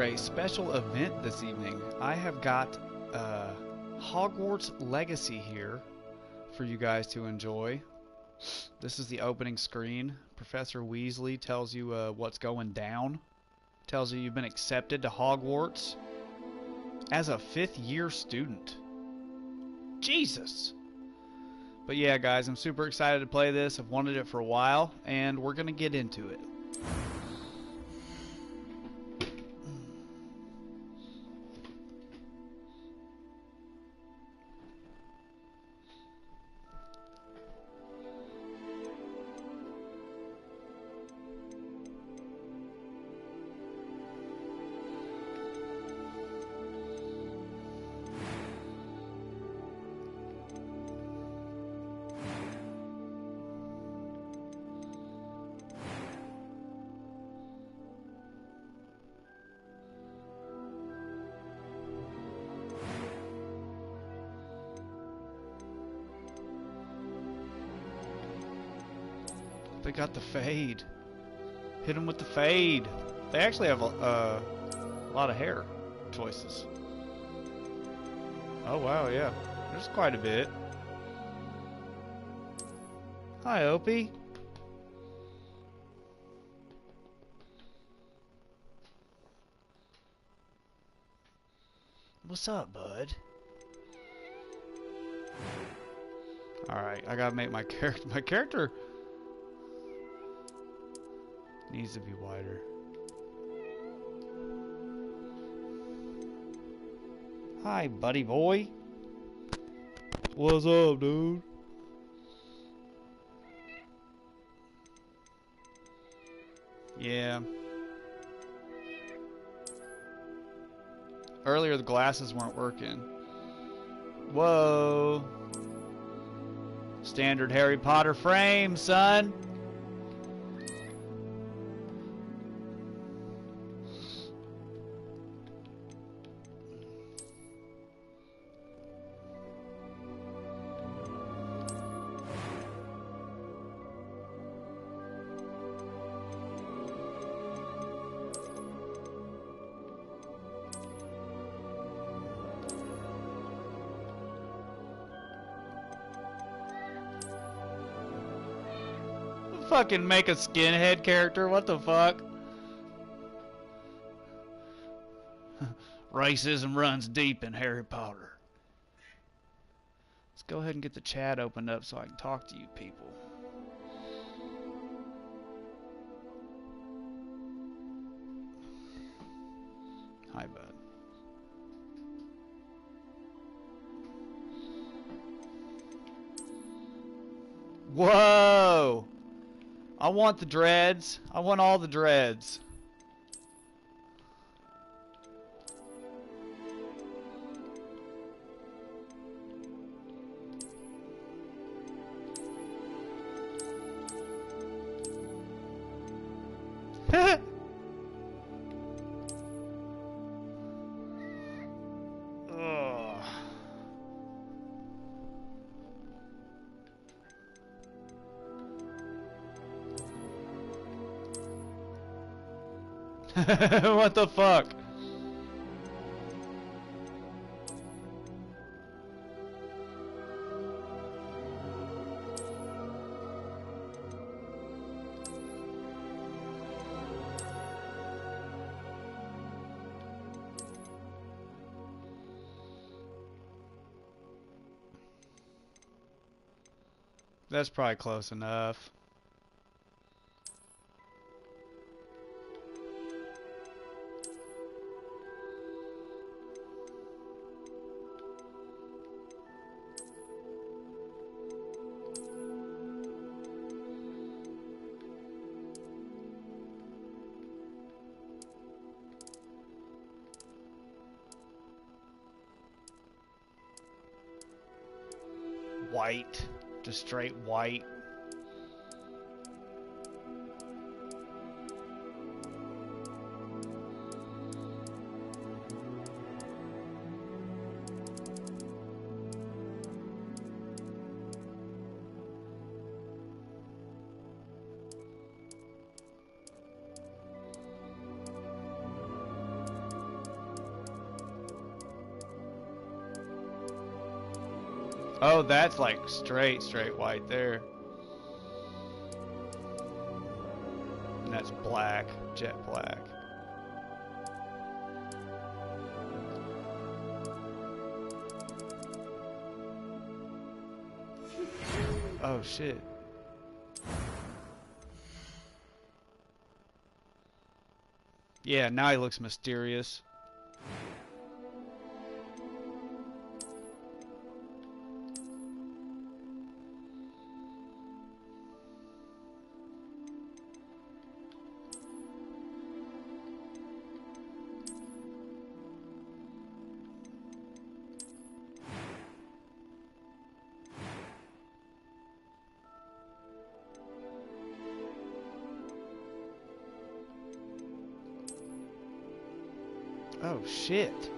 A special event this evening. I have got Hogwarts Legacy here for you guys to enjoy. This is the opening screen. Professor Weasley tells you what's going down. Tells you you've been accepted to Hogwarts as a 5th year student. Jesus! But yeah, guys, I'm super excited to play this. I've wanted it for a while, and we're going to get into it. They got the fade. Hit them with the fade. They actually have a lot of hair choices. Oh wow, yeah. There's quite a bit. Hi, Opie. What's up, bud? Alright, I gotta make my character... My character needs to be wider. Hi, buddy boy. What's up, dude? Yeah. Earlier the glasses weren't working. Whoa. Standard Harry Potter frame, son. Fucking make a skinhead character, what the fuck? Racism runs deep in Harry Potter. Let's go ahead and get the chat opened up so I can talk to you people. Hi, bud. Whoa! I want the dreads. I want all the dreads. What the fuck? That's probably close enough. White. Just straight white. Oh, that's like straight white there. And that's black, jet black. Oh shit. Yeah, now he looks mysterious. Oh shit.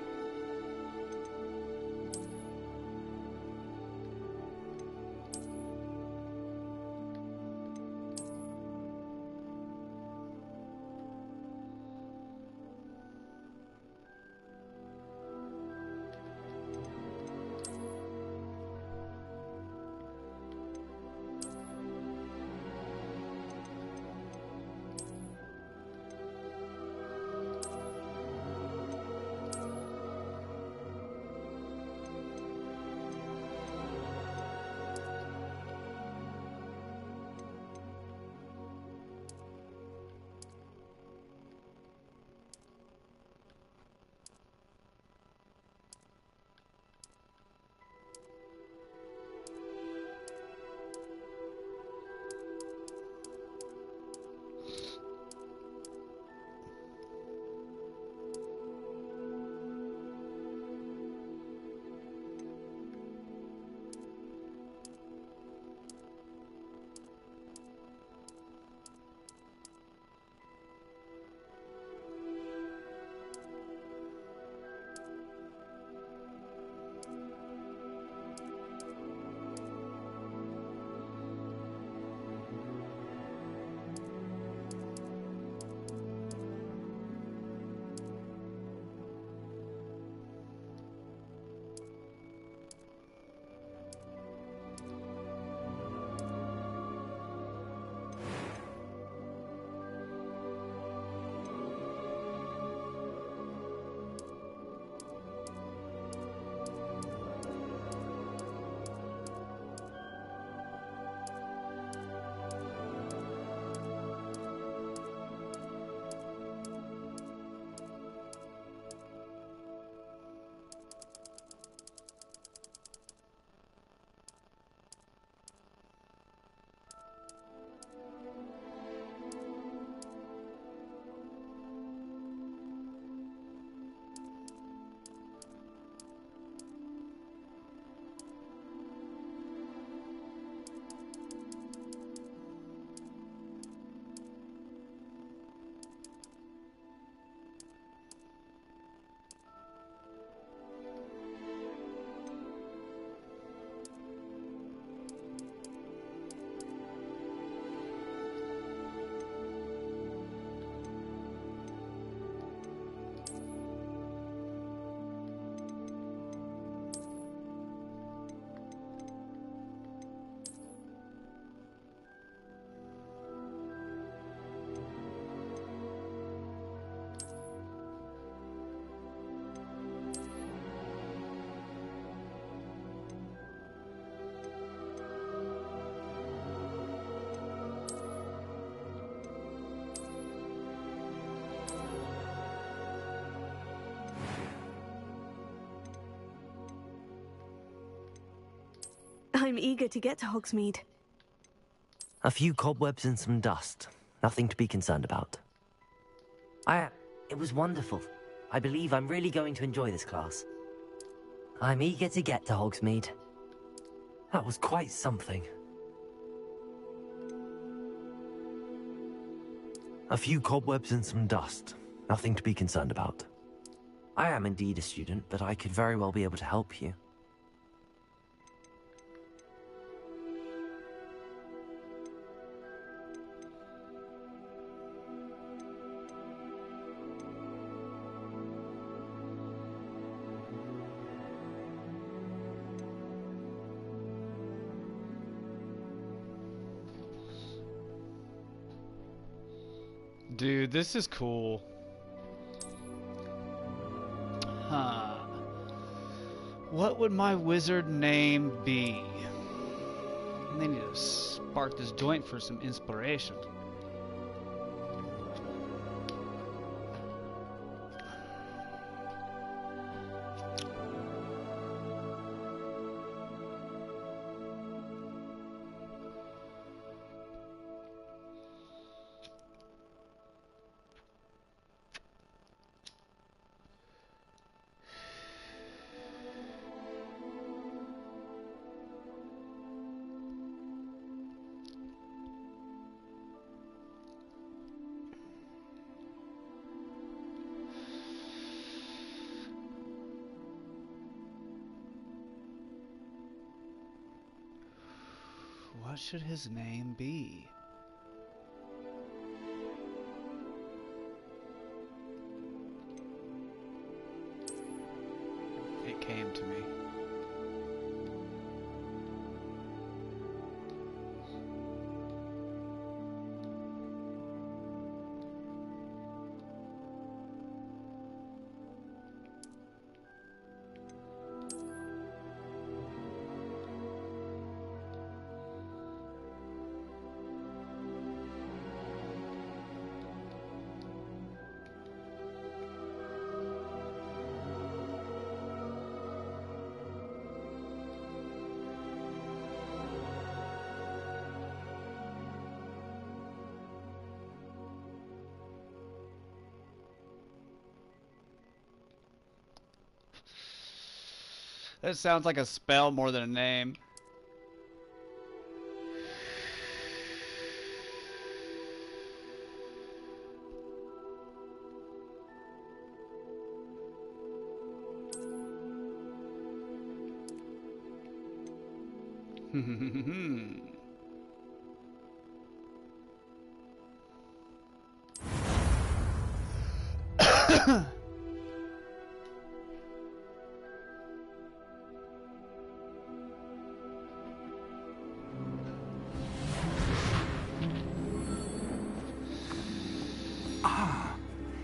I'm eager to get to Hogsmeade. A few cobwebs and some dust. Nothing to be concerned about. It was wonderful. I believe I'm really going to enjoy this class. I'm eager to get to Hogsmeade. That was quite something. A few cobwebs and some dust. Nothing to be concerned about. I am indeed a student, but I could very well be able to help you. Dude, this is cool. Huh. What would my wizard name be? They need to spark this joint for some inspiration. What should his name be? It came to me. That sounds like a spell more than a name.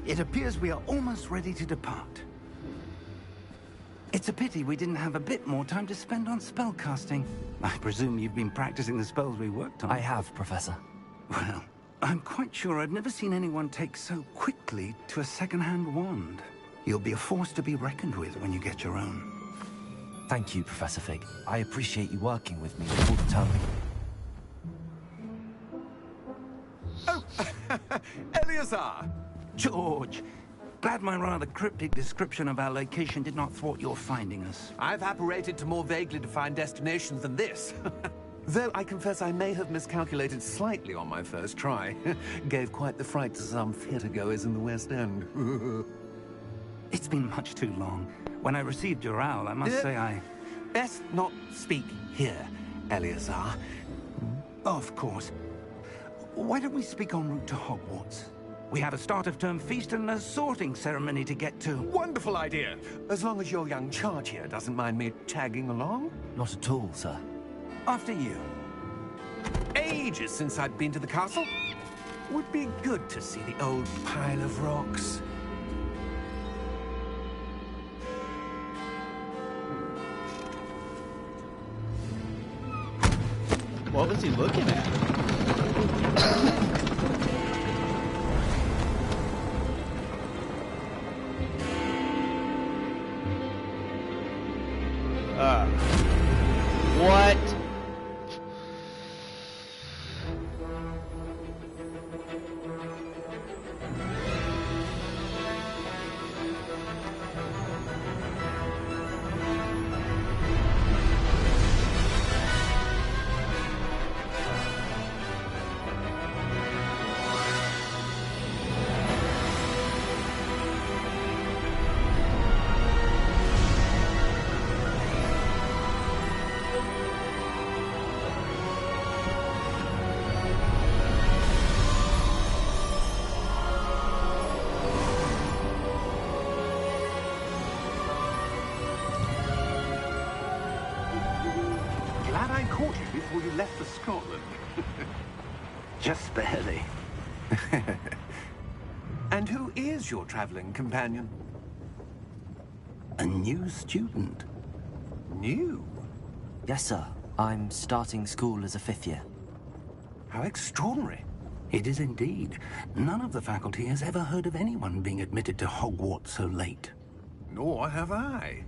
It appears we are almost ready to depart. It's a pity we didn't have a bit more time to spend on spellcasting. I presume you've been practicing the spells we worked on. I have, Professor. Well, I'm quite sure I've never seen anyone take so quickly to a second-hand wand. You'll be a force to be reckoned with when you get your own. Thank you, Professor Fig. I appreciate you working with me all the time. Oh, Eleazar! George, glad my rather cryptic description of our location did not thwart your finding us. I've apparated to more vaguely defined destinations than this. Though I confess I may have miscalculated slightly on my first try. Gave quite the fright to some theatre-goers in the West End. It's been much too long. When I received your owl, I must say I... Best not speak here, Eleazar. Of course. Why don't we speak en route to Hogwarts? We have a start-of-term feast and a sorting ceremony to get to. Wonderful idea! As long as your young charge here doesn't mind me tagging along. Not at all, sir. After you. Ages since I'd been to the castle. Would be good to see the old pile of rocks. What was he looking at? What? Glad I caught you before you left for Scotland. Just barely. And who is your traveling companion? A new student. New? Yes, sir. I'm starting school as a 5th year. How extraordinary. It is indeed. None of the faculty has ever heard of anyone being admitted to Hogwarts so late. Nor have I.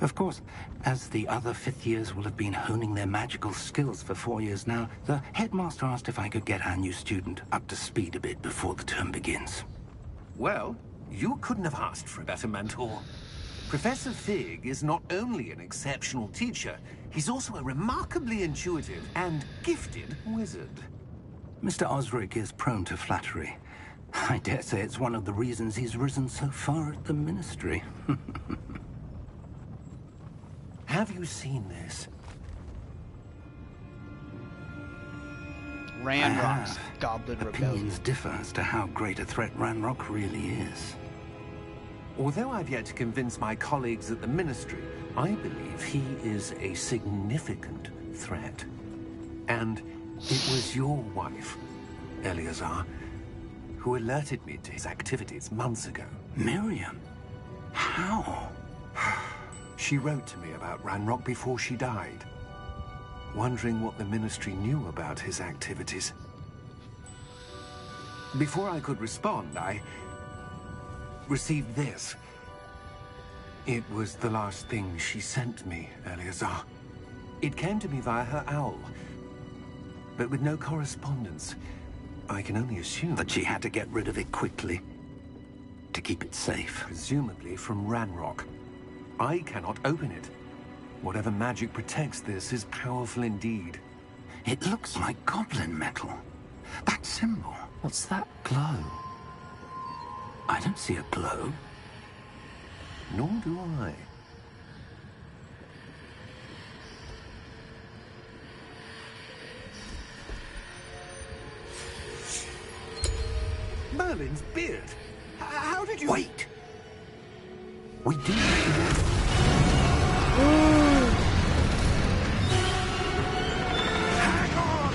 Of course, as the other 5th years will have been honing their magical skills for 4 years now, the headmaster asked if I could get our new student up to speed a bit before the term begins. Well, you couldn't have asked for a better mentor. Professor Fig is not only an exceptional teacher, he's also a remarkably intuitive and gifted wizard. Mr. Osric is prone to flattery. I dare say it's one of the reasons he's risen so far at the Ministry. Have you seen this? Ranrock's Goblin Rebellion. Opinions differ as to how great a threat Ranrock really is. Although I've yet to convince my colleagues at the Ministry, I believe he is a significant threat. And it was your wife, Eleazar, who alerted me to his activities months ago. Miriam? How? She wrote to me about Ranrock before she died, wondering what the Ministry knew about his activities. Before I could respond, I received this. It was the last thing she sent me, Eleazar. It came to me via her owl, but with no correspondence. I can only assume That she had to get rid of it quickly, to keep it safe. presumably from Ranrock. I cannot open it. Whatever magic protects this is powerful indeed. It looks like goblin metal. That symbol. What's that glow? I don't see a glow. Nor do I. Merlin's beard. How did you... Wait! We do... Hang on!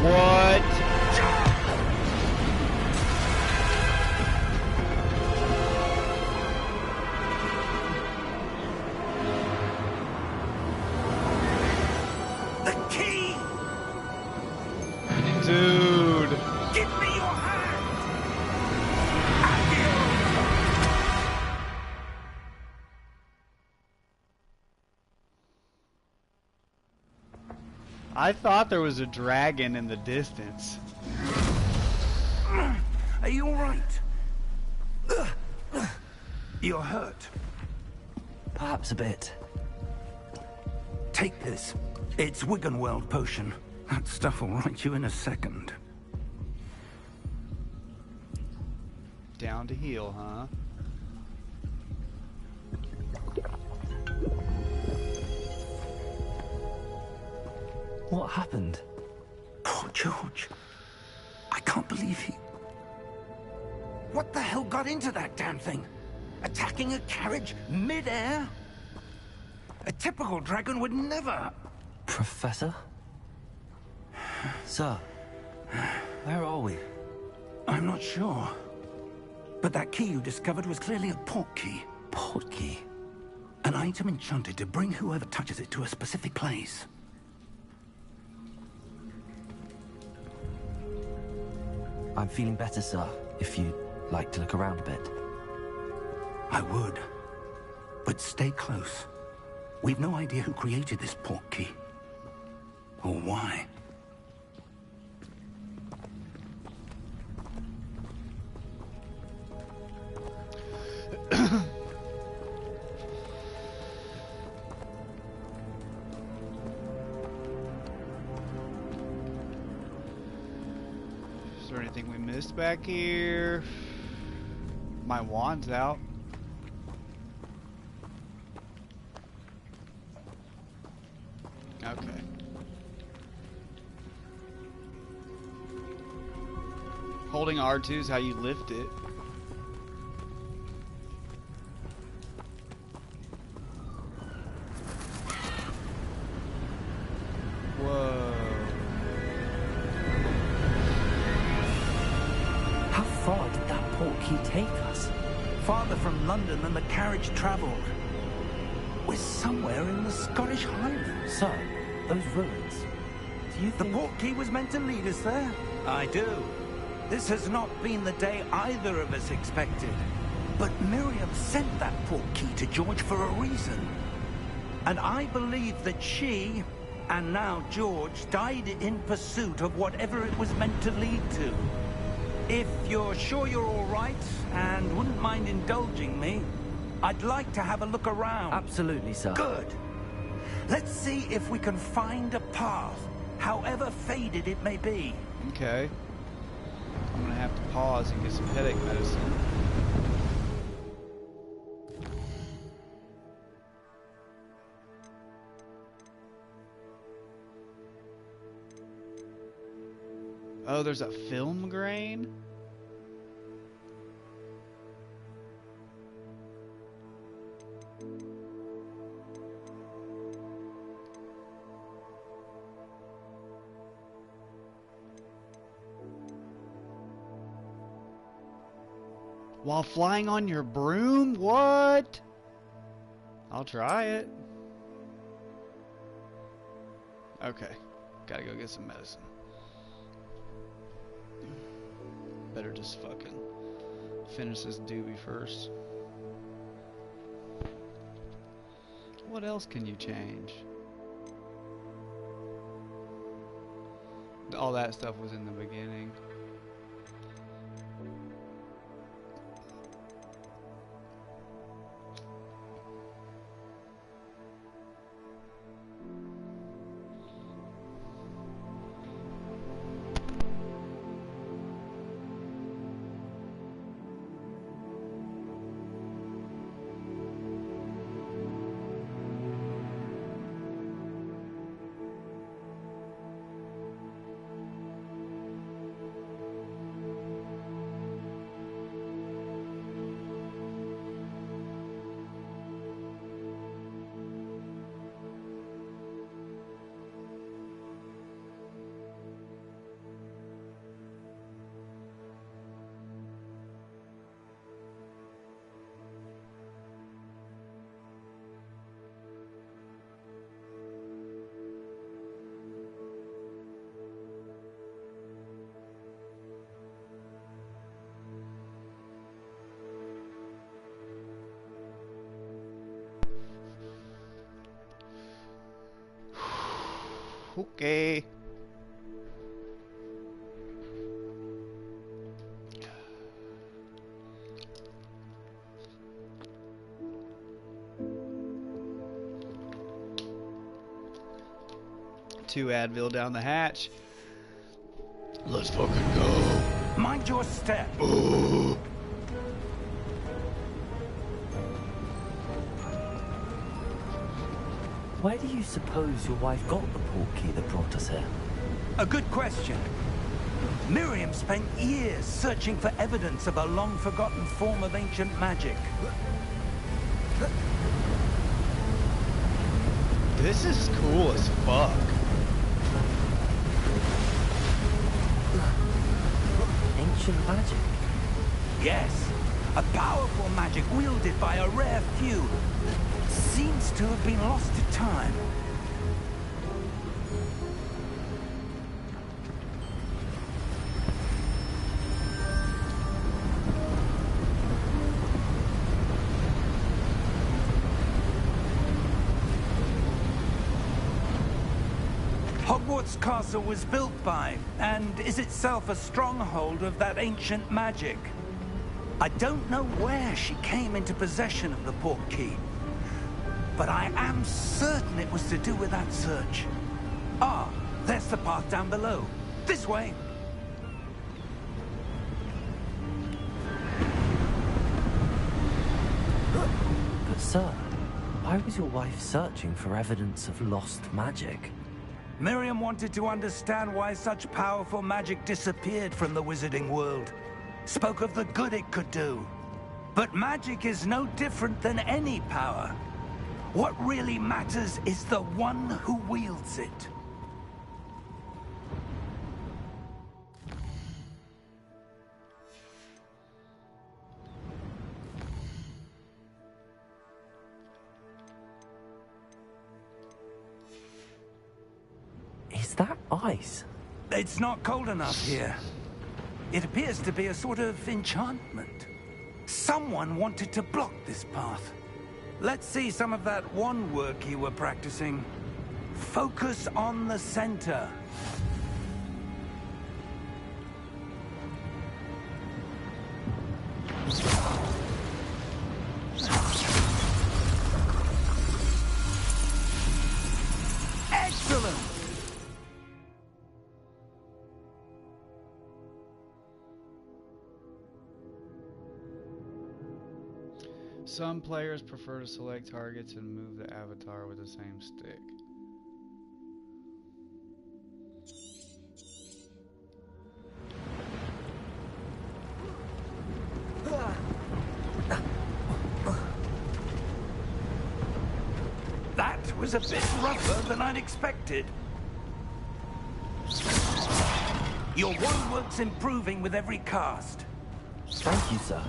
What? The key! Dude. Give me your hand! I thought there was a dragon in the distance. Are you all right? You're hurt. Perhaps a bit. Take this. It's Wiggenweld potion. That stuff will right you in a second. Down to heal, huh? What happened? Poor George. I can't believe he... What the hell got into that damn thing? Attacking a carriage mid-air? A typical dragon would never... Professor? Sir, where are we? I'm not sure. But that key you discovered was clearly a port key. Port key? An item enchanted to bring whoever touches it to a specific place. I'm feeling better, sir, if you'd like to look around a bit. I would. But stay close. We've no idea who created this port key. Or why. Is there anything we missed back here? My wand's out. Okay. Holding R2 is how you lift it. Whoa. How far did that portkey take us? Farther from London than the carriage travelled. We're somewhere in the Scottish Highlands. So, those ruins. Do you The think... portkey was meant to lead us there? I do. This has not been the day either of us expected. But Miriam sent that portkey to George for a reason. And I believe that she, and now George, died in pursuit of whatever it was meant to lead to. If you're sure you're all right, and wouldn't mind indulging me, I'd like to have a look around. Absolutely, sir. Good. Let's see if we can find a path, however faded it may be. Okay. I'm gonna have to pause and get some headache medicine. Oh, there's a film grain? While flying on your broom? What? I'll try it. Okay. Gotta go get some medicine. Better just fucking finish this doobie first. What else can you change? All that stuff was in the beginning. Okay. Two Advil down the hatch. Let's fucking go. Mind your step. Ooh. Where do you suppose your wife got the portkey that brought us here? A good question. Miriam spent years searching for evidence of a long-forgotten form of ancient magic. This is cool as fuck. Ancient magic? Yes, a powerful magic wielded by a rare few. Seems to have been lost to time. Hogwarts Castle was built by, and is itself a stronghold of that ancient magic. I don't know where she came into possession of the portkey, but I am certain it was to do with that search. Ah, there's the path down below. This way. But sir, why was your wife searching for evidence of lost magic? Miriam wanted to understand why such powerful magic disappeared from the wizarding world. Spoke of the good it could do. But magic is no different than any power. What really matters is the one who wields it. Is that ice? It's not cold enough here. It appears to be a sort of enchantment. Someone wanted to block this path. Let's see some of that wand work you were practicing. Focus on the center. Excellent! Some players prefer to select targets and move the avatar with the same stick. That was a bit rougher than I'd expected. Your wand work's improving with every cast. Thank you, sir.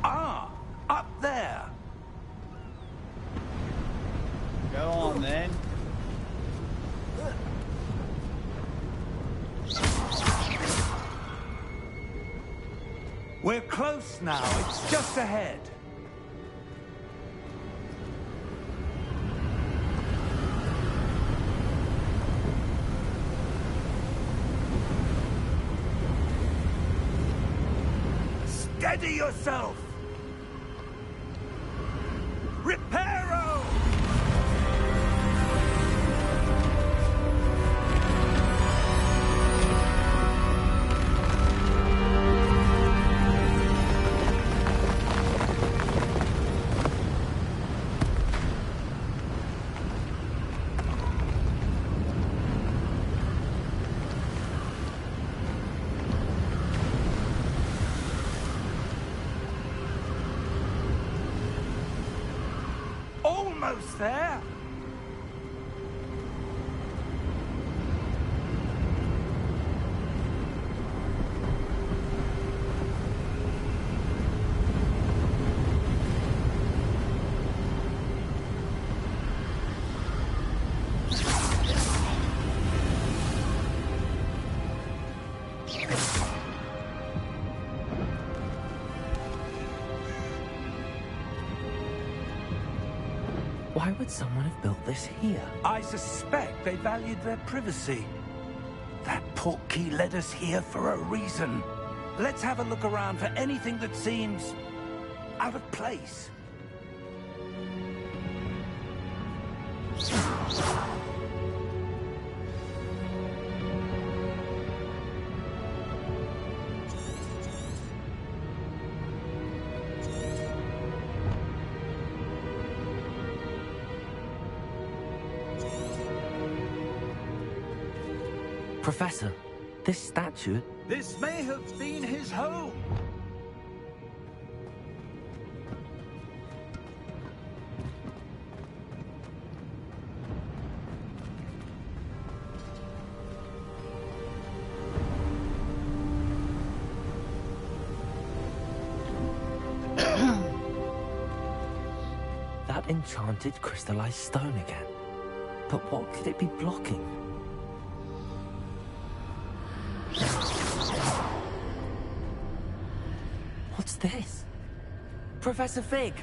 Ah, up there. Go on then. We're close now. It's just ahead. Steady yourself. Reparo! Almost there. Why would someone have built this here? I suspect they valued their privacy. That portkey led us here for a reason. Let's have a look around for anything that seems out of place. Professor, this statue... This may have been his home. That enchanted crystallized stone again. But what could it be blocking? What's this? Professor Fig!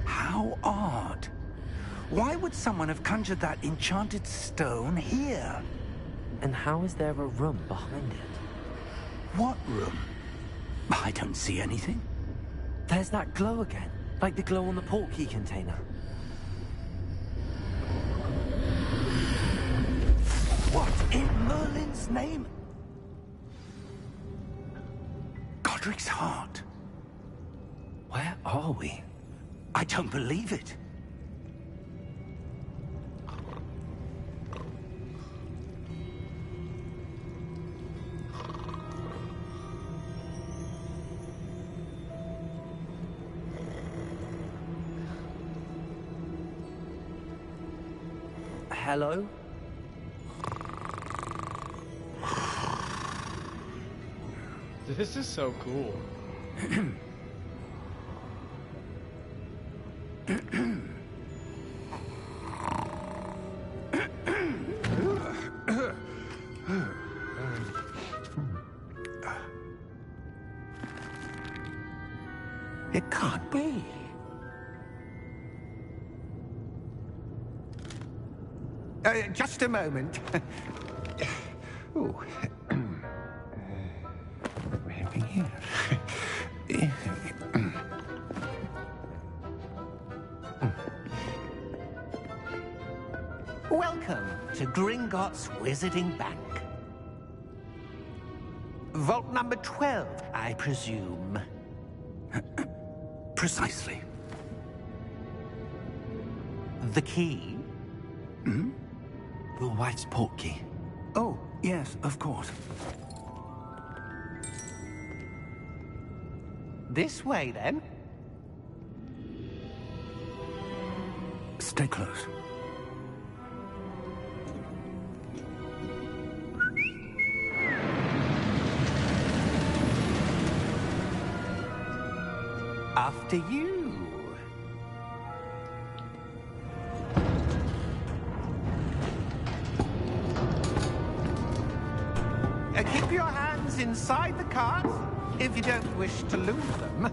How odd. Why would someone have conjured that enchanted stone here? And how is there a room behind it? What room? I don't see anything. There's that glow again, like the glow on the portkey container. What in Merlin's name? Godric's heart. Where are we? I don't believe it. Hello? This is so cool. It can't be. Just a moment. Oh. Maybe here. Welcome to Gringotts Wizarding Bank. Vault number 12, I presume. Precisely. The key? Hmm? Your wife's portkey. Oh, yes, of course. This way, then. Stay close. After you. Keep your hands inside the cart if you don't wish to lose them.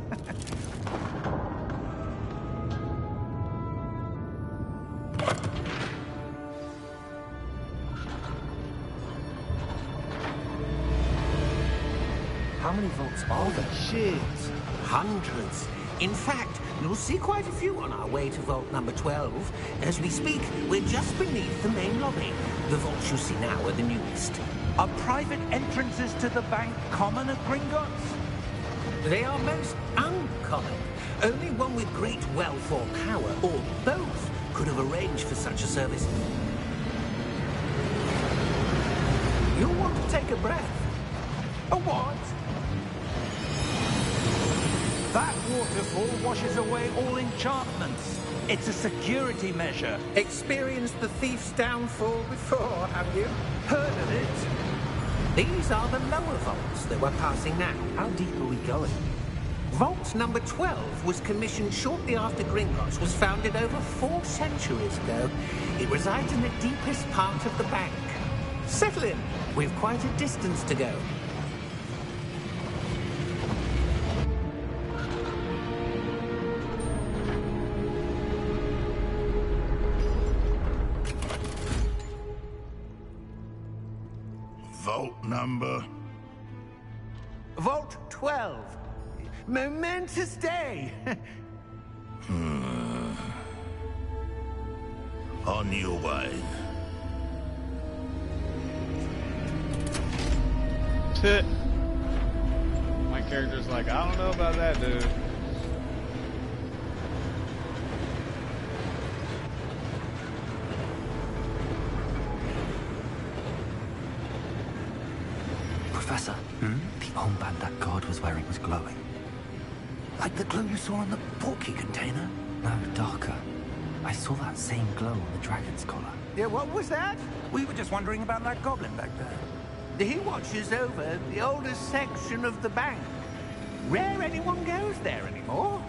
How many vaults are there? Shit. Hundreds. In fact, you'll see quite a few on our way to vault number 12. As we speak, we're just beneath the main lobby. The vaults you see now are the newest. Are private entrances to the bank common at Gringotts? They are most uncommon. Only one with great wealth or power, or both, could have arranged for such a service. You'll want to take a breath. A what? That waterfall washes away all enchantments. It's a security measure. Experienced the thief's downfall before, have you? Heard of it? These are the lower vaults that we're passing now. How deep are we going? Vault number 12 was commissioned shortly after Gringotts was founded over 4 centuries ago. It resides in the deepest part of the bank. Settle in. We've quite a distance to go. Vault number? Vault 12. Momentous day. On your way. My character's like, I don't know about that, dude. Professor, the armband that guard was wearing was glowing. Like the glow you saw on the portkey container? No, darker. I saw that same glow on the dragon's collar. Yeah, what was that? We were just wondering about that goblin back there. He watches over the oldest section of the bank. Rare anyone goes there anymore.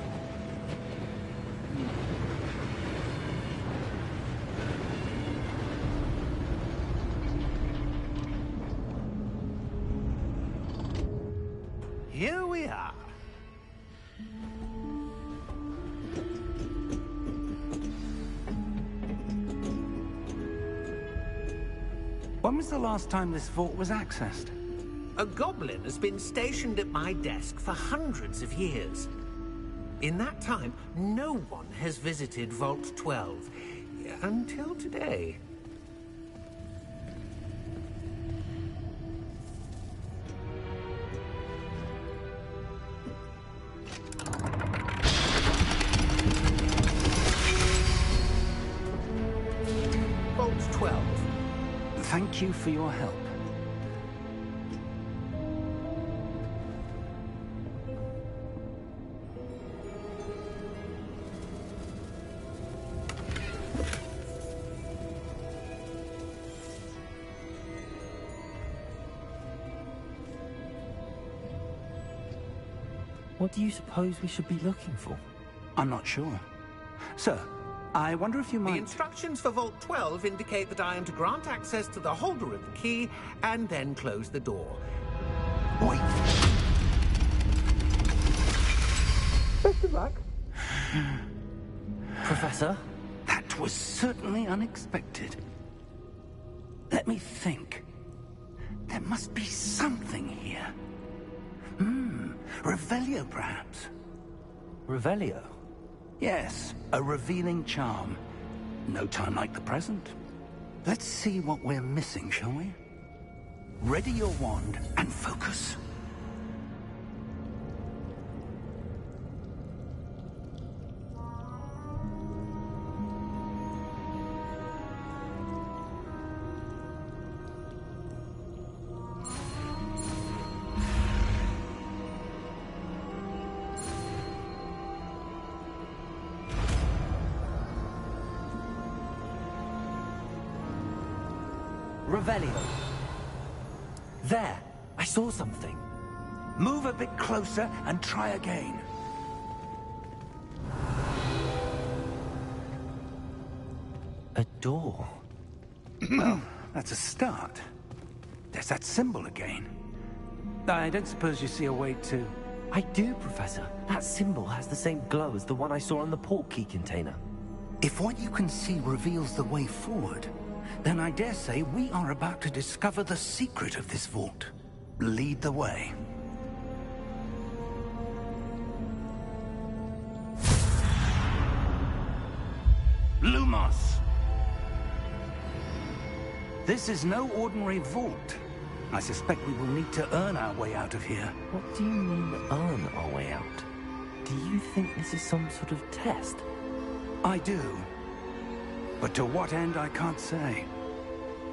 Here we are. When was the last time this vault was accessed? A goblin has been stationed at my desk for hundreds of years. In that time, no one has visited Vault 12. Until today. Vault 12. Thank you for your help. What do you suppose we should be looking for? I'm not sure. Sir, I wonder if you The might... instructions for Vault 12 indicate that I am to grant access to the holder of the key and then close the door. Wait! Best of luck. Professor? That was certainly unexpected. Let me think. There must be something here. Revelio, perhaps? Revelio? Yes, a revealing charm. No time like the present. Let's see what we're missing, shall we? Ready your wand and focus. Revelio. There! I saw something. Move a bit closer and try again. A door. Well, that's a start. There's that symbol again. I don't suppose you see a way to... I do, Professor. That symbol has the same glow as the one I saw on the port key container. If what you can see reveals the way forward, then I dare say we are about to discover the secret of this vault. Lead the way. Lumos! This is no ordinary vault. I suspect we will need to earn our way out of here. What do you mean, earn our way out? Do you think this is some sort of test? I do. But to what end, I can't say.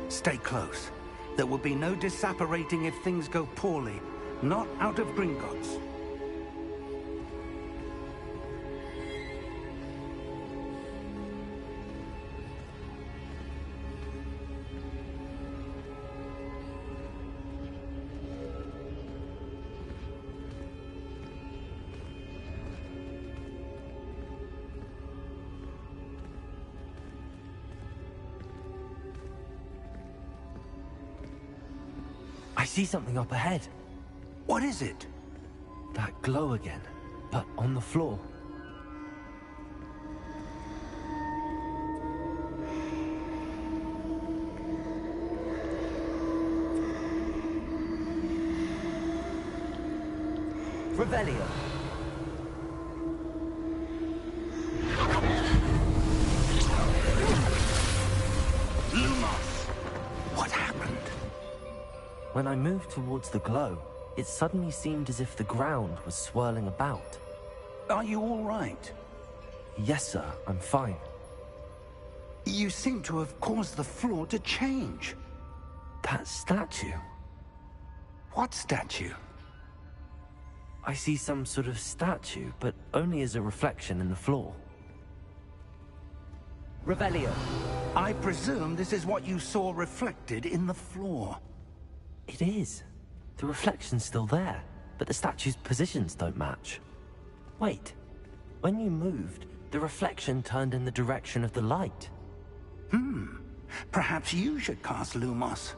Stay close. There will be no disapparating if things go poorly. Not out of Gringotts. I see something up ahead. What is it? That glow again, but on the floor. Revelio. Lumos! What happened? When I moved towards the glow, it suddenly seemed as if the ground was swirling about. Are you all right? Yes, sir, I'm fine. You seem to have caused the floor to change. That statue. What statue? I see some sort of statue, but only as a reflection in the floor. Revelio. I presume this is what you saw reflected in the floor. It is. The reflection's still there, but the statue's positions don't match. Wait. When you moved, the reflection turned in the direction of the light. Perhaps you should cast Lumos.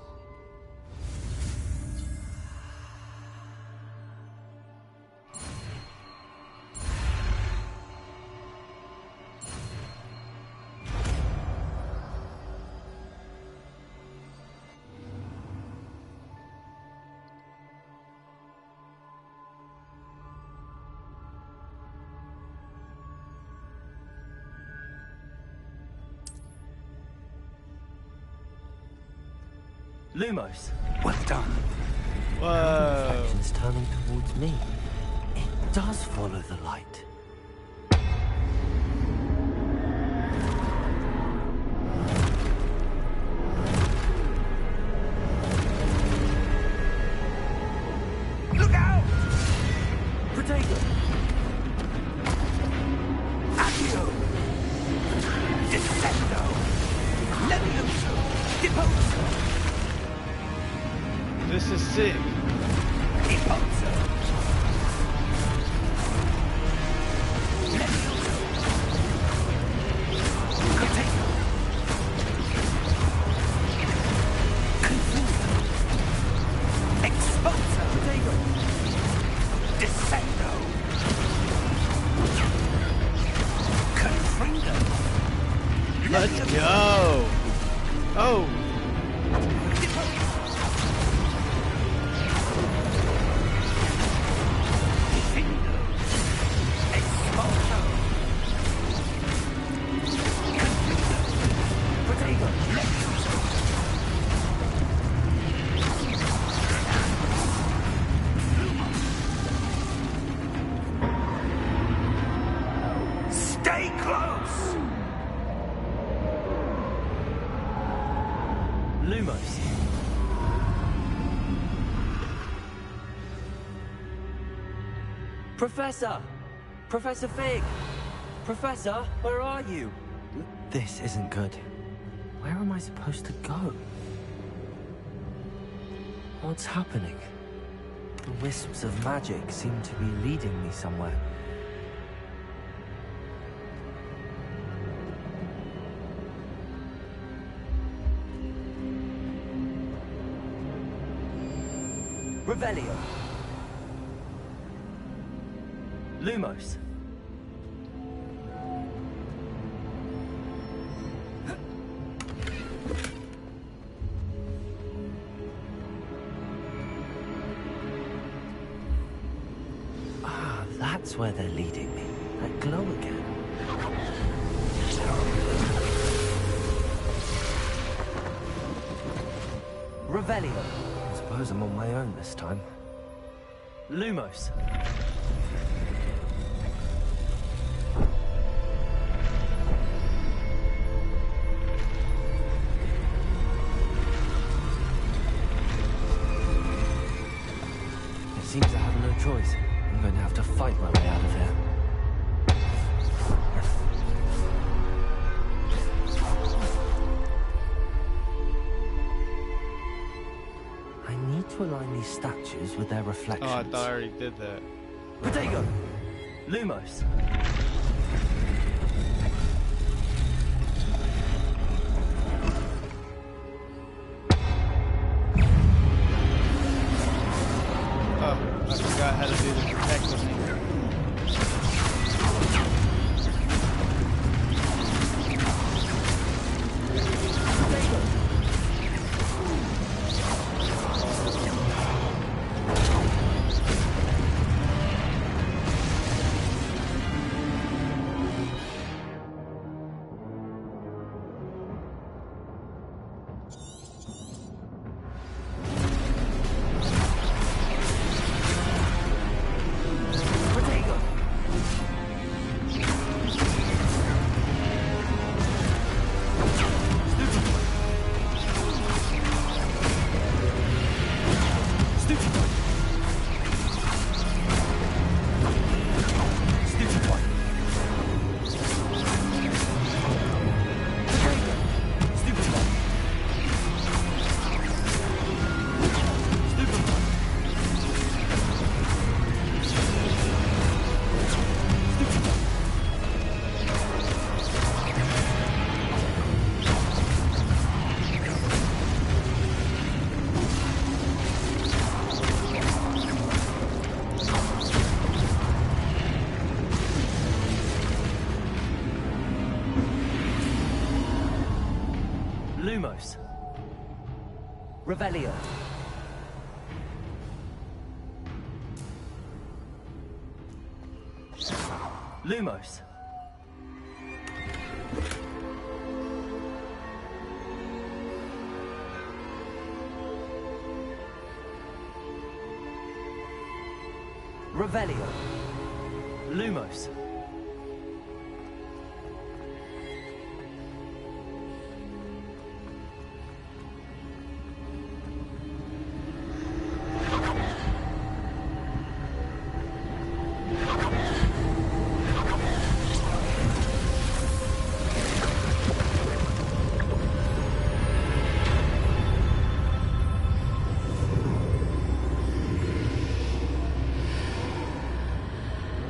Lumos. Well done. Whoa. Reflections turning towards me. It does follow the light. Look out! Protego! Accio! Descendo! Levioso! Deposo! This is sick. Deposo! Levioso! Protego! Confuso! Exposo! Protego! Descendo! Confrindo! Let's go. Oh. Stay close! Lumos. Professor! Professor Fig! Professor, where are you? This isn't good. Where am I supposed to go? What's happening? The wisps of magic seem to be leading me somewhere. Revelio. Lumos. Ah, that's where they're leading me. That glow again. Revelio. I suppose I'm on my own this time. Lumos. It seems I have no choice. I'm going to have to fight my way out of here. I need to align these statues with their reflections. Oh, I thought I already did that. Protego! Lumos. Oh, I forgot how to do the protective thing. Lumos. Revelio. Lumos. Revelio. Lumos.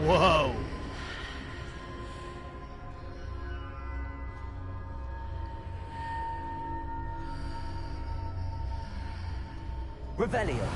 Whoa. Revelio.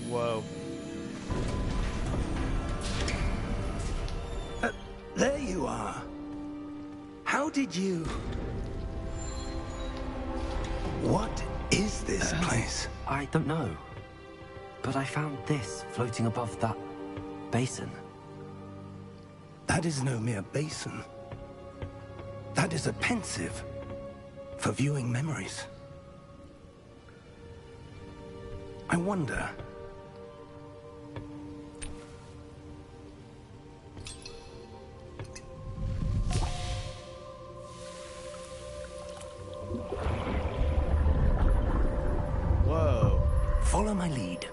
Whoa. There you are. How did you... What is this place? I don't know. But I found this floating above that basin. That is no mere basin. That is a pensive for viewing memories. I wonder... Whoa. Follow my lead.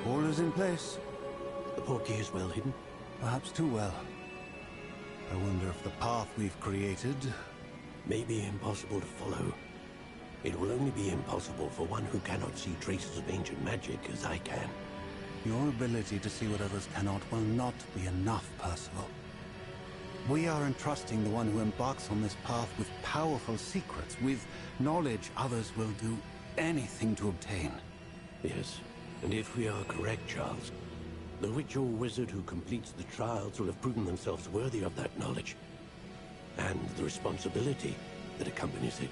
All is in place. The portkey is well hidden. Perhaps too well. I wonder if the path we've created... May be impossible to follow. It will only be impossible for one who cannot see traces of ancient magic as I can. Your ability to see what others cannot will not be enough, Percival. We are entrusting the one who embarks on this path with powerful secrets, with knowledge others will do anything to obtain. Yes, and if we are correct, Charles, the witch or wizard who completes the trials will have proven themselves worthy of that knowledge. And the responsibility that accompanies it.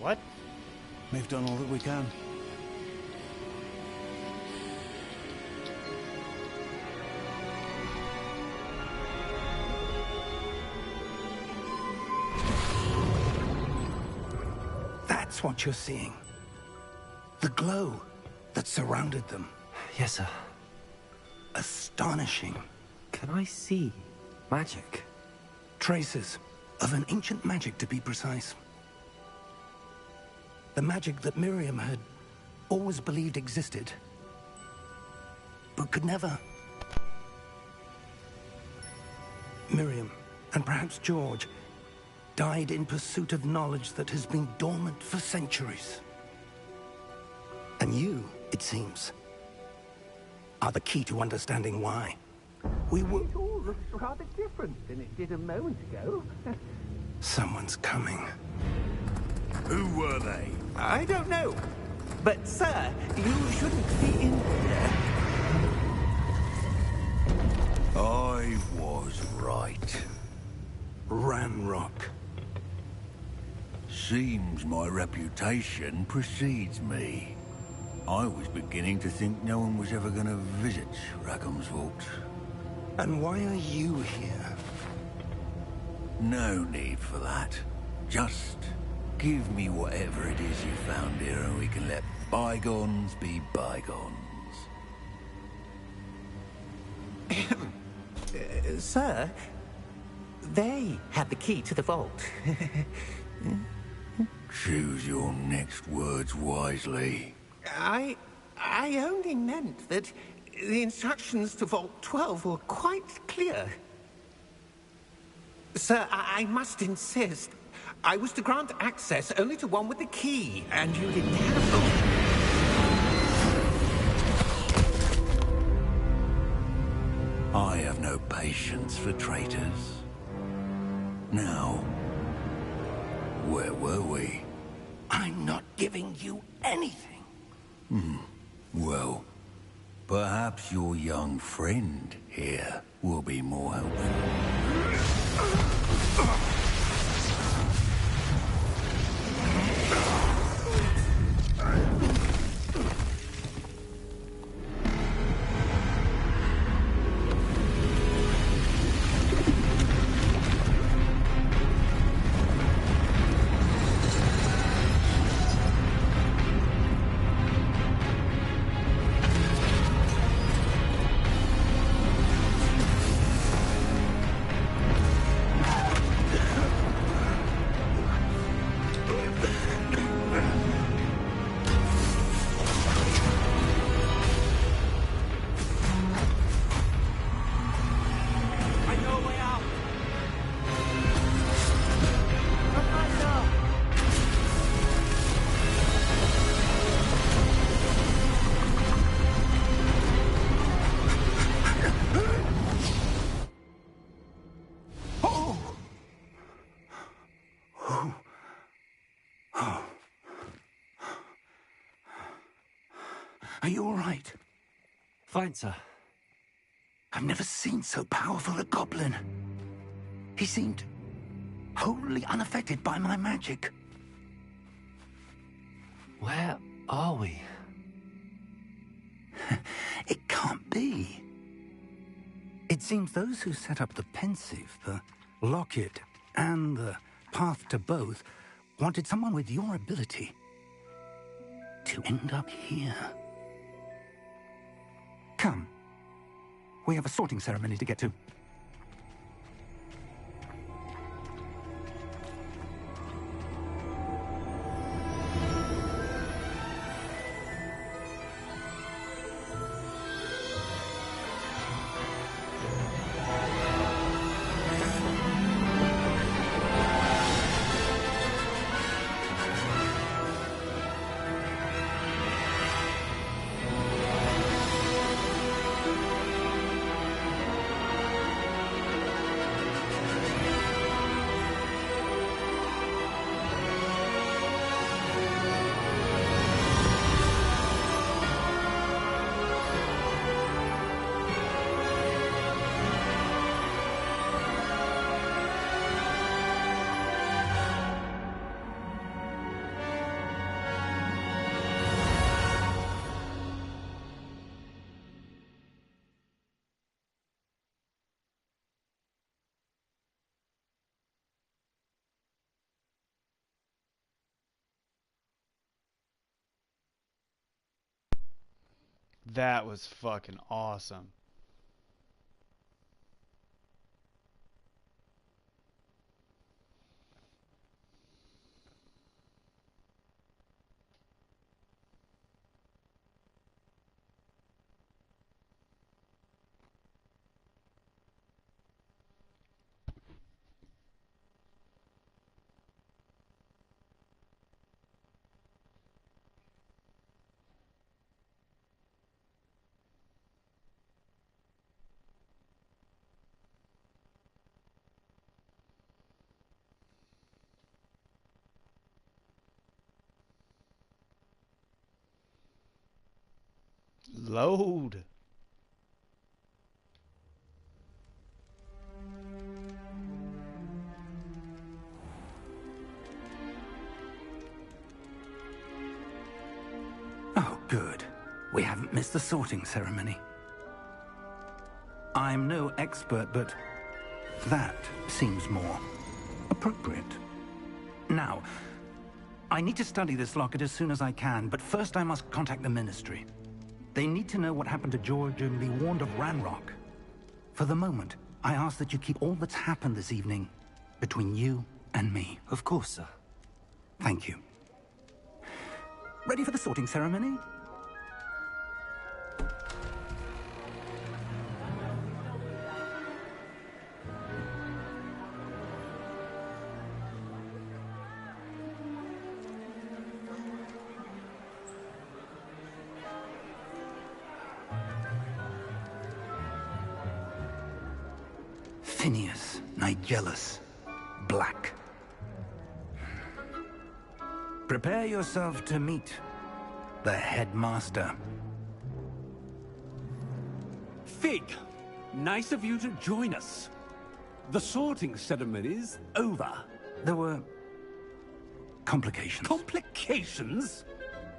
What? We've done all that we can. That's what you're seeing. The glow that surrounded them. Yes, sir. Astonishing. Can I see magic? Traces of an ancient magic, to be precise. The magic that Miriam had always believed existed, but could never. Miriam, and perhaps George, died in pursuit of knowledge that has been dormant for centuries. And you, it seems, are the key to understanding why. We were... It all looks rather different than it did a moment ago. Someone's coming. Who were they? I don't know. But, sir, you shouldn't be in there. I was right. Ramrock. Seems my reputation precedes me. I was beginning to think no one was ever going to visit Rackham's Vault. And why are you here? No need for that. Just Give me whatever it is you found here and we can let bygones be bygones. Sir, they had the key to the vault. Choose your next words wisely. I only meant that the instructions to Vault 12 were quite clear. Sir, I must insist. I was to grant access only to one with the key, and you didn't have them. I have no patience for traitors. Now, where were we? I'm not giving you anything. Well, perhaps your young friend here will be more helpful. Are you all right? Fine, sir. I've never seen so powerful a goblin. He seemed wholly unaffected by my magic. Where are we? It can't be. It seems those who set up the pensive, the locket, and the path to both wanted someone with your ability to end up here. Come. We have a sorting ceremony to get to. That was fucking awesome. Load. Oh, good. We haven't missed the sorting ceremony. I'm no expert, but that seems more appropriate. Now, I need to study this locket as soon as I can, but first I must contact the Ministry. They need to know what happened to George and be warned of Ranrock. For the moment, I ask that you keep all that's happened this evening between you and me. Of course, sir. Thank you. Ready for the sorting ceremony? Phineas, Nigellus, Black. Prepare yourself to meet the headmaster. Fig, nice of you to join us. The sorting ceremony's over. There were complications. Complications?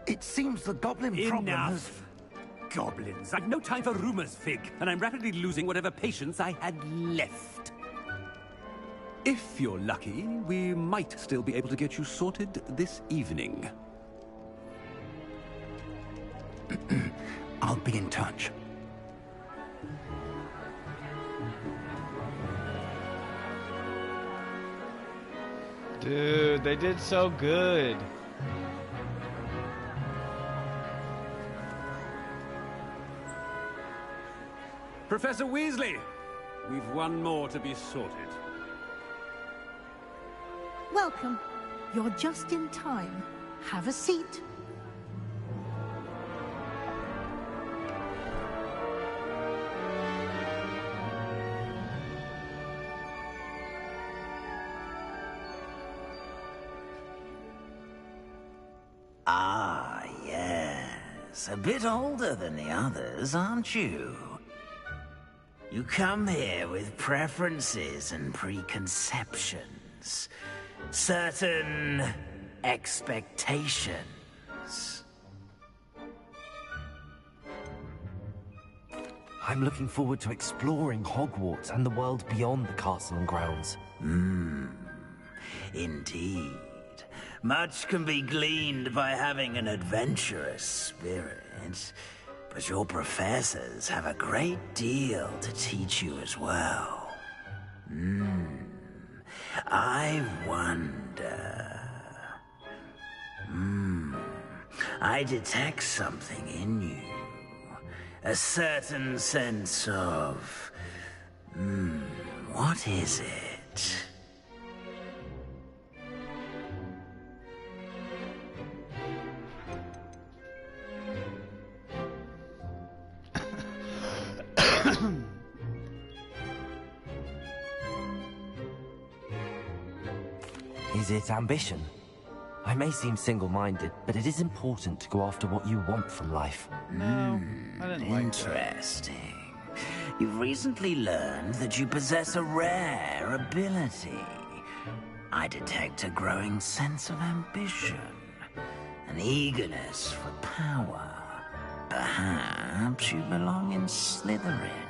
It seems the goblin problem has... Enough! Goblins. I've no time for rumors, Fig, and I'm rapidly losing whatever patience I had left. If you're lucky, we might still be able to get you sorted this evening. I'll be in touch. Dude, they did so good. Professor Weasley, we've one more to be sorted. Welcome. You're just in time. Have a seat. Ah, yes. A bit older than the others, aren't you? You come here with preferences and preconceptions. Certain expectations. I'm looking forward to exploring Hogwarts and the world beyond the castle and grounds. Indeed. Much can be gleaned by having an adventurous spirit. But your professors have a great deal to teach you as well. I wonder... I detect something in you. A certain sense of... what is it? Is it ambition? I may seem single-minded, but it is important to go after what you want from life. No, I didn't like that. Interesting. You've recently learned that you possess a rare ability. I detect a growing sense of ambition, an eagerness for power. Perhaps you belong in Slytherin.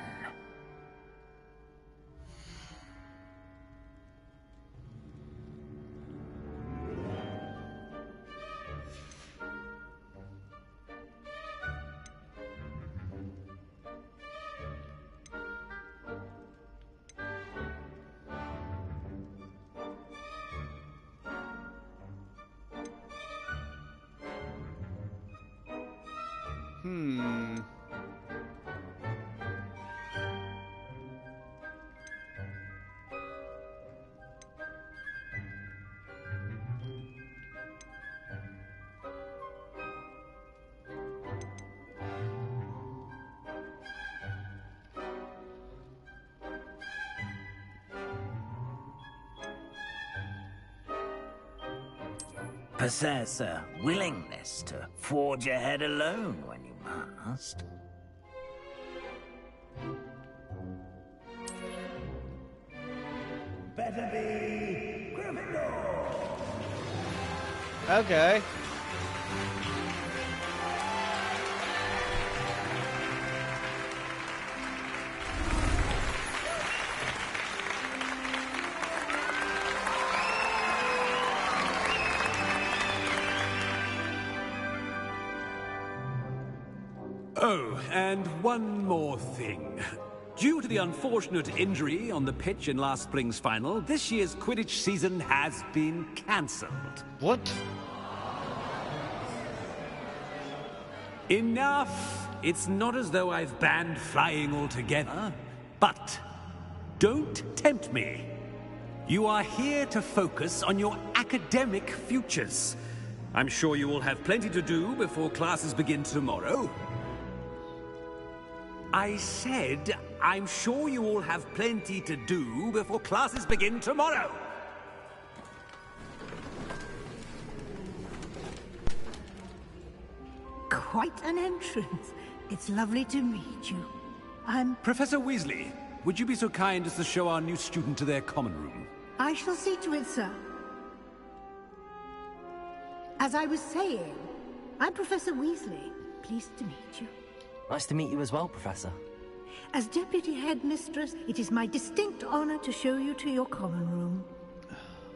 Possess a willingness to forge ahead alone when you must. Better be Gryffindor. Okay. Oh, and one more thing. Due to the unfortunate injury on the pitch in last spring's final, this year's Quidditch season has been cancelled. What? Enough! It's not as though I've banned flying altogether, but don't tempt me. You are here to focus on your academic futures. I'm sure you will have plenty to do before classes begin tomorrow. I said, I'm sure you all have plenty to do before classes begin tomorrow. Quite an entrance. It's lovely to meet you. I'm... Professor Weasley, would you be so kind as to show our new student to their common room? I shall see to it, sir. As I was saying, I'm Professor Weasley. Pleased to meet you. Nice to meet you as well, Professor. As Deputy Headmistress, it is my distinct honor to show you to your common room.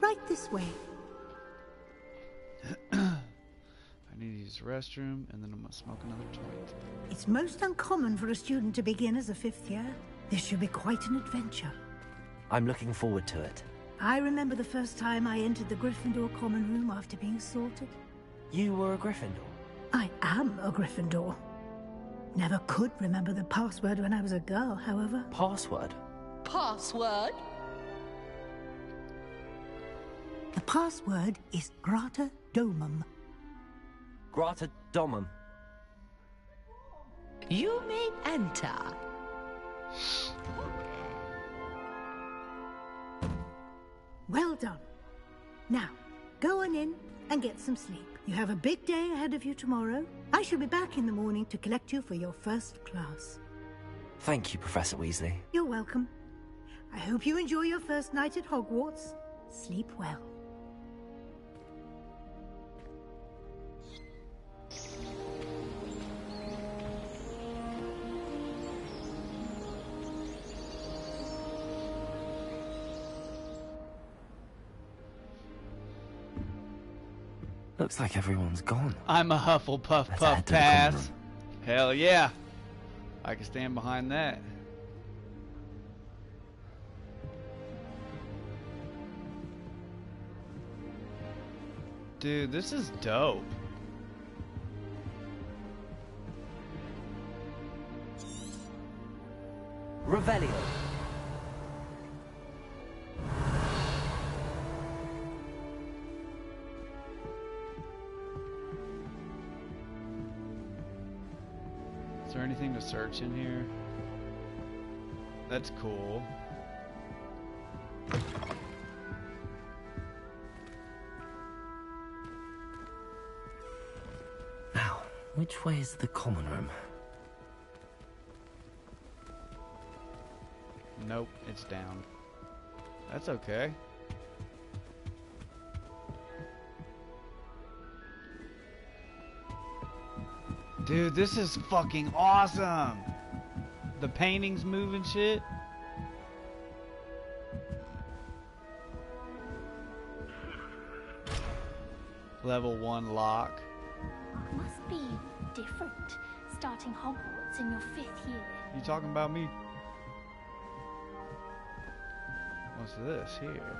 Right this way. I need to use the restroom, and then I'm gonna smoke another joint. It's most uncommon for a student to begin as a 5th year. This should be quite an adventure. I'm looking forward to it. I remember the first time I entered the Gryffindor common room after being sorted. You were a Gryffindor? I am a Gryffindor. Never could remember the password when I was a girl, however. Password? Password? The password is Grata Domum. Grata Domum. You may enter. Well done. Now, go on in and get some sleep. You have a big day ahead of you tomorrow. I shall be back in the morning to collect you for your first class. Thank you, Professor Weasley. You're welcome. I hope you enjoy your first night at Hogwarts. Sleep well. Looks like everyone's gone. I'm a Hufflepuff Let's Puff head to the common pass. room. Hell yeah. I can stand behind that. Dude, this is dope. Revelio. Is there anything to search in here? That's cool. Now, which way is the common room? Nope, it's down. That's okay. Dude, this is fucking awesome! The paintings move and shit. Level 1 lock. Must be different, starting Hogwarts in your 5th year. You talking about me? What's this here?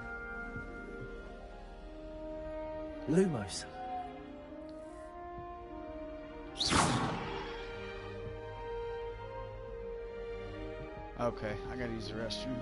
Lumos. Okay, I gotta use the restroom.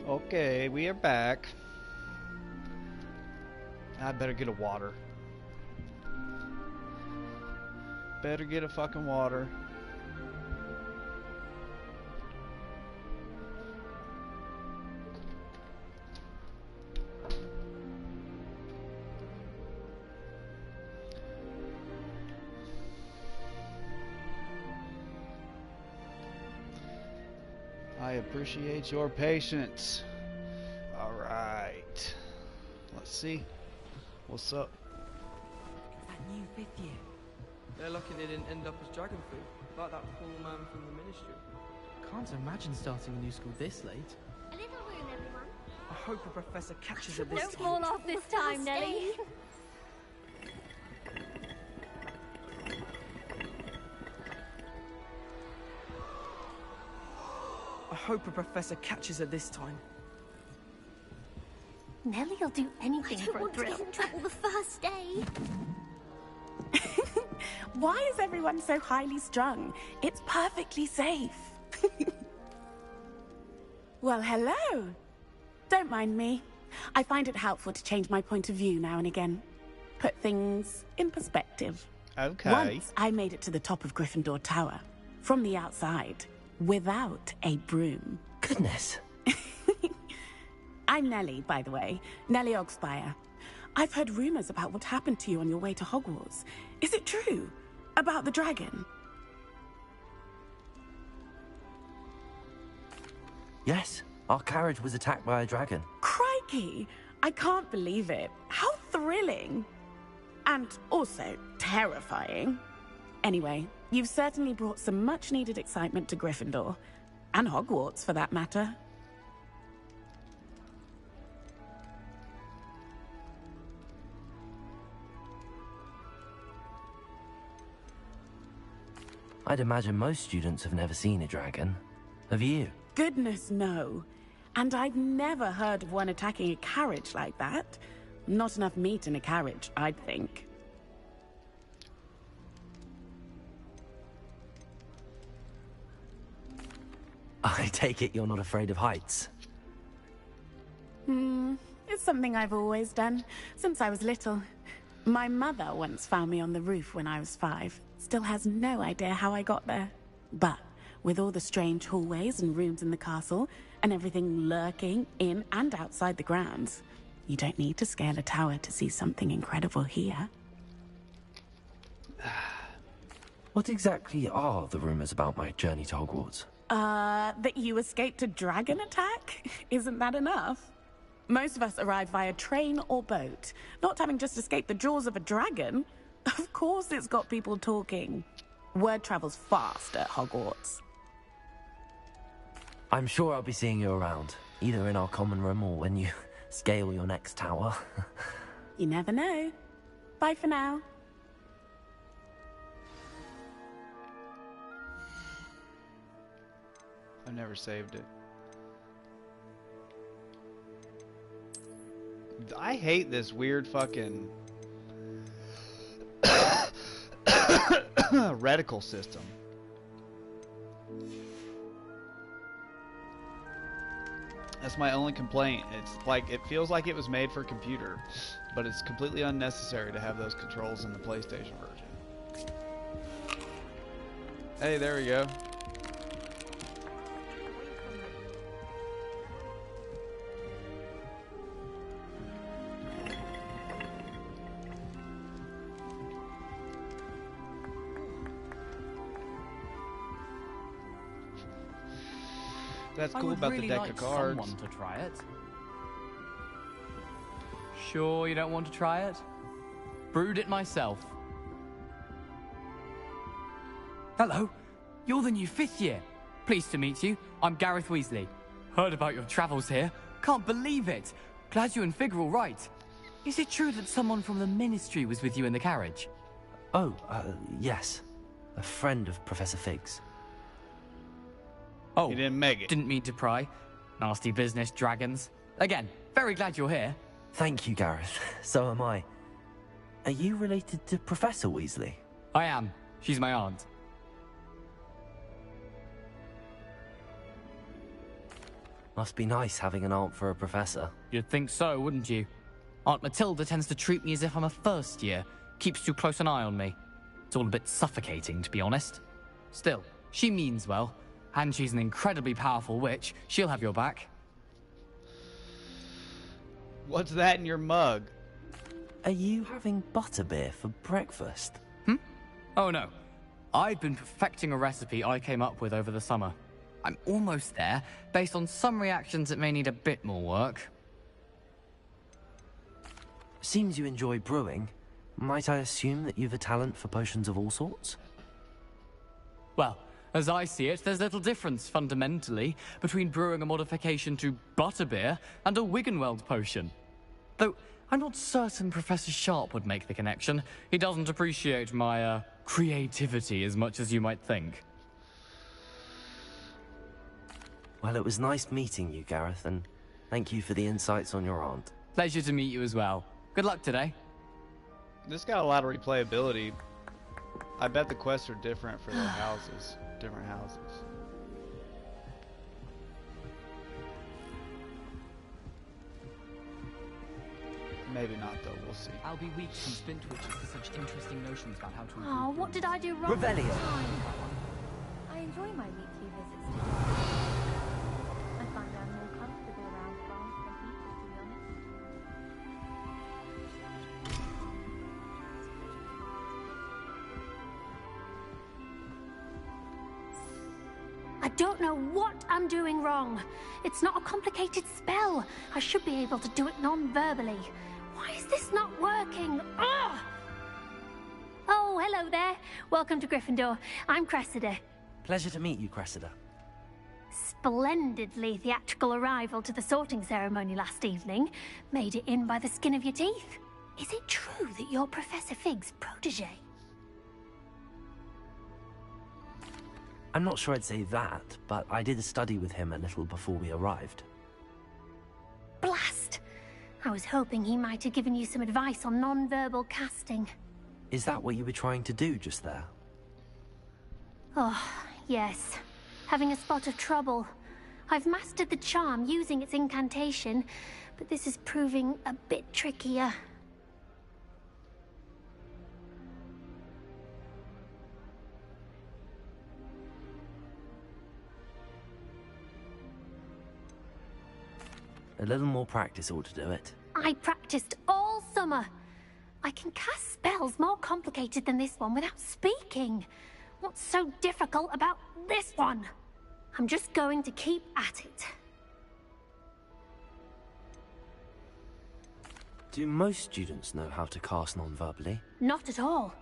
Okay, we are back. I better get a water. Better get a fucking water. I appreciate your patience. Alright. Let's see. What's up? That new 5th year. They're lucky they didn't end up as dragon food, like that poor man from the ministry. Can't imagine starting a new school this late. A little room, everyone. I hope a professor catches it this Don't time. fall off this time, Nelly. I hope a professor catches it this time. Nelly'll do anything for a want to thrill. get in trouble the first day. Why is everyone so highly strung? It's perfectly safe. Well, hello. Don't mind me. I find it helpful to change my point of view now and again. Put things in perspective. Okay. Once I made it to the top of Gryffindor Tower, from the outside, without a broom. Goodness. I'm Nellie, by the way. Nellie Ogspire. I've heard rumors about what happened to you on your way to Hogwarts. Is it true? About the dragon? Yes, our carriage was attacked by a dragon. Crikey! I can't believe it. How thrilling! And also terrifying. Anyway, you've certainly brought some much-needed excitement to Gryffindor. And Hogwarts, for that matter. I'd imagine most students have never seen a dragon. Have you? Goodness, no. And I've never heard of one attacking a carriage like that. Not enough meat in a carriage, I'd think. I take it you're not afraid of heights. It's something I've always done, since I was little. My mother once found me on the roof when I was 5. Still has no idea how I got there. But with all the strange hallways and rooms in the castle, and everything lurking in and outside the grounds, you don't need to scale a tower to see something incredible here. What exactly are the rumors about my journey to Hogwarts? That you escaped a dragon attack? Isn't that enough? Most of us arrive via train or boat, not having just escaped the jaws of a dragon. Of course it's got people talking. Word travels fast at Hogwarts. I'm sure I'll be seeing you around, either in our common room or when you scale your next tower. You never know. Bye for now. I've never saved it. I hate this weird fucking reticle system. That's my only complaint. It's like, it feels like it was made for a computer, but it's completely unnecessary to have those controls in the PlayStation version. Hey, there we go. That's cool about the deck of cards. Someone to try it. Sure you don't want to try it? Brewed it myself. Hello, you're the new 5th year. Pleased to meet you. I'm Gareth Weasley. Heard about your travels here. Can't believe it. Glad you and Fig are all right. Is it true that someone from the Ministry was with you in the carriage? Oh, yes. A friend of Professor Fig's. Oh, he didn't make it. Didn't mean to pry. Nasty business, dragons. Again, very glad you're here. Thank you, Gareth. So am I. Are you related to Professor Weasley? I am. She's my aunt. Must be nice having an aunt for a professor. You'd think so, wouldn't you? Aunt Matilda tends to treat me as if I'm a first year. Keeps too close an eye on me. It's all a bit suffocating, to be honest. Still, she means well. And she's an incredibly powerful witch. She'll have your back. What's that in your mug? Are you having butterbeer for breakfast? Oh no. I've been perfecting a recipe I came up with over the summer. I'm almost there, based on some reactions that may need a bit more work. Seems you enjoy brewing. Might I assume that you've a talent for potions of all sorts? Well, as I see it, there's little difference, fundamentally, between brewing a modification to butterbeer and a Wiggenweld potion. Though, I'm not certain Professor Sharp would make the connection. He doesn't appreciate my, creativity as much as you might think. Well, it was nice meeting you, Gareth, and thank you for the insights on your aunt. Pleasure to meet you as well. Good luck today. This got a lot of replayability. I bet the quests are different for their houses. Different houses. Maybe not, though. We'll see. I'll be weak from spin twitches for such interesting notions about how to improve. Oh, what did I do wrong? Revelio. I enjoy my weekly visits to I find I'm more comfortable around plants than people, to be honest. I don't know what I'm doing wrong. It's not a complicated spell. I should be able to do it non-verbally. Why is this not working? Ugh! Oh, hello there. Welcome to Gryffindor. I'm Cressida. Pleasure to meet you, Cressida. Splendidly theatrical arrival to the sorting ceremony last evening. Made it in by the skin of your teeth. Is it true that you're Professor Fig's protege? I'm not sure I'd say that, but I did study with him a little before we arrived. Blast! I was hoping he might have given you some advice on non-verbal casting. Is that what you were trying to do just there? Oh, yes. Having a spot of trouble. I've mastered the charm using its incantation, but this is proving a bit trickier. A little more practice ought to do it. I practiced all summer. I can cast spells more complicated than this one without speaking. What's so difficult about this one? I'm just going to keep at it. Do most students know how to cast non-verbally? Not at all.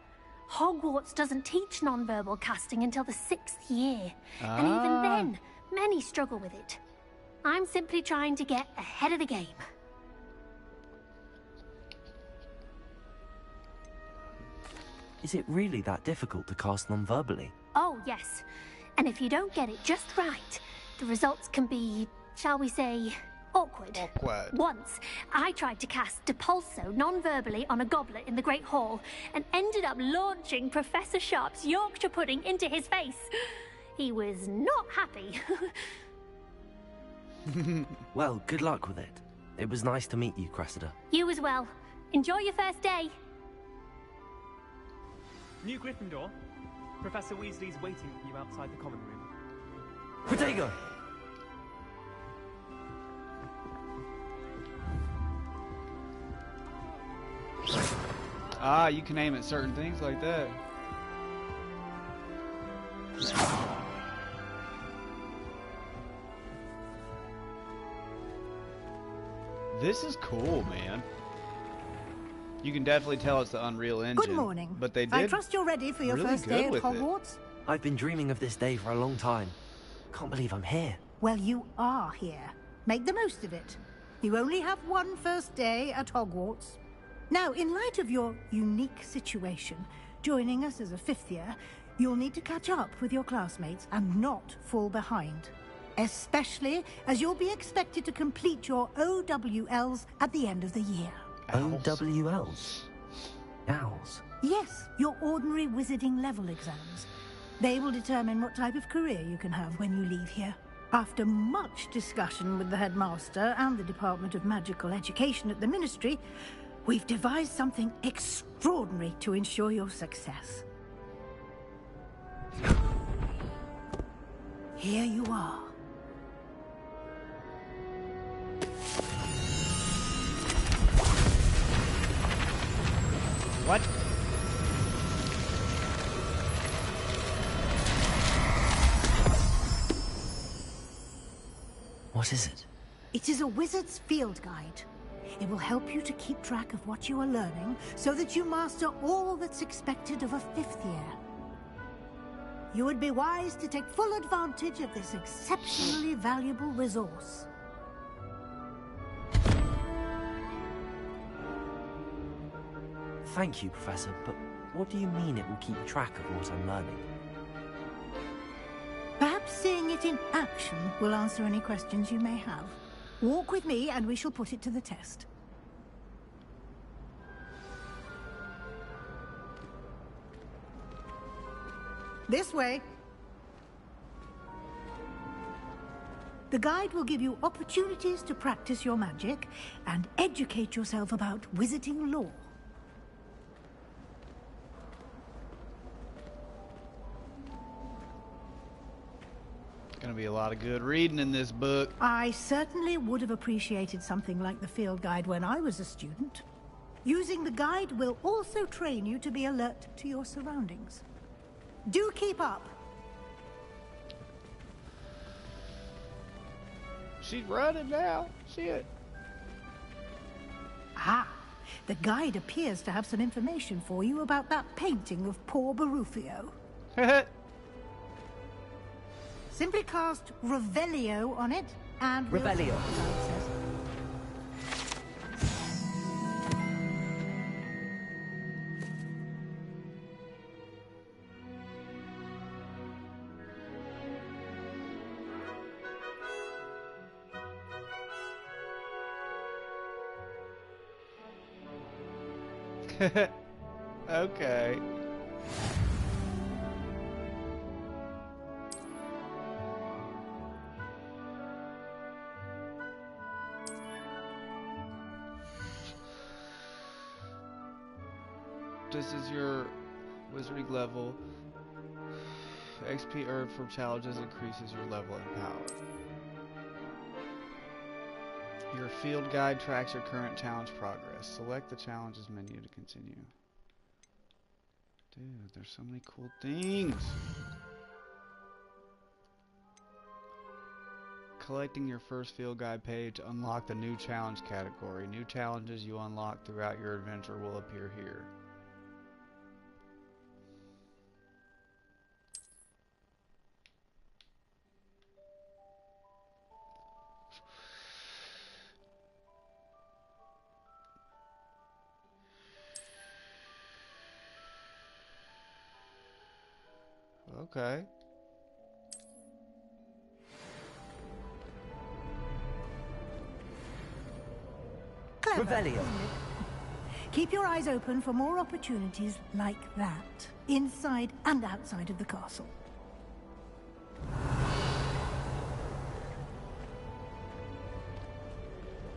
Hogwarts doesn't teach non-verbal casting until the 6th year. And even then, many struggle with it. I'm simply trying to get ahead of the game. Is it really that difficult to cast non-verbally? Oh, yes. And if you don't get it just right, the results can be, shall we say, awkward. Once, I tried to cast Depulso non-verbally on a goblet in the Great Hall and ended up launching Professor Sharp's Yorkshire pudding into his face. He was not happy. Well, good luck with it. It was nice to meet you, Cressida. You as well. Enjoy your first day. New Gryffindor. Professor Weasley's waiting for you outside the common room. Protego! Ah, you can aim at certain things like that. This is cool, man. You can definitely tell it's the Unreal Engine. Good morning. But they did I trust you're ready for your really first good day at with it. Hogwarts? I've been dreaming of this day for a long time. Can't believe I'm here. Well, you are here. Make the most of it. You only have one first day at Hogwarts. Now, in light of your unique situation, joining us as a 5th year, you'll need to catch up with your classmates and not fall behind. Especially as you'll be expected to complete your OWLs at the end of the year. OWLs? Owls? Yes, your ordinary wizarding level exams. They will determine what type of career you can have when you leave here. After much discussion with the headmaster and the Department of Magical Education at the Ministry, we've devised something extraordinary to ensure your success. Here you are. What? What is it? It is a wizard's field guide. It will help you to keep track of what you are learning so that you master all that's expected of a 5th year. You would be wise to take full advantage of this exceptionally valuable resource. Thank you, Professor, but what do you mean it will keep track of what I'm learning? Perhaps seeing it in action will answer any questions you may have. Walk with me and we shall put it to the test. This way. The guide will give you opportunities to practice your magic and educate yourself about wizarding lore. Gonna be a lot of good reading in this book. I certainly would have appreciated something like the field guide when I was a student. Using the guide will also train you to be alert to your surroundings. Do keep up. She's running now. Shit. Ah, the guide appears to have some information for you about that painting of poor Barufio. Simply cast Revelio on it, and Revelio. Okay. This is your wizarding level. XP earned from challenges increases your level and power. Your field guide tracks your current challenge progress. Select the challenges menu to continue. Dude, there's so many cool things. Collecting your first field guide page, unlock the new challenge category. New challenges you unlock throughout your adventure will appear here. Okay. Clever. Revelio. Keep your eyes open for more opportunities like that, inside and outside of the castle.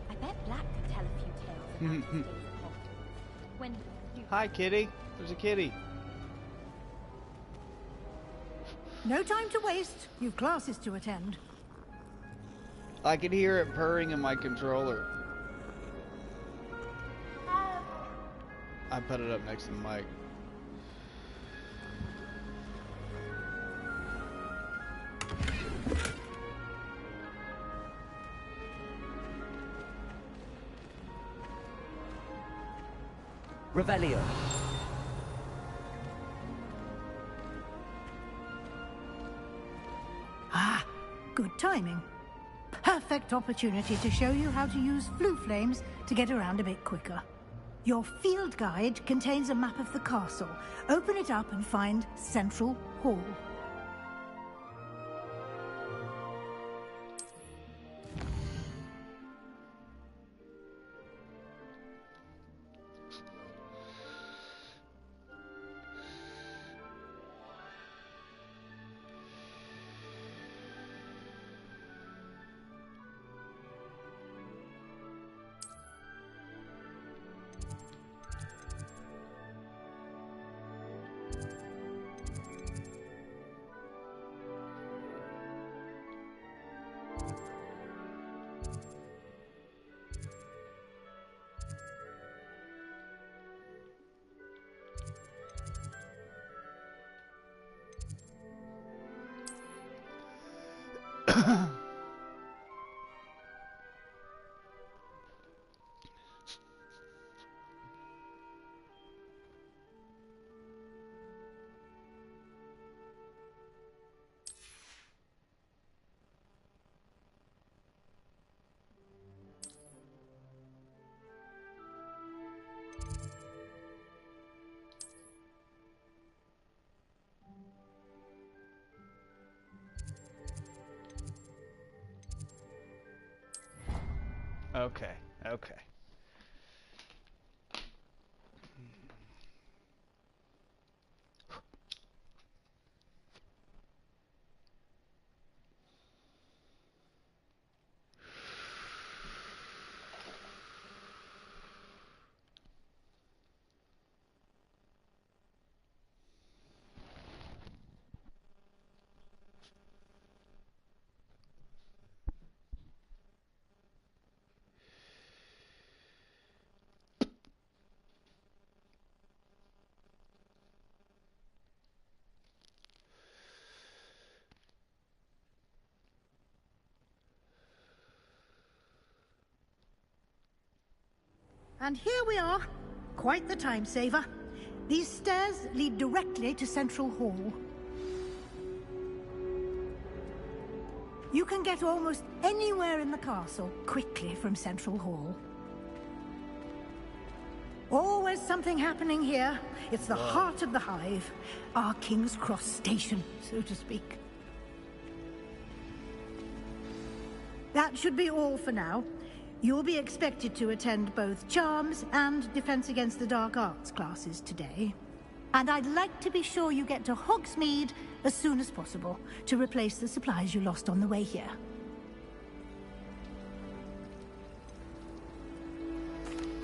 I bet Black could tell a few tales about his days at Hogwarts. When you... Hi, kitty. There's a kitty. No time to waste. You've classes to attend. I can hear it purring in my controller. I put it up next to the mic. Revelio. Ah, good timing. Perfect opportunity to show you how to use flue flames to get around a bit quicker. Your field guide contains a map of the castle. Open it up and find Central Hall. Okay, okay. And here we are. Quite the time saver. These stairs lead directly to Central Hall. You can get almost anywhere in the castle quickly from Central Hall. Always something happening here. It's the heart of the hive. Our King's Cross station, so to speak. That should be all for now. You'll be expected to attend both Charms and Defense Against the Dark Arts classes today. And I'd like to be sure you get to Hogsmeade as soon as possible to replace the supplies you lost on the way here.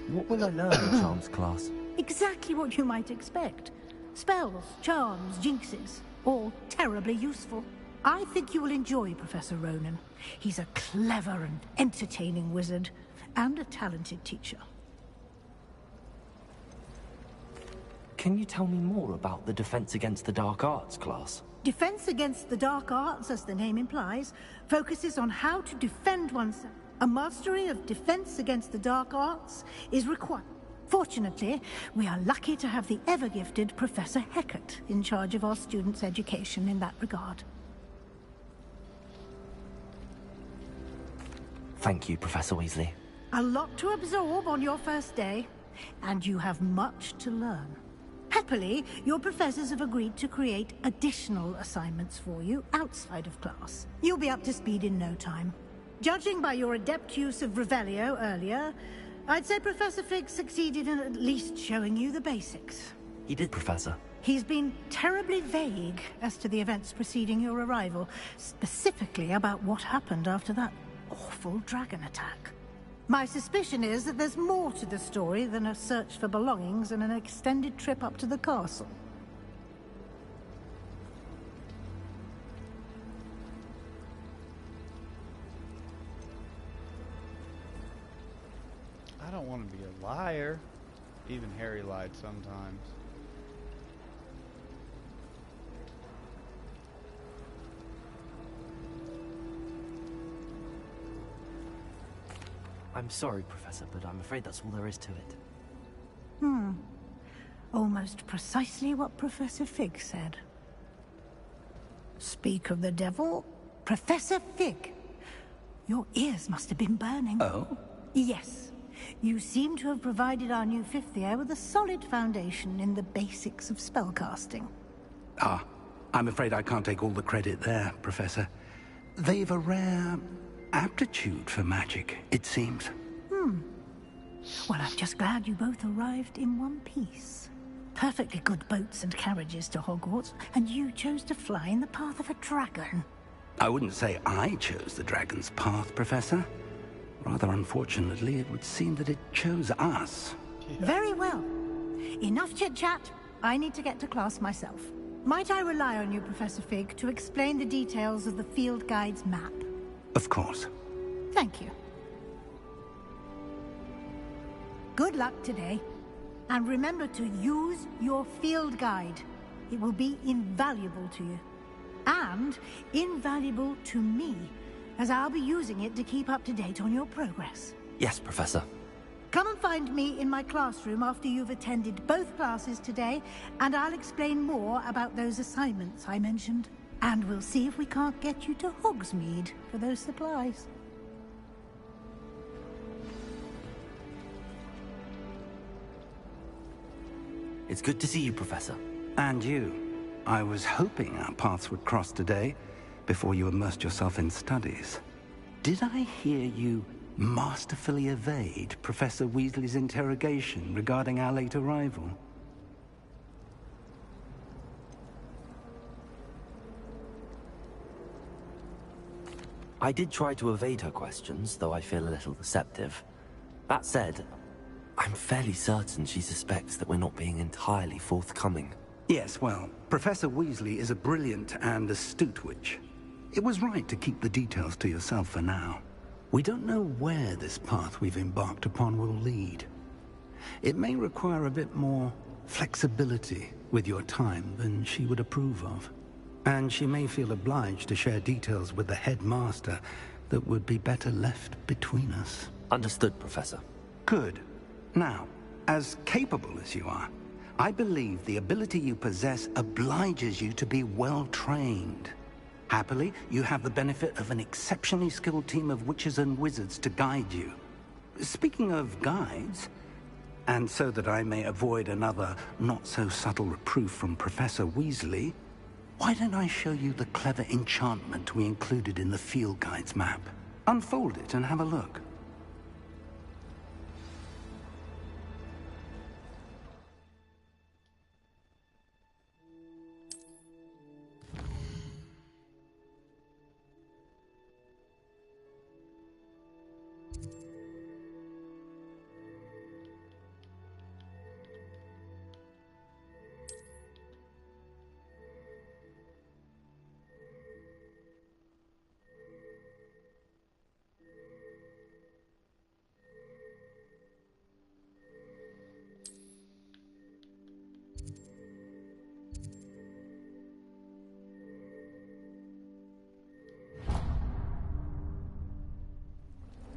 What will I learn in Charms class? Exactly what you might expect. Spells, charms, jinxes, all terribly useful. I think you will enjoy Professor Ronan. He's a clever and entertaining wizard, and a talented teacher. Can you tell me more about the Defense Against the Dark Arts class? Defense Against the Dark Arts, as the name implies, focuses on how to defend oneself. A mastery of Defense Against the Dark Arts is required. Fortunately, we are lucky to have the ever-gifted Professor Hecat in charge of our students' education in that regard. Thank you, Professor Weasley. A lot to absorb on your first day, and you have much to learn. Happily, your professors have agreed to create additional assignments for you outside of class. You'll be up to speed in no time. Judging by your adept use of Revelio earlier, I'd say Professor Fig succeeded in at least showing you the basics. He did, Professor. He's been terribly vague as to the events preceding your arrival, specifically about what happened after that awful dragon attack. My suspicion is that there's more to the story than a search for belongings and an extended trip up to the castle. I don't want to be a liar. Even Harry lied sometimes. I'm sorry, Professor, but I'm afraid that's all there is to it. Almost precisely what Professor Fig said. Speak of the devil, Professor Fig. Your ears must have been burning. Oh? Yes. You seem to have provided our new fifth year with a solid foundation in the basics of spellcasting. Ah, I'm afraid I can't take all the credit there, Professor. They've a rare aptitude for magic, it seems. Well, I'm just glad you both arrived in one piece. Perfectly good boats and carriages to Hogwarts, and you chose to fly in the path of a dragon. I wouldn't say I chose the dragon's path, Professor. Rather unfortunately, it would seem that it chose us. Very well. Enough chit-chat. I need to get to class myself. Might I rely on you, Professor Fig, to explain the details of the field guide's map? Of course. Thank you. Good luck today. And remember to use your field guide. It will be invaluable to you. And invaluable to me, as I'll be using it to keep up to date on your progress. Yes, Professor. Come and find me in my classroom after you've attended both classes today, and I'll explain more about those assignments I mentioned. And we'll see if we can't get you to Hogsmeade for those supplies. It's good to see you, Professor. And you. I was hoping our paths would cross today, before you immersed yourself in studies. Did I hear you masterfully evade Professor Weasley's interrogation regarding our late arrival? I did try to evade her questions, though I feel a little deceptive. That said, I'm fairly certain she suspects that we're not being entirely forthcoming. Yes, well, Professor Weasley is a brilliant and astute witch. It was right to keep the details to yourself for now. We don't know where this path we've embarked upon will lead. It may require a bit more flexibility with your time than she would approve of. And she may feel obliged to share details with the headmaster that would be better left between us. Understood, Professor. Good. Now, as capable as you are, I believe the ability you possess obliges you to be well-trained. Happily, you have the benefit of an exceptionally skilled team of witches and wizards to guide you. Speaking of guides, and so that I may avoid another not-so-subtle reproof from Professor Weasley, why don't I show you the clever enchantment we included in the field guide's map? Unfold it and have a look.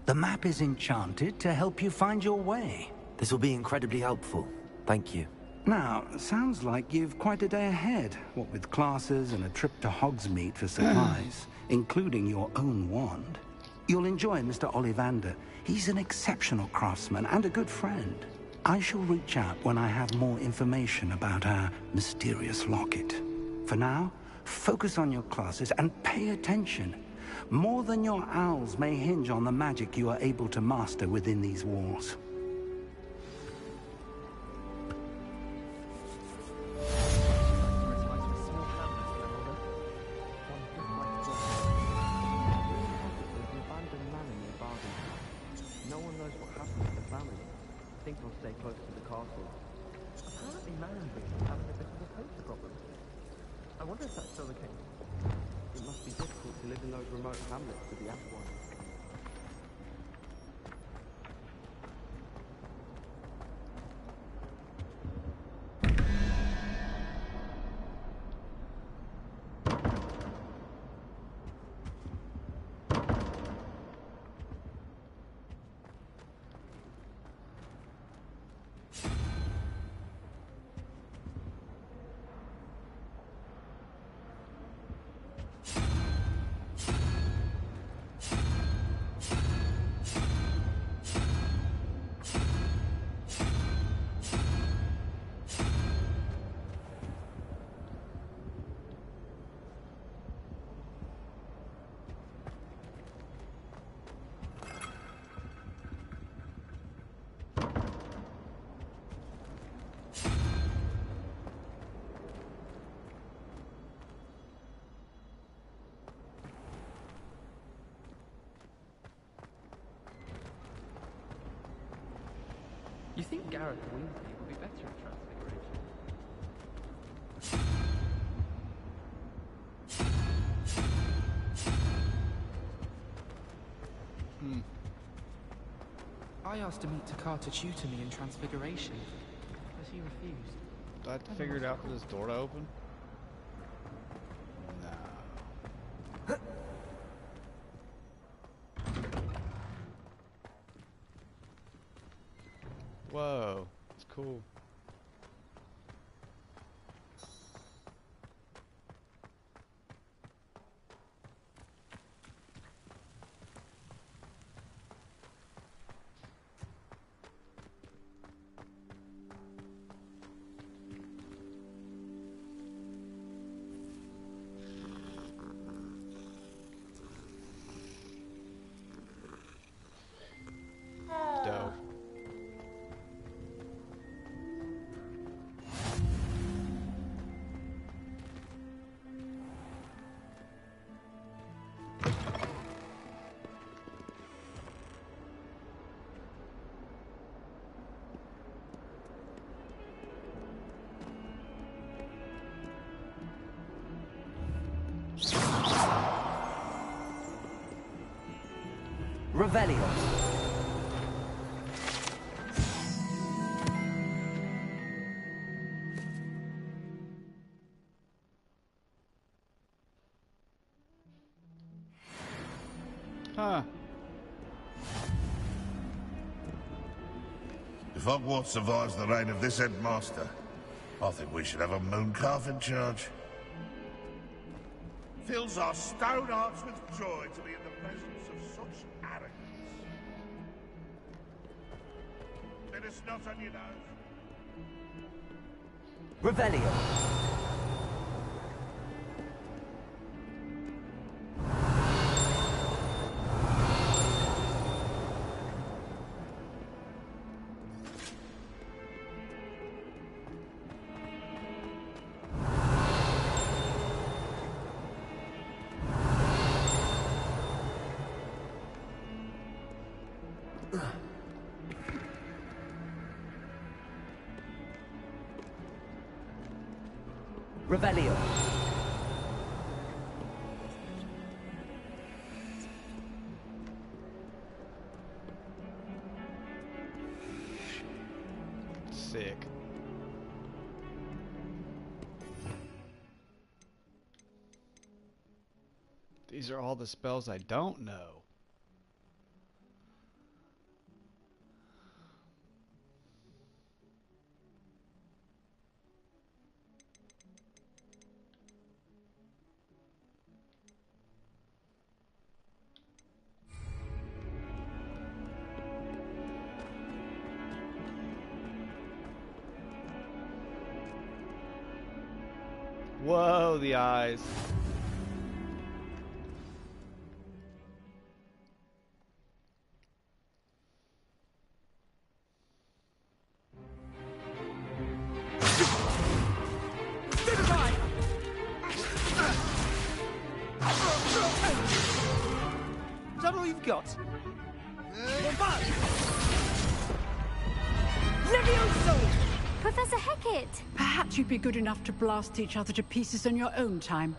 The map is enchanted to help you find your way. This will be incredibly helpful. Thank you. Now, sounds like you've quite a day ahead, what with classes and a trip to Hogsmeade for supplies, including your own wand. You'll enjoy Mr. Ollivander. He's an exceptional craftsman and a good friend. I shall reach out when I have more information about our mysterious locket. For now, focus on your classes and pay attention. More than your owls may hinge on the magic you are able to master within these walls. No one knows what happened to the family. I think we'll stay close to the castle. Apparently Marienburg is having a bit of a poacher problem. I wonder if that's still the case. It must be difficult to live in those remote hamlets with the Outlaw. You think Gareth Weasley would be better at transfiguration? I asked him to Takar to tutor me in transfiguration, but he refused. Do I have to figure it out for this door to open? No. Whoa, it's cool. Dope. Revelio. Huh. If Hogwarts survives the reign of this headmaster, I think we should have a mooncalf in charge. Fills our stone hearts with joy to be in the presence of such arrogance. Let us not on your nose. Revelio. Revelio. Sick. These are all the spells I don't know. Whoa, the eyes. Is that all you've got? Levioso! Professor Hecat! Perhaps you'd be good enough to blast each other to pieces in your own time.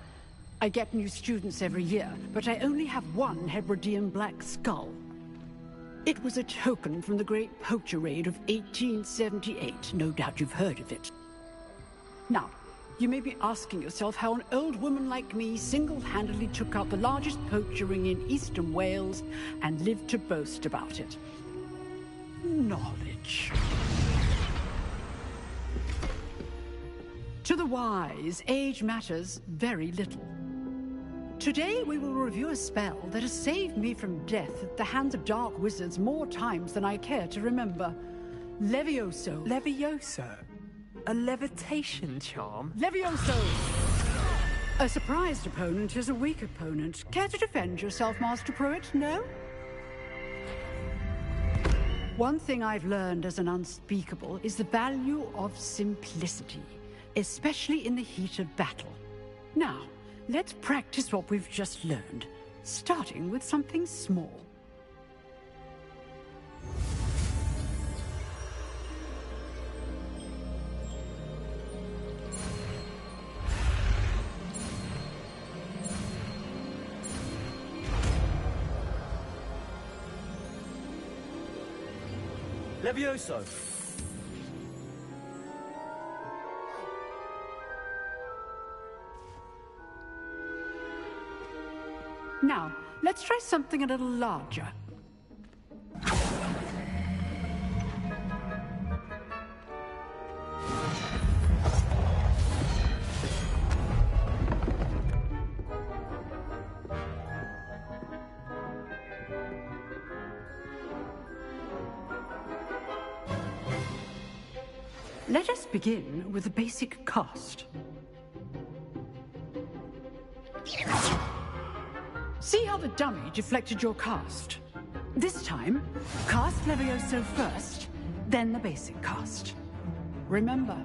I get new students every year, but I only have one Hebridean black skull. It was a token from the Great Poacher Raid of 1878. No doubt you've heard of it. Now, you may be asking yourself how an old woman like me single-handedly took out the largest poacher ring in eastern Wales and lived to boast about it. Knowledge. To the wise, age matters very little. Today we will review a spell that has saved me from death at the hands of dark wizards more times than I care to remember. Levioso. Levioso? A levitation charm? Levioso! A surprised opponent is a weak opponent. Care to defend yourself, Master Pruitt? No? One thing I've learned as an unspeakable is the value of simplicity, especially in the heat of battle. Now, let's practice what we've just learned, starting with something small. Levioso! Now, let's try something a little larger. Let us begin with the basic cast. See how the dummy deflected your cast? This time, cast Levioso first, then the basic cast. Remember,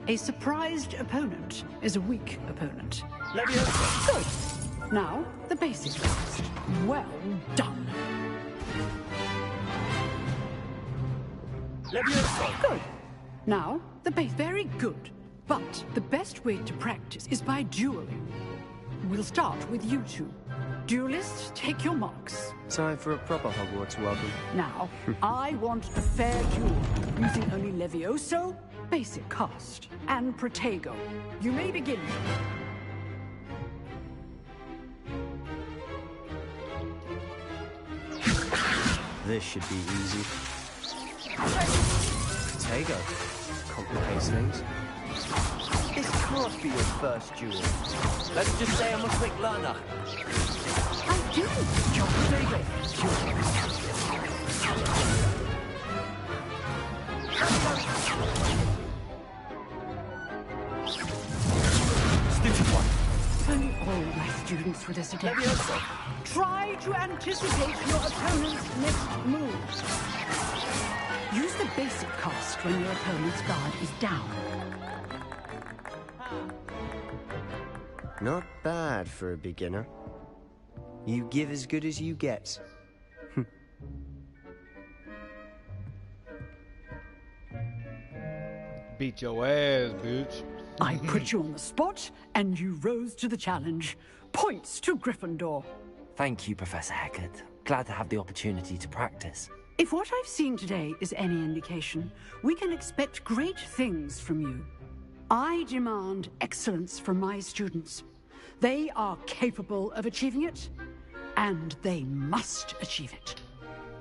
a surprised opponent is a weak opponent. Levioso. Good. Now, the basic cast. Well done. Levioso. Good. Now, the base. Very good. But the best way to practice is by dueling. We'll start with you two. Duelists, take your marks. Time for a proper Hogwarts welcome. Now, I want a fair duel, using only Levioso, basic cast, and Protego. You may begin. This should be easy. Protego. Complicates things. This can't be your first duel. Let's just say I'm a quick learner. I do, John Protego. Stupid one. If only all my students were this adept. Try to anticipate your opponent's next move. Use the basic cast when your opponent's guard is down. Not bad for a beginner. You give as good as you get. Beat your ass, bitch. I put you on the spot, and you rose to the challenge. Points to Gryffindor. Thank you, Professor Hecat. Glad to have the opportunity to practice. If what I've seen today is any indication, we can expect great things from you. I demand excellence from my students. They are capable of achieving it, and they must achieve it.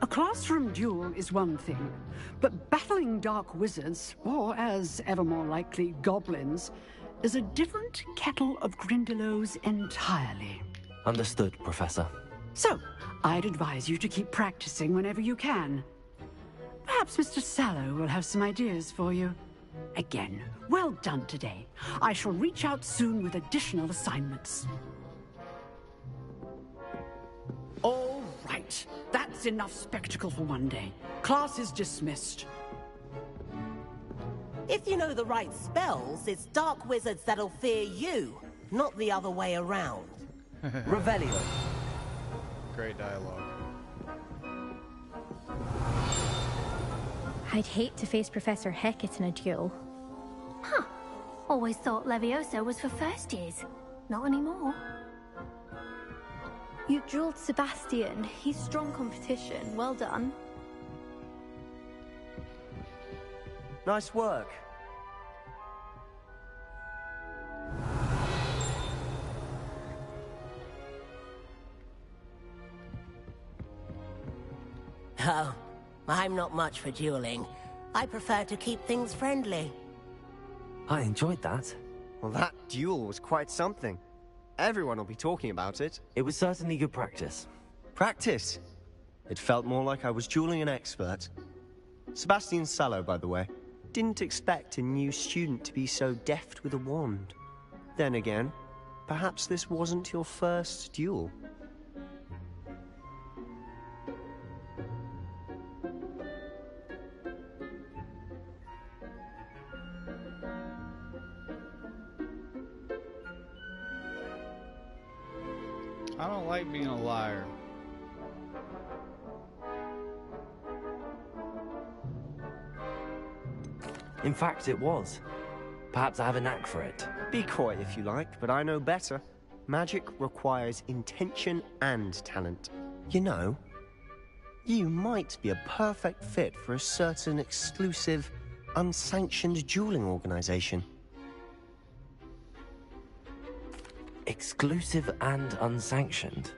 A classroom duel is one thing, but battling dark wizards, or as ever more likely, goblins, is a different kettle of Grindylows entirely. Understood, Professor. So, I'd advise you to keep practicing whenever you can. Perhaps Mr. Sallow will have some ideas for you. Again, well done today. I shall reach out soon with additional assignments. All right, that's enough spectacle for one day. Class is dismissed. If you know the right spells, it's dark wizards that'll fear you, not the other way around. Revelio. Great dialogue. I'd hate to face Professor Hecat in a duel. Huh. Always thought Levioso was for first years. Not anymore. You dueled Sebastian. He's strong competition. Well done. Nice work. Oh, I'm not much for dueling. I prefer to keep things friendly. I enjoyed that. Well, that duel was quite something. Everyone will be talking about it. It was certainly good practice. Practice? It felt more like I was dueling an expert. Sebastian Sallow, by the way. Didn't expect a new student to be so deft with a wand. Then again, perhaps this wasn't your first duel. I don't like being a liar. In fact, it was. Perhaps I have a knack for it. Be coy if you like, but I know better. Magic requires intention and talent. You know, you might be a perfect fit for a certain exclusive, unsanctioned dueling organization. Exclusive and unsanctioned.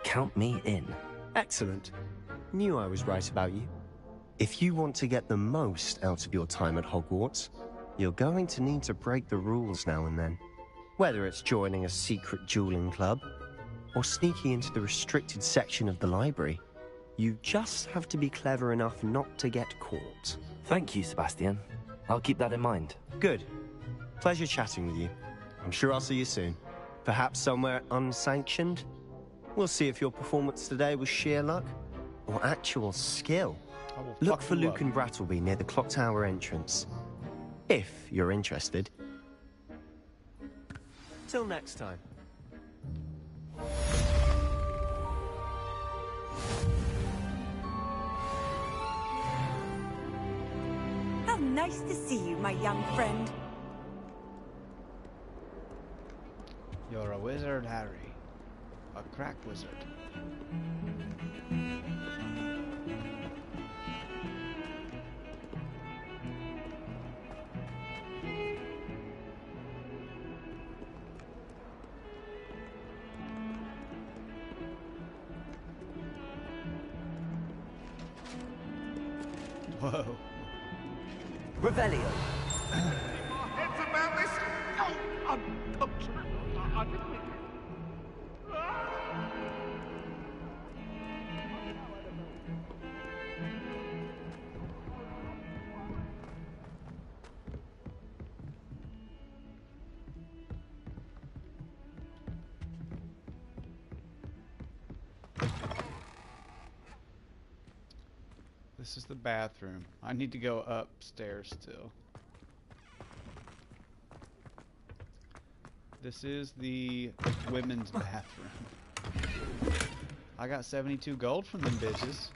Count me in. Excellent. Knew I was right about you. If you want to get the most out of your time at Hogwarts, you're going to need to break the rules now and then. Whether it's joining a secret dueling club, or sneaking into the restricted section of the library, you just have to be clever enough not to get caught. Thank you, Sebastian. I'll keep that in mind. Good. Pleasure chatting with you. I'm sure I'll see you soon. Perhaps somewhere unsanctioned? We'll see if your performance today was sheer luck or actual skill. Look for Luke and Brattleby near the clock tower entrance. If you're interested. Till next time. How nice to see you, my young friend. You're a wizard, Harry. A crack wizard. Whoa. Revelio. It's about this. Oh, I didn't mean. This is the bathroom. I need to go upstairs still. This is the women's bathroom. I got 72 gold from them bitches.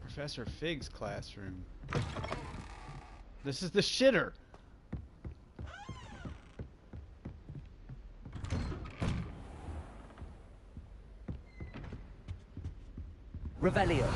Professor Fig's classroom. This is the shitter. Revelio.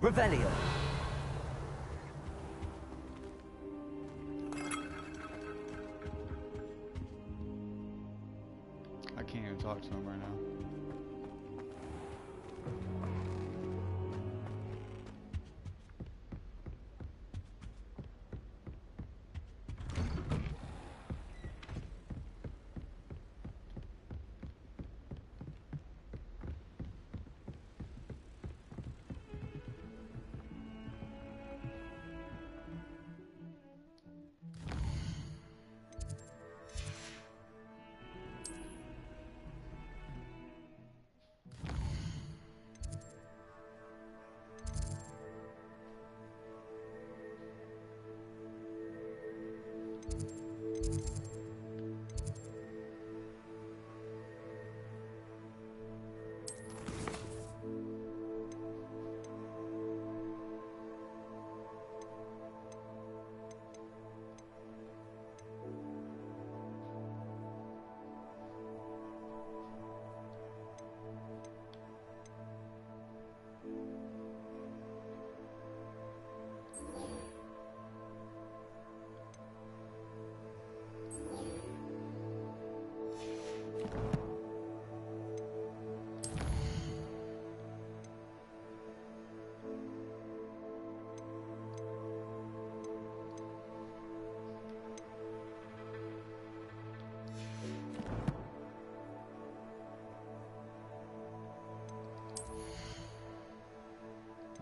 Revelio. I can't even talk to him right now.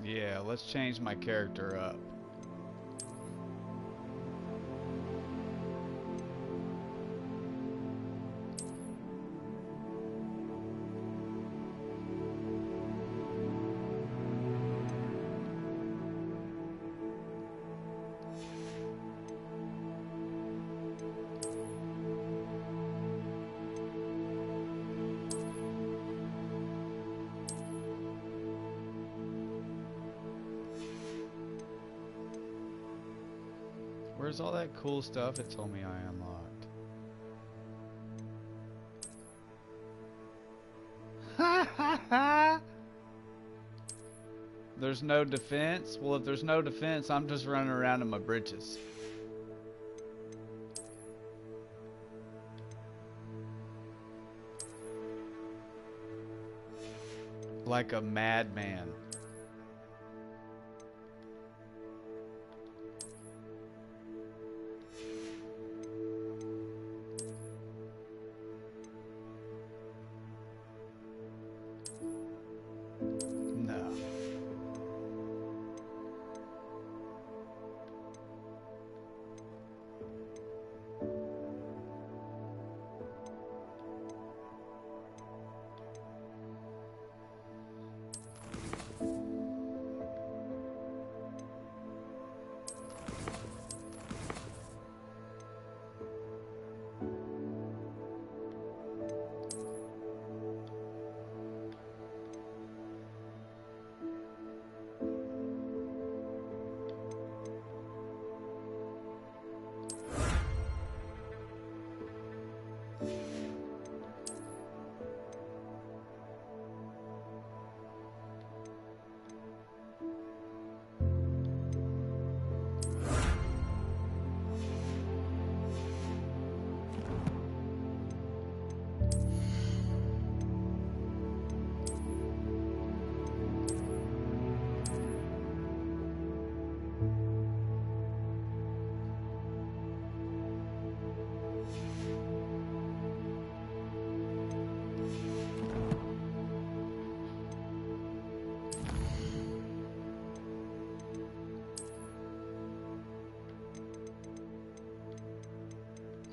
Yeah, let's change my character up. Where's all that cool stuff it told me I unlocked? There's no defense? Well, if there's no defense, I'm just running around in my britches. Like a madman. No.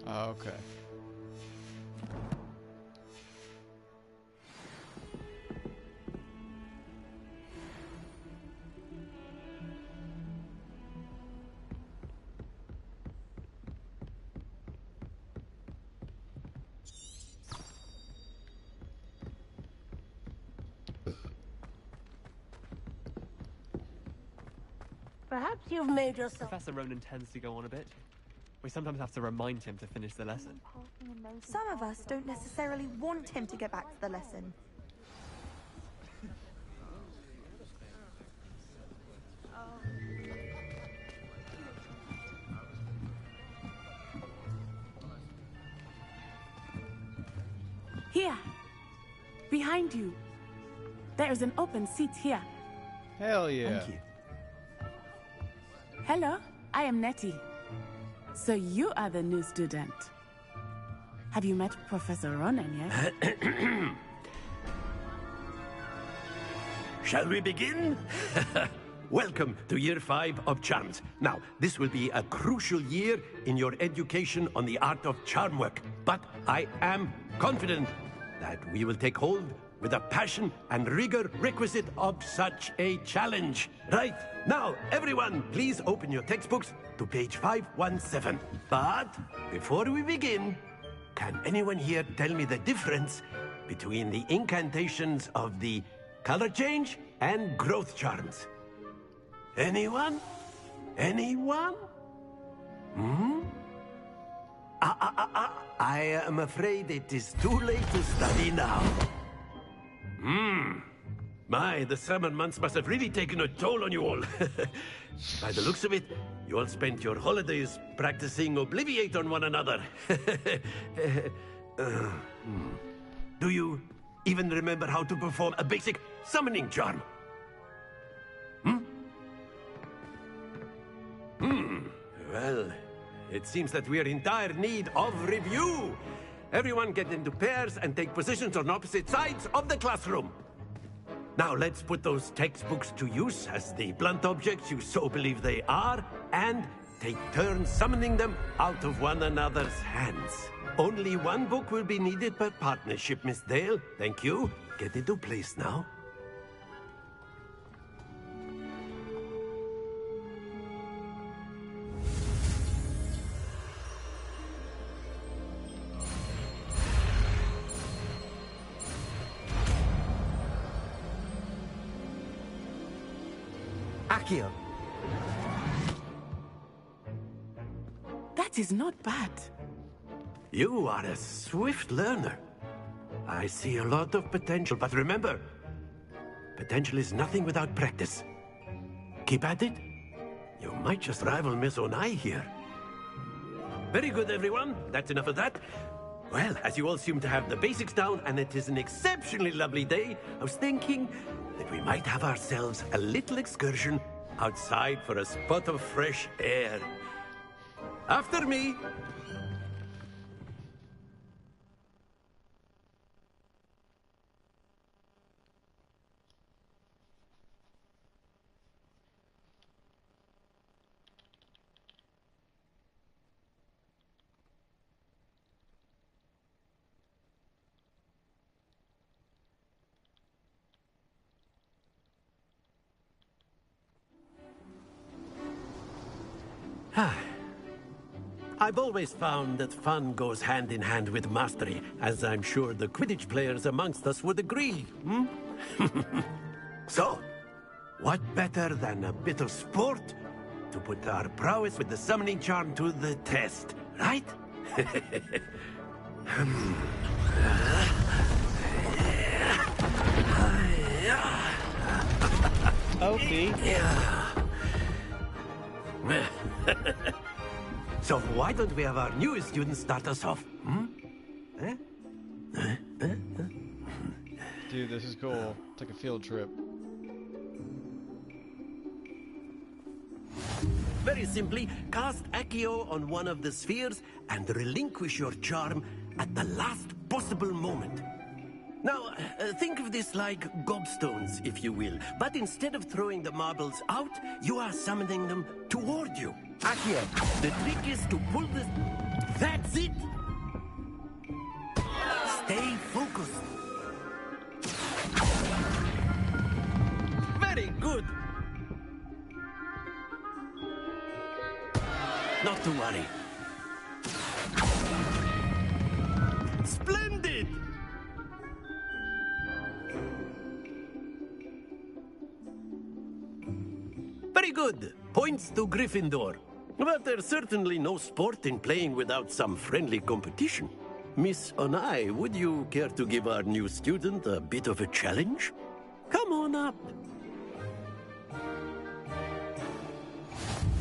Okay. Perhaps you've made yourself... Professor Ronan tends to go on a bit. We sometimes have to remind him to finish the lesson. Some of us don't necessarily want him to get back to the lesson. Here. Behind you. There is an open seat here. Hell yeah. Thank you. Hello, I am Nettie. So you are the new student. Have you met Professor Ronan yet? Shall we begin? Welcome to Year 5 of Charms. Now, this will be a crucial year in your education on the art of charm work. But I am confident that we will take hold with the passion and rigor requisite of such a challenge. Right, now, everyone, please open your textbooks to page 517. But before we begin, can anyone here tell me the difference between the incantations of the color change and growth charms? Anyone? Anyone? Hmm? I am afraid it is too late to study now. My, the summer months must have really taken a toll on you all. By the looks of it, you all spent your holidays practicing Obliviate on one another. Do you even remember how to perform a basic summoning charm? Well, it seems that we are in dire need of review. Everyone get into pairs and take positions on opposite sides of the classroom. Now let's put those textbooks to use as the blunt objects you so believe they are, and take turns summoning them out of one another's hands. Only one book will be needed per partnership, Miss Dale. Thank you. Get into place now. Accio. That is not bad. You are a swift learner. I see a lot of potential, but remember, potential is nothing without practice. Keep at it. You might just rival Miss Onai here. Very good, everyone. That's enough of that. Well, as you all seem to have the basics down, and it is an exceptionally lovely day, I was thinking that we might have ourselves a little excursion outside for a spot of fresh air. After me. I've always found that fun goes hand in hand with mastery, as I'm sure the Quidditch players amongst us would agree. So, what better than a bit of sport to put our prowess with the summoning charm to the test, right? Opie. So why don't we have our newest student start us off? Dude, this is cool. It's like a field trip. Very simply, cast Accio on one of the spheres and relinquish your charm at the last possible moment. Now, think of this like gobstones, if you will. But instead of throwing the marbles out, you are summoning them toward you. Accio, the trick is to pull this... That's it! Stay focused. Very good. Not to worry. Splendid! Very good. Points to Gryffindor. But there's certainly no sport in playing without some friendly competition. Miss Onai, would you care to give our new student a bit of a challenge? Come on up.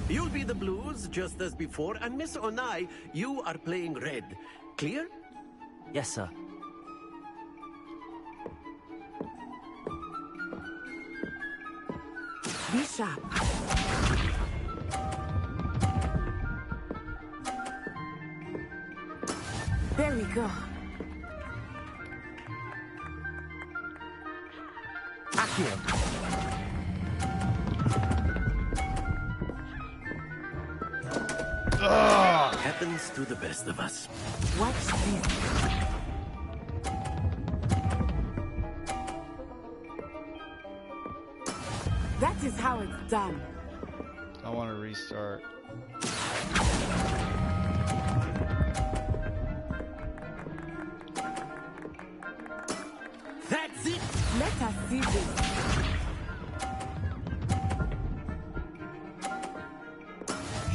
You'll be the blues, just as before, and Miss Onai, you are playing red. Clear? Yes, sir. Be sharp. There we go. Accio. Happens to the best of us. Watch this. That is how it's done. I want to restart. That's it! Let us see this.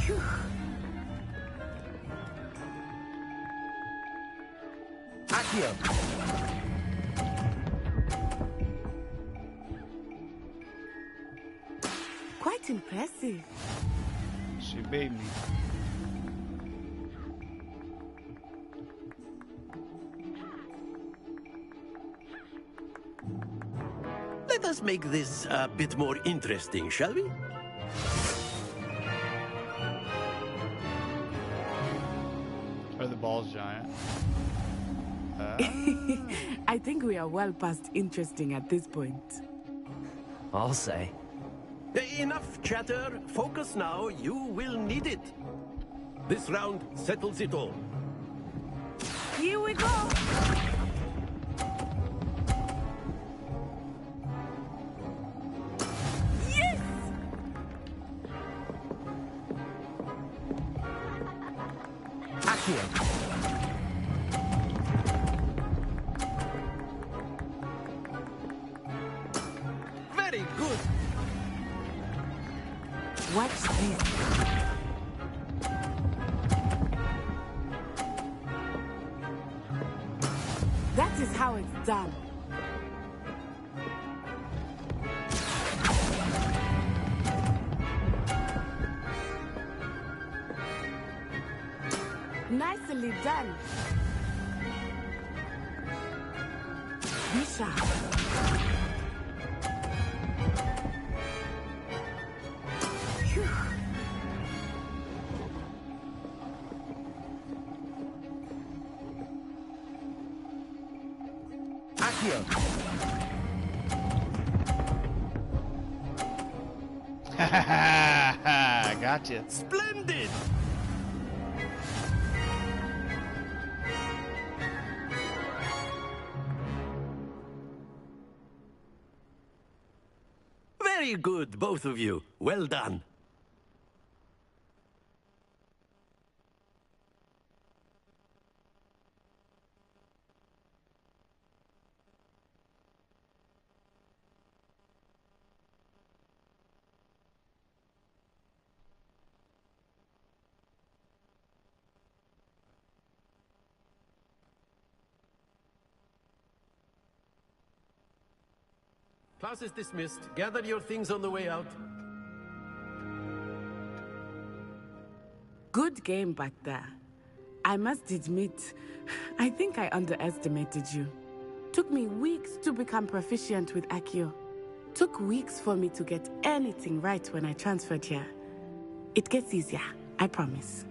Phew. Accio. Quite impressive. She beat me. Let us make this a bit more interesting, shall we? Are the balls giant? I think we are well past interesting at this point. I'll say. Enough chatter. Focus now. You will need it. This round settles it all. Here we go! Yes! Accio. Very good. Watch this. That is how it's done. Nicely done. Be sharp. Phew. Accio. Gotcha. Splendid! Very good, both of you. Well done. Class is dismissed. Gather your things on the way out. Good game back there. I must admit, I think I underestimated you. Took me weeks to become proficient with Accio. Took weeks for me to get anything right when I transferred here. It gets easier, I promise.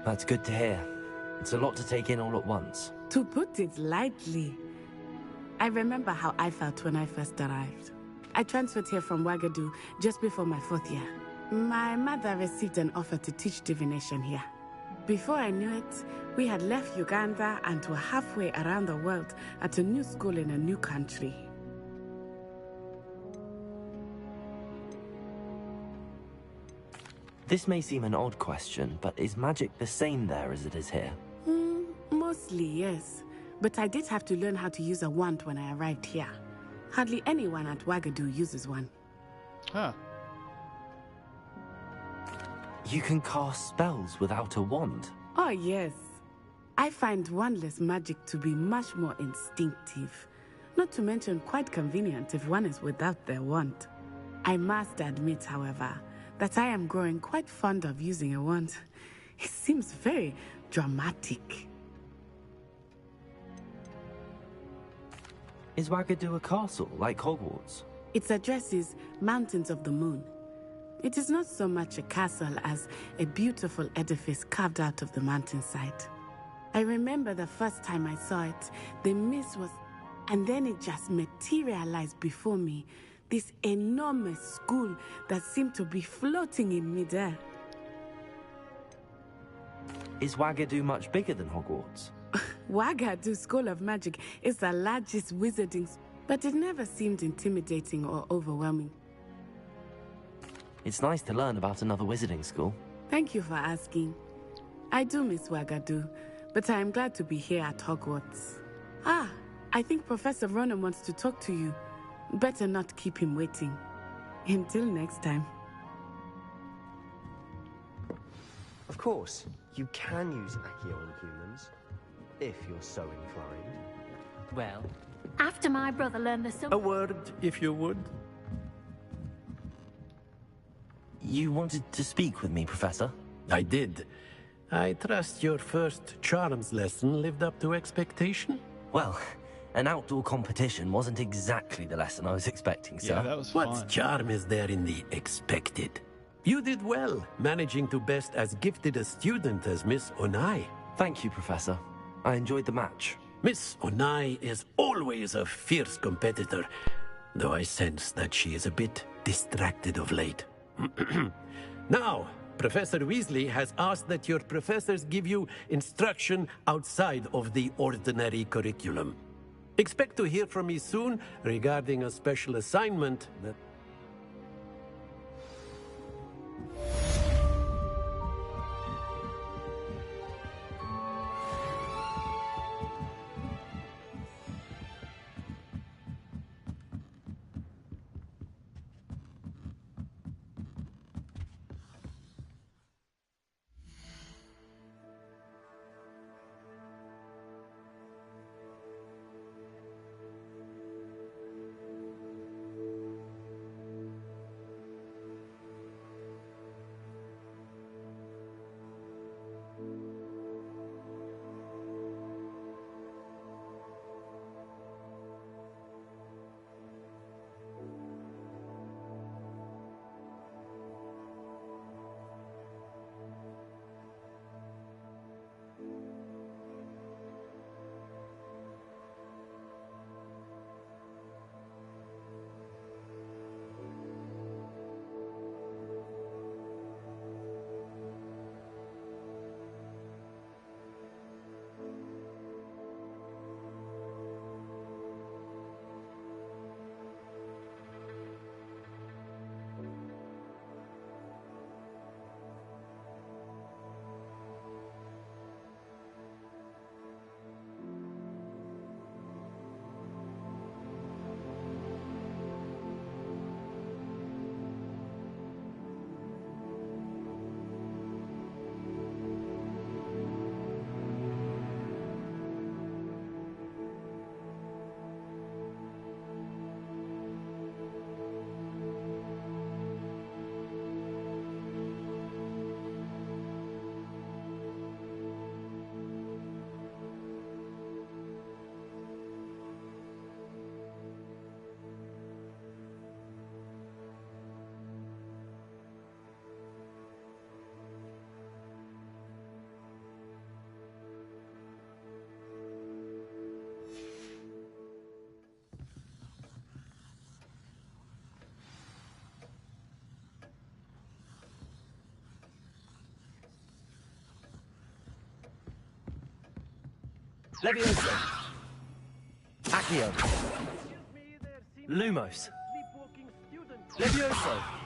That's good to hear. It's a lot to take in all at once. To put it lightly, I remember how I felt when I first arrived. I transferred here from Ouagadougou just before my 4th year. My mother received an offer to teach divination here. Before I knew it, we had left Uganda and were halfway around the world at a new school in a new country. This may seem an odd question, but is magic the same there as it is here? Mostly, yes. But I did have to learn how to use a wand when I arrived here. Hardly anyone at Ouagadougou uses one. Huh. You can cast spells without a wand? Oh, yes. I find wandless magic to be much more instinctive. Not to mention quite convenient if one is without their wand. I must admit, however, that I am growing quite fond of using a wand. It seems very dramatic. Is Ouagadougou a castle, like Hogwarts? Its address is Mountains of the Moon. It is not so much a castle as a beautiful edifice carved out of the mountainside. I remember the first time I saw it, the mist was... And then it just materialized before me. This enormous school that seemed to be floating in midair. Is Ouagadougou much bigger than Hogwarts? Ouagadougou School of Magic is the largest wizarding, but it never seemed intimidating or overwhelming. It's nice to learn about another wizarding school. Thank you for asking. I do miss Ouagadougou, but I am glad to be here at Hogwarts. Ah, I think Professor Ronan wants to talk to you. Better not keep him waiting. Until next time. Of course, you can use Accio on humans, if you're so inclined. Well, After my brother learned the A word, if you would. You wanted to speak with me, Professor? I did. I trust your first charms lesson lived up to expectation? Well, an outdoor competition wasn't exactly the lesson I was expecting, sir. Yeah, that was fun. What charm is there in the expected? You did well, managing to best as gifted a student as Miss Onai. Thank you, Professor. I enjoyed the match. Miss Onai is always a fierce competitor, though I sense that she is a bit distracted of late. Now, Professor Weasley has asked that your professors give you instruction outside of the ordinary curriculum. Expect to hear from me soon regarding a special assignment that... Levioso. Accio. Lumos. Levioso.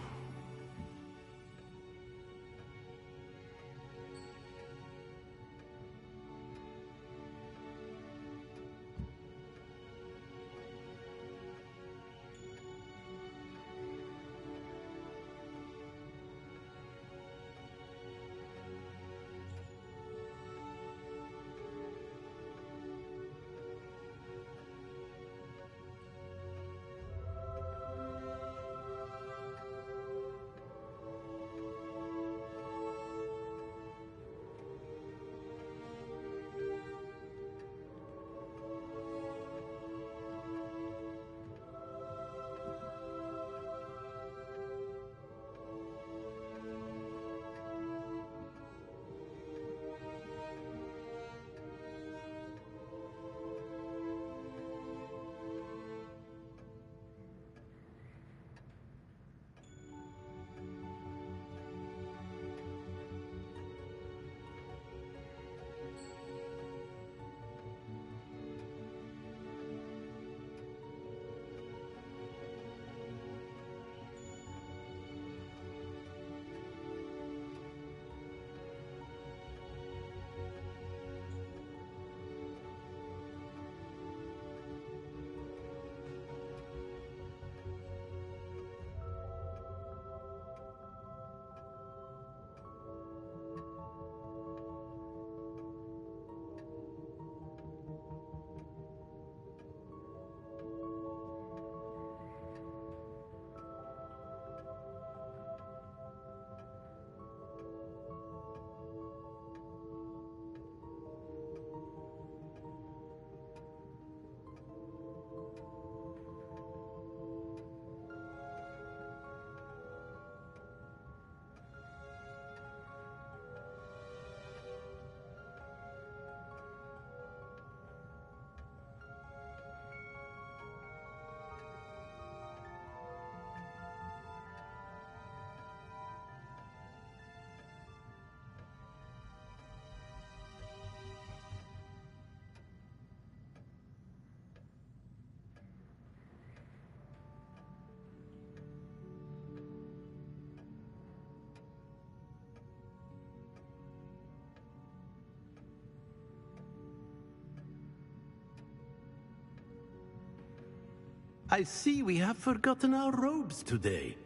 I see we have forgotten our robes today.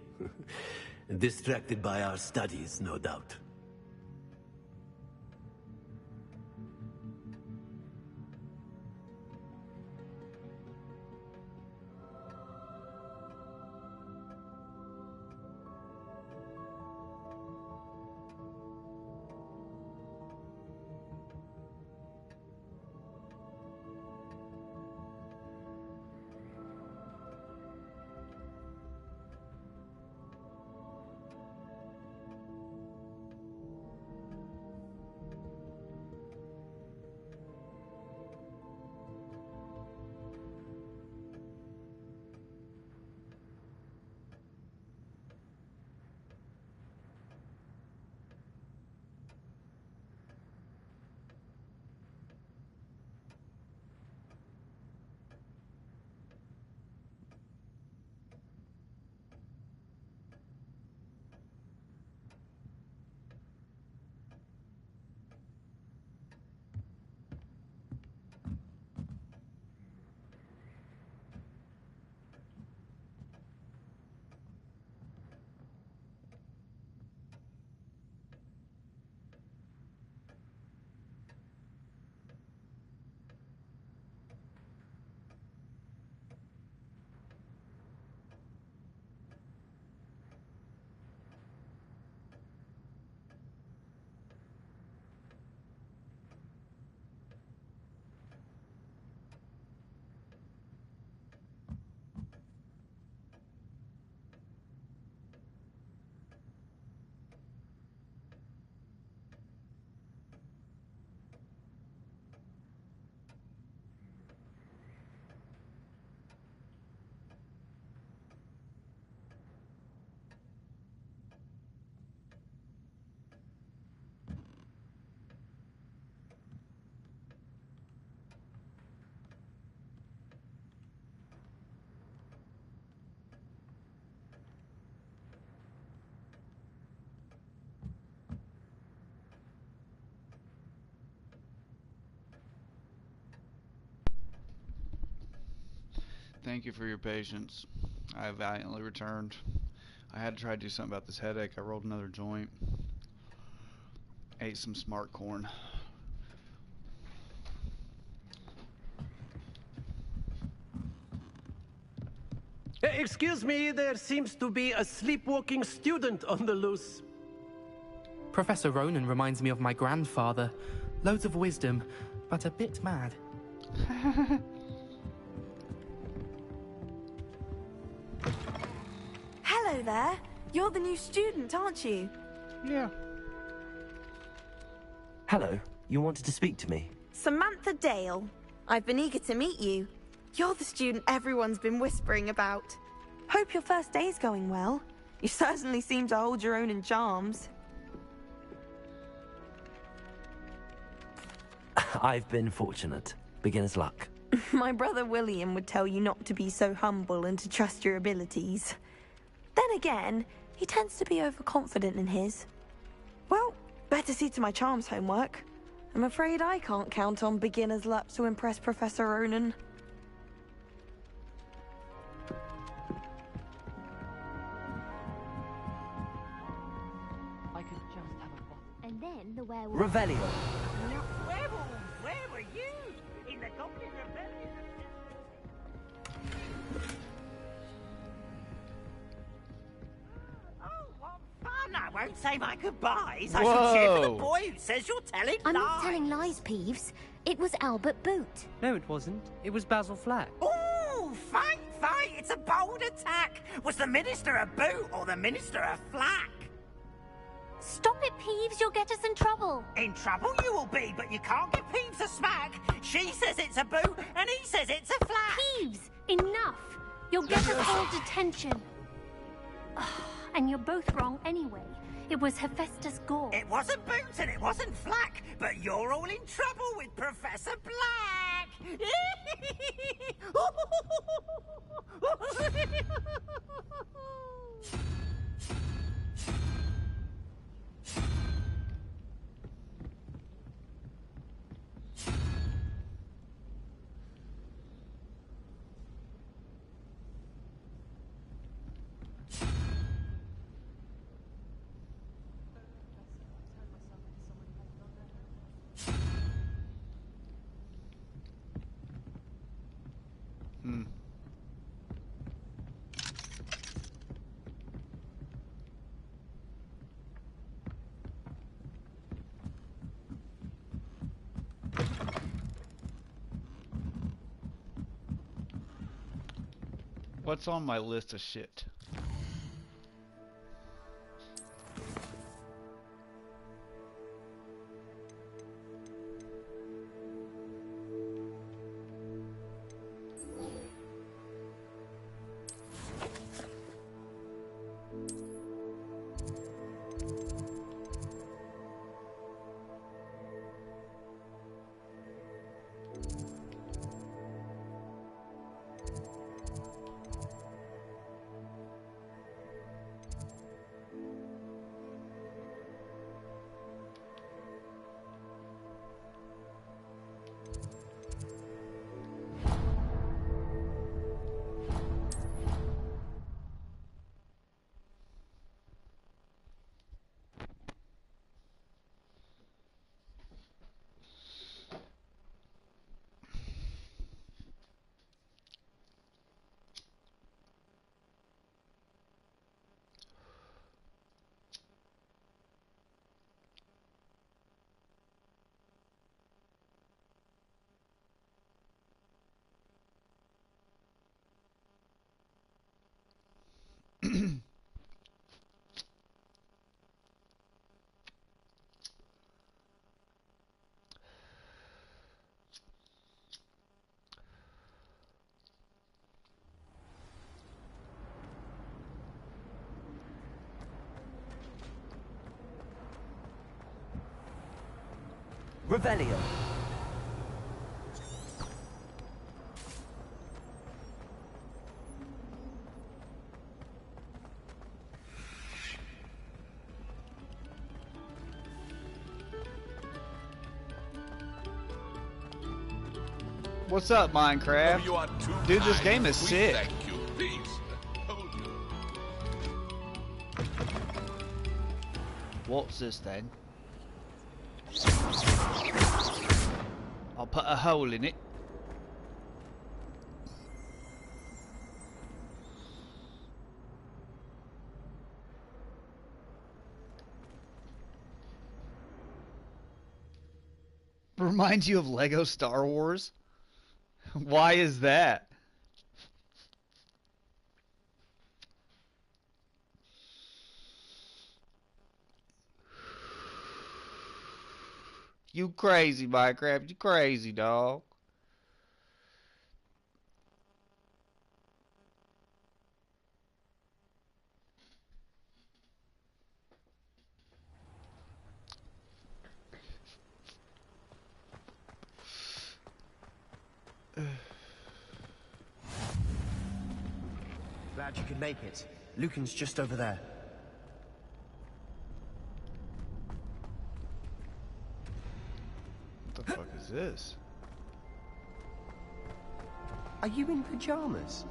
Distracted by our studies, no doubt. Thank you for your patience. I valiantly returned. I had to try to do something about this headache. I rolled another joint. Ate some smart corn. Excuse me, there seems to be a sleepwalking student on the loose. Professor Ronan reminds me of my grandfather. Loads of wisdom, but a bit mad. Hello there. You're the new student, aren't you? Yeah. Hello. You wanted to speak to me? Samantha Dale. I've been eager to meet you. You're the student everyone's been whispering about. Hope your first day's going well. You certainly seem to hold your own in charms. I've been fortunate. Beginner's luck. My brother William would tell you not to be so humble and to trust your abilities. Then again, he tends to be overconfident in his. Well, better see to my charms homework. I'm afraid I can't count on beginner's luck to impress Professor Ronan. I could just have a bottle. And then the werewolf... Revelio. Werewolves, where were you? In the Goblin Rebellion? Oh, what fun! I won't say my goodbyes. I shall cheer for the boy who says you're telling lies. I'm not telling lies, Peeves. It was Albert Boot. No, it wasn't. It was Basil Flack. Ooh, fight! It's a bold attack. Was the Minister a boot or the Minister a flack? Stop it, Peeves. You'll get us in trouble. In trouble you will be, but you can't give Peeves a smack. She says it's a boot, and he says it's a flack. Peeves, enough. You'll get us all detention. And you're both wrong anyway. It was Hephaestus Gore. It wasn't boot and it wasn't flack, but you're all in trouble with Professor Black. What's on my list of shit? Revelio. What's up, Minecraft? Dude, this game is sick. Thank you. Please, hold you. What's this then? I'll put a hole in it. Reminds you of Lego Star Wars? Why is that? You crazy, Minecraft. You crazy, dog. Glad you could make it. Lucan's just over there. What the fuck is this? Are you in pajamas?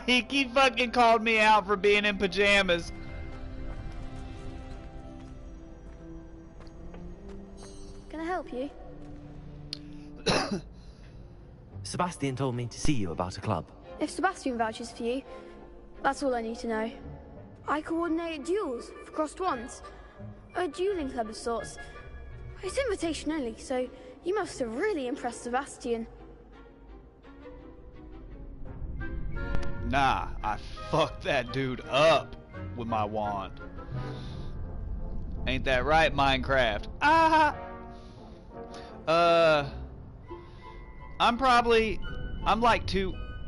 He fucking called me out for being in pajamas. Can I help you? Sebastian told me to see you about a club. If Sebastian vouches for you, that's all I need to know. I coordinate duels for crossed ones. A dueling club of sorts. It's invitation only, so you must have really impressed Sebastian. Nah, I fucked that dude up with my wand. Ain't that right, Minecraft? Ah! I'm like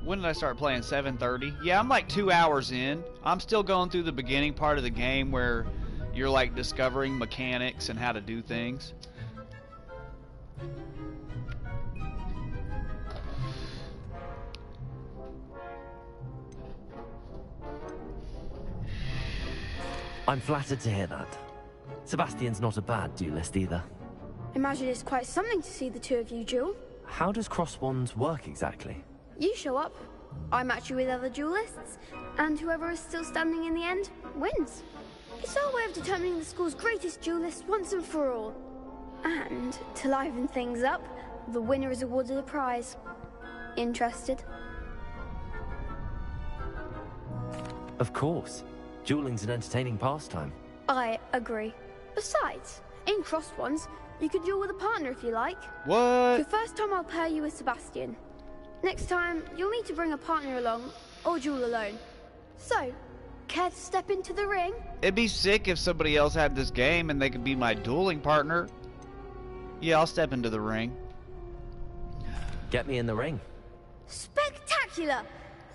when did I start playing? 7:30? Yeah, I'm like 2 hours in. I'm still going through the beginning part of the game where you're like discovering mechanics and how to do things. I'm flattered to hear that. Sebastian's not a bad duelist either. Imagine it's quite something to see the two of you duel. How does cross-wands work exactly? You show up, I match you with other duelists, and whoever is still standing in the end wins. It's our way of determining the school's greatest duelist once and for all. And to liven things up, the winner is awarded a prize. Interested? Of course. Dueling's an entertaining pastime. I agree. Besides, in crossed ones, you could duel with a partner if you like. What? The first time I'll pair you with Sebastian. Next time, you'll need to bring a partner along, or duel alone. So, care to step into the ring? It'd be sick if somebody else had this game and they could be my dueling partner. Yeah, I'll step into the ring. Get me in the ring. Spectacular!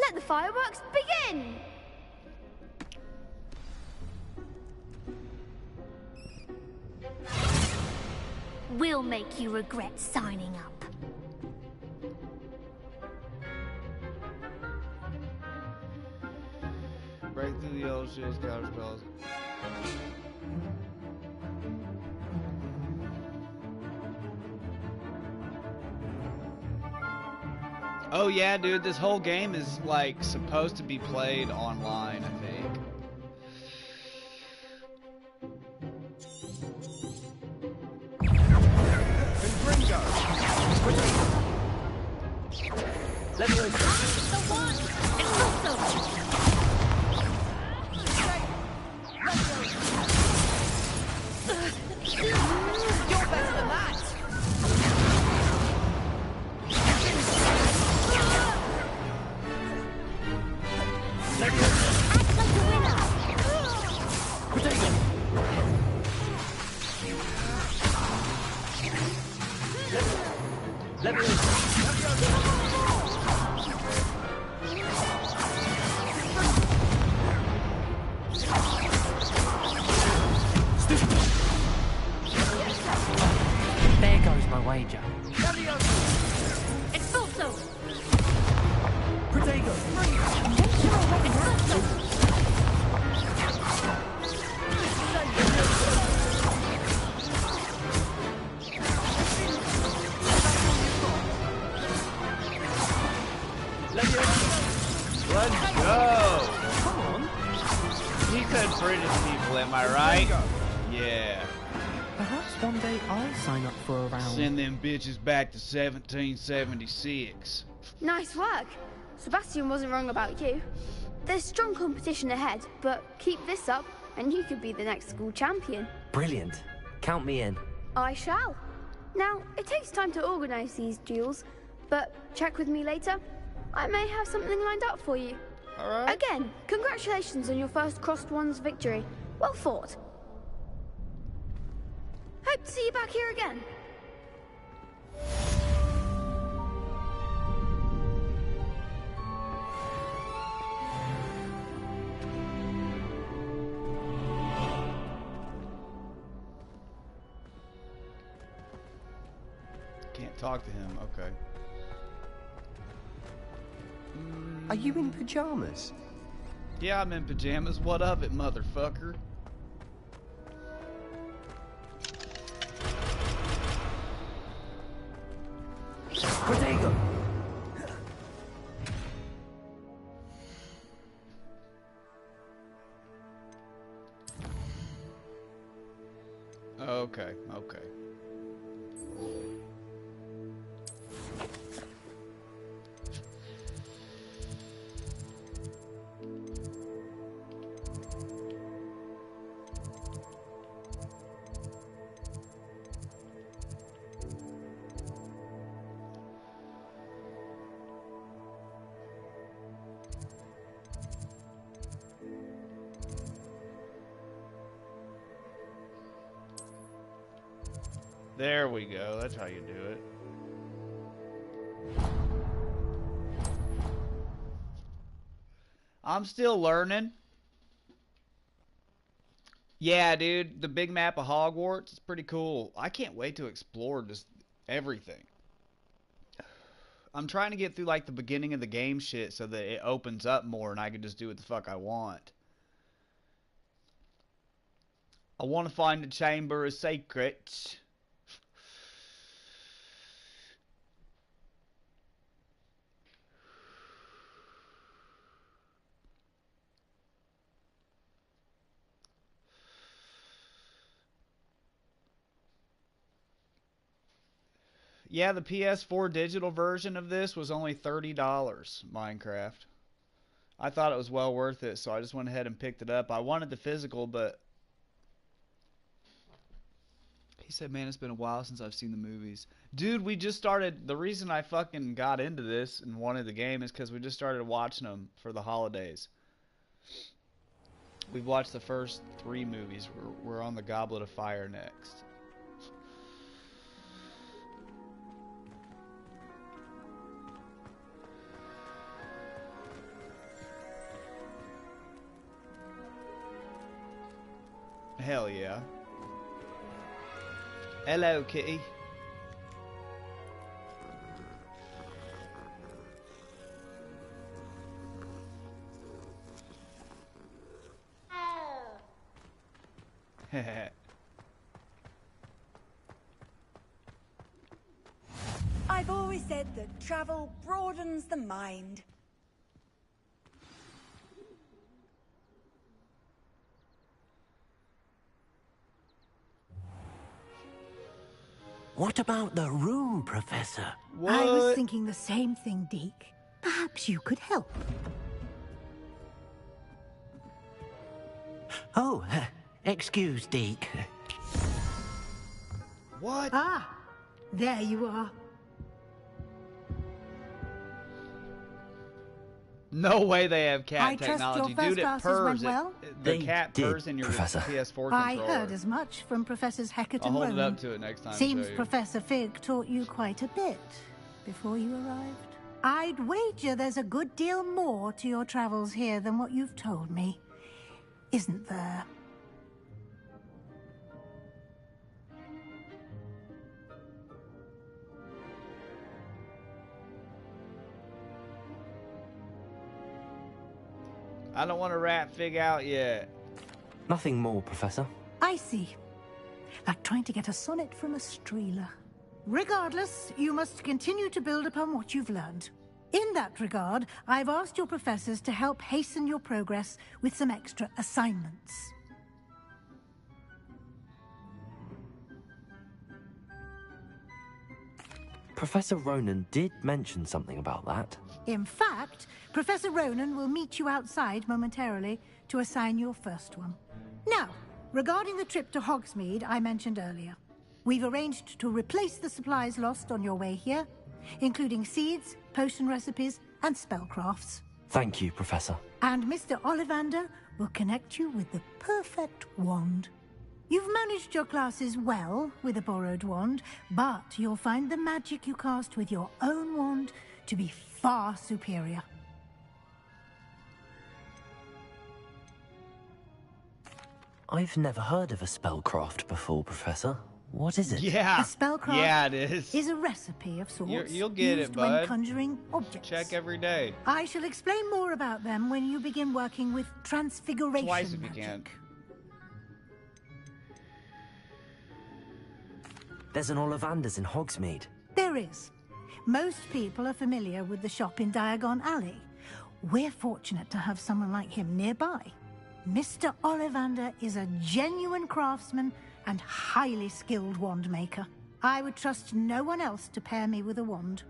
Let the fireworks begin! We'll make you regret signing up. Break through the yellow shields, counter spells. Oh yeah, dude, this whole game is like supposed to be played online, I think. Let me You're better than that! Act like a winner! Let me There goes my wager. Expulso! Protego! Let's go. Come on. He said British people, am I right? Yeah. Perhaps one day I'll sign up for a round. Send them bitches back to 1776. Nice work. Sebastian wasn't wrong about you. There's strong competition ahead, but keep this up and you could be the next school champion. Brilliant. Count me in. I shall. Now, it takes time to organise these duels, but check with me later. I may have something lined up for you. All right. Again, congratulations on your first Crossed Ones victory. Well fought. Hope to see you back here again. Can't talk to him, okay. Are you in pajamas? Yeah, I'm in pajamas. What of it, motherfucker? Protego! Okay, okay. There we go. That's how you do it. I'm still learning. Yeah, dude, the big map of Hogwarts is pretty cool. I can't wait to explore just everything. I'm trying to get through like the beginning of the game shit so that it opens up more and I can just do what the fuck I want. I want to find the Chamber of Secrets. Yeah, the PS4 digital version of this was only $30, Minecraft. I thought it was well worth it, so I just went ahead and picked it up. I wanted the physical, but he said, man, it's been a while since I've seen the movies. Dude, we just started. The reason I fucking got into this and wanted the game is because we just started watching them for the holidays. We've watched the first 3 movies. We're on the Goblet of Fire next. Hell yeah. Hello, kitty. I've always said that travel broadens the mind. What about the room, Professor? What? I was thinking the same thing, Deke. Perhaps you could help. Oh, excuse, Deke. What? Ah, there you are. No way they have cat I technology. Trust your Dude, it first purrs. classes went well? The cat purrs in your Professor. PS4 controller. I heard as much from Professors Hecat I'll and hold it Rowan. up to it next time. Seems show you. Professor Fig taught you quite a bit before you arrived. I'd wager there's a good deal more to your travels here than what you've told me. Isn't there? I don't want to rat Fig out yet. Nothing more, Professor. I see. Like trying to get a sonnet from a streeler. Regardless, you must continue to build upon what you've learned. In that regard, I've asked your professors to help hasten your progress with some extra assignments. Professor Ronan did mention something about that. In fact, Professor Ronan will meet you outside momentarily to assign your first one. Now, regarding the trip to Hogsmeade I mentioned earlier, we've arranged to replace the supplies lost on your way here, including seeds, potion recipes, and spellcrafts. Thank you, Professor. And Mr. Ollivander will connect you with the perfect wand. You've managed your classes well with a borrowed wand, but you'll find the magic you cast with your own wand to be far superior. I've never heard of a spellcraft before, Professor. What is it? Yeah. A spellcraft yeah, it is a recipe of sorts you'll get used it, when bud. conjuring objects. Check every day. I shall explain more about them when you begin working with transfiguration Twice if you magic. can. There's an Ollivander's in Hogsmeade. There is. Most people are familiar with the shop in Diagon Alley. We're fortunate to have someone like him nearby. Mr. Ollivander is a genuine craftsman and highly skilled wand maker. I would trust no one else to pair me with a wand.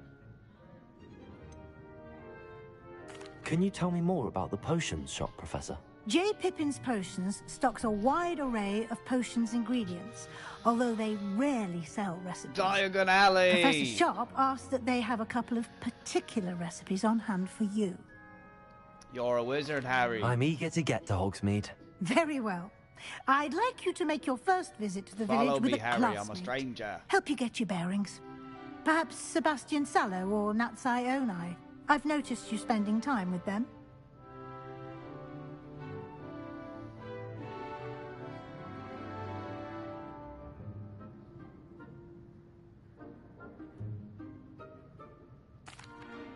Can you tell me more about the potions shop, Professor? J. Pippin's Potions stocks a wide array of potions ingredients, although they rarely sell recipes. Diagon Alley! Professor Sharp asked that they have a couple of particular recipes on hand for you. You're a wizard, Harry. I'm eager to get to Hogsmeade. Very well. I'd like you to make your first visit to the Follow village with me, a Harry. classmate. I'm a stranger. Help you get your bearings. Perhaps Sebastian Sallow or Natsai Onai. I've noticed you spending time with them.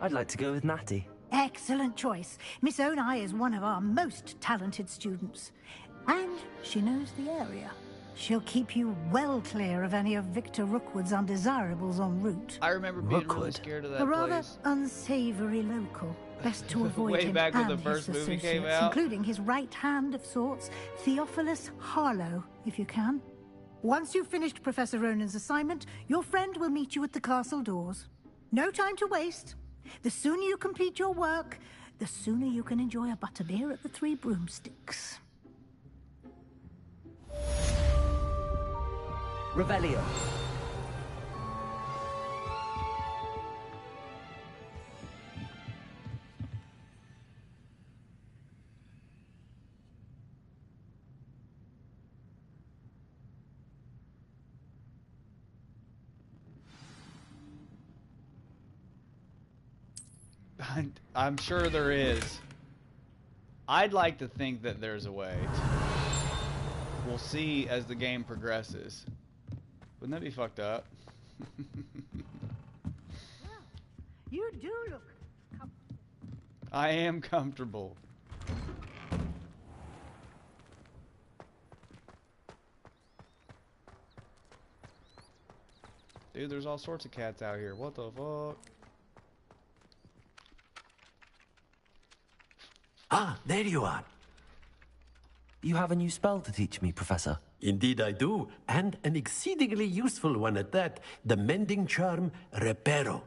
I'd like to go with Natty. Excellent choice. Miss Onai is one of our most talented students. And she knows the area. She'll keep you well clear of any of Victor Rookwood's undesirables en route. I remember being really scared of that A rather place. unsavory local. Best to avoid Way him back when and the first his movie came associates, out. including his right hand of sorts, Theophilus Harlow, if you can. Once you've finished Professor Ronan's assignment, your friend will meet you at the castle doors. No time to waste. The sooner you complete your work, the sooner you can enjoy a butterbeer at the Three Broomsticks. Revelio. I'm sure there is. I'd like to think that there's a way. We'll see as the game progresses. Wouldn't that be fucked up? You do look... I am comfortable. Dude, there's all sorts of cats out here. What the fuck? Ah, there you are. You have a new spell to teach me, Professor. Indeed I do, and an exceedingly useful one at that. The mending charm, Reparo.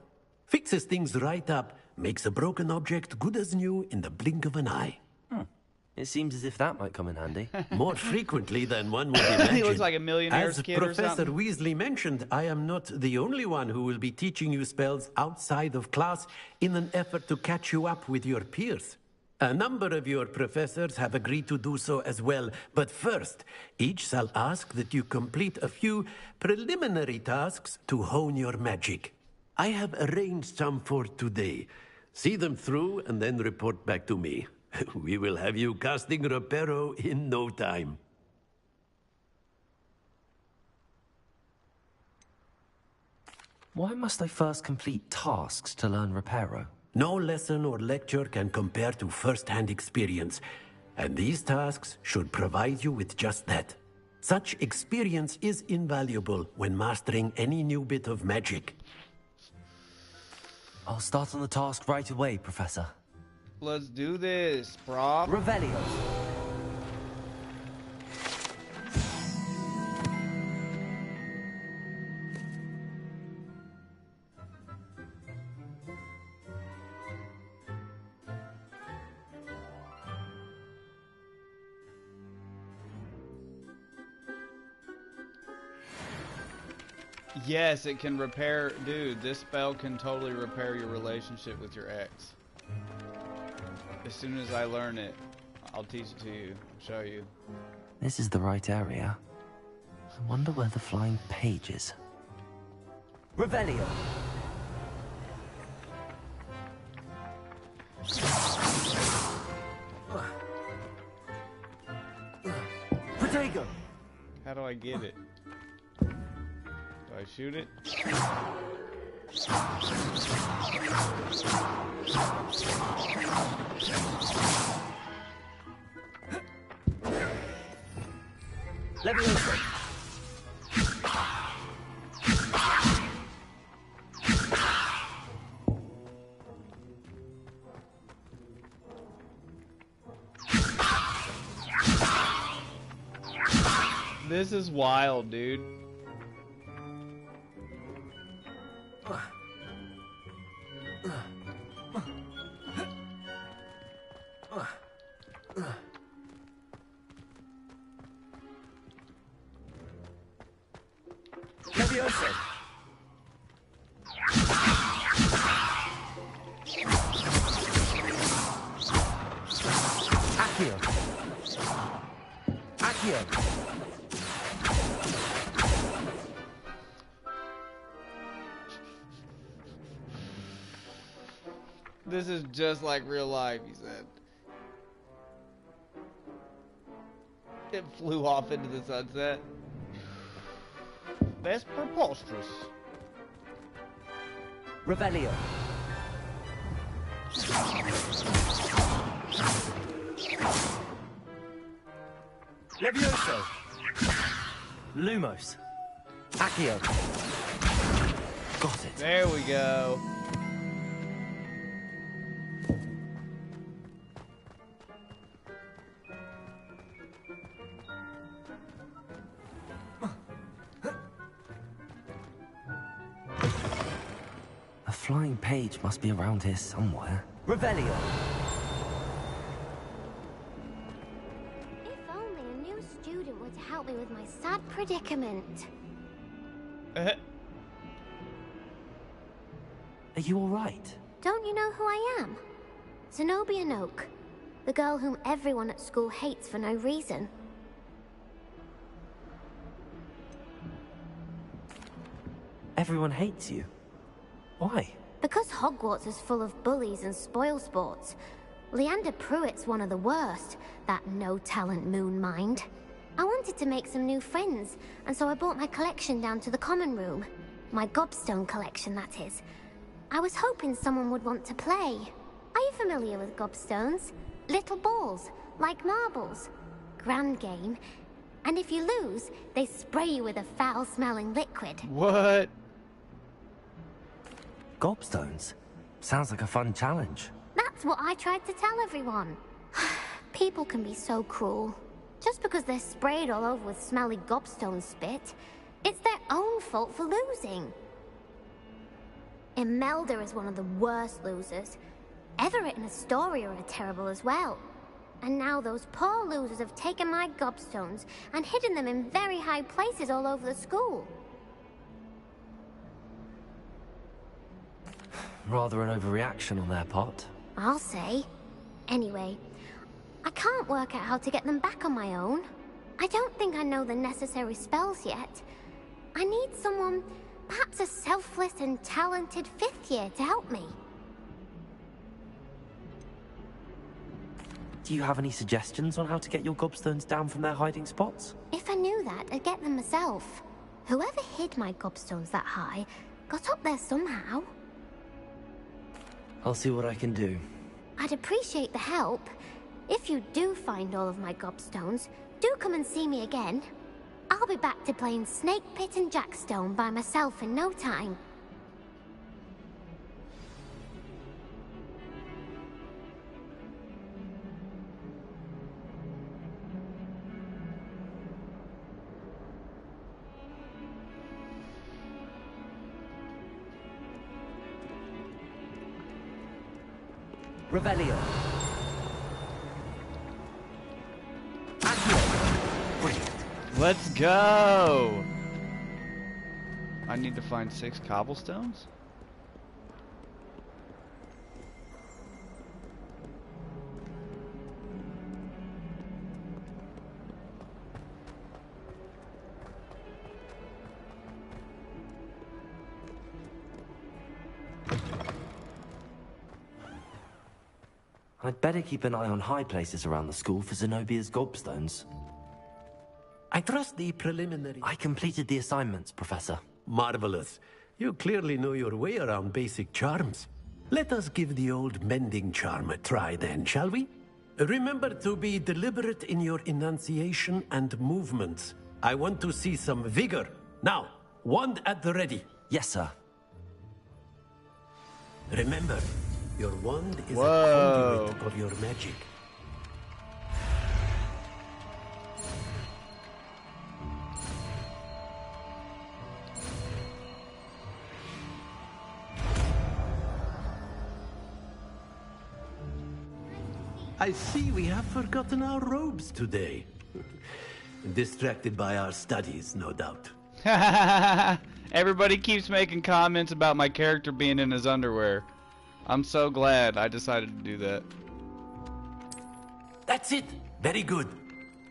Fixes things right up, makes a broken object good as new in the blink of an eye. It seems as if that might come in handy. More frequently than one would imagine. He looks like a millionaire's As kid or Professor something. Weasley mentioned, I am not the only one who will be teaching you spells outside of class in an effort to catch you up with your peers. A number of your professors have agreed to do so as well, but first, each shall ask that you complete a few preliminary tasks to hone your magic. I have arranged some for today. See them through and then report back to me. We will have you casting Reparo in no time. Why must I first complete tasks to learn Reparo? No lesson or lecture can compare to first-hand experience, and these tasks should provide you with just that. Such experience is invaluable when mastering any new bit of magic. I'll start on the task right away, Professor. Let's do this, Prof. Revelio. Yes, it can repair... Dude, this spell can totally repair your relationship with your ex. As soon as I learn it, I'll teach it to you. I'll show you. This is the right area. I wonder where the flying page is. Revelio. Protego. How do I get it? Do I shoot it? Levioso. This is wild, dude. Levioso. Accio. Accio. This is just like real life, he said. It flew off into the sunset. That's preposterous. Revelio. Levioso. Lumos. Accio. Got it. There we go. A flying page must be around here somewhere. Revelio. If only a new student were to help me with my sad predicament. Are you all right? Don't you know who I am? Zenobia Noak, the girl whom everyone at school hates for no reason. Everyone hates you. Why? Because Hogwarts is full of bullies and spoilsports. Leander Pruitt's one of the worst, that no-talent moon mind. I wanted to make some new friends, and so I brought my collection down to the common room. My gobstone collection, that is. I was hoping someone would want to play. Are you familiar with gobstones? Little balls, like marbles. Grand game. And if you lose, they spray you with a foul-smelling liquid. What? Gobstones? Sounds like a fun challenge. That's what I tried to tell everyone. People can be so cruel. Just because they're sprayed all over with smelly gobstone spit, it's their own fault for losing. Imelda is one of the worst losers. Everett and Astoria are terrible as well. And now those poor losers have taken my gobstones and hidden them in very high places all over the school. Rather an overreaction on their part. I'll say. Anyway, I can't work out how to get them back on my own. I don't think I know the necessary spells yet. I need someone, perhaps a selfless and talented 5th year to help me. Do you have any suggestions on how to get your gobstones down from their hiding spots? If I knew that, I'd get them myself. Whoever hid my gobstones that high got up there somehow. I'll see what I can do. I'd appreciate the help. If you do find all of my gobstones, do come and see me again. I'll be back to playing Snake Pit and Jackstone by myself in no time. Revelio. Let's go! I need to find 6 cobblestones? I'd better keep an eye on high places around the school for Zenobia's gobstones. I trust the preliminary... I completed the assignments, Professor. Marvelous. You clearly know your way around basic charms. Let us give the old mending charm a try then, shall we? Remember to be deliberate in your enunciation and movements. I want to see some vigor. Now, wand at the ready. Yes, sir. Remember, your wand is a conduit of your magic. I see we have forgotten our robes today. Distracted by our studies, no doubt. Everybody keeps making comments about my character being in his underwear. I'm so glad I decided to do that. That's it. Very good.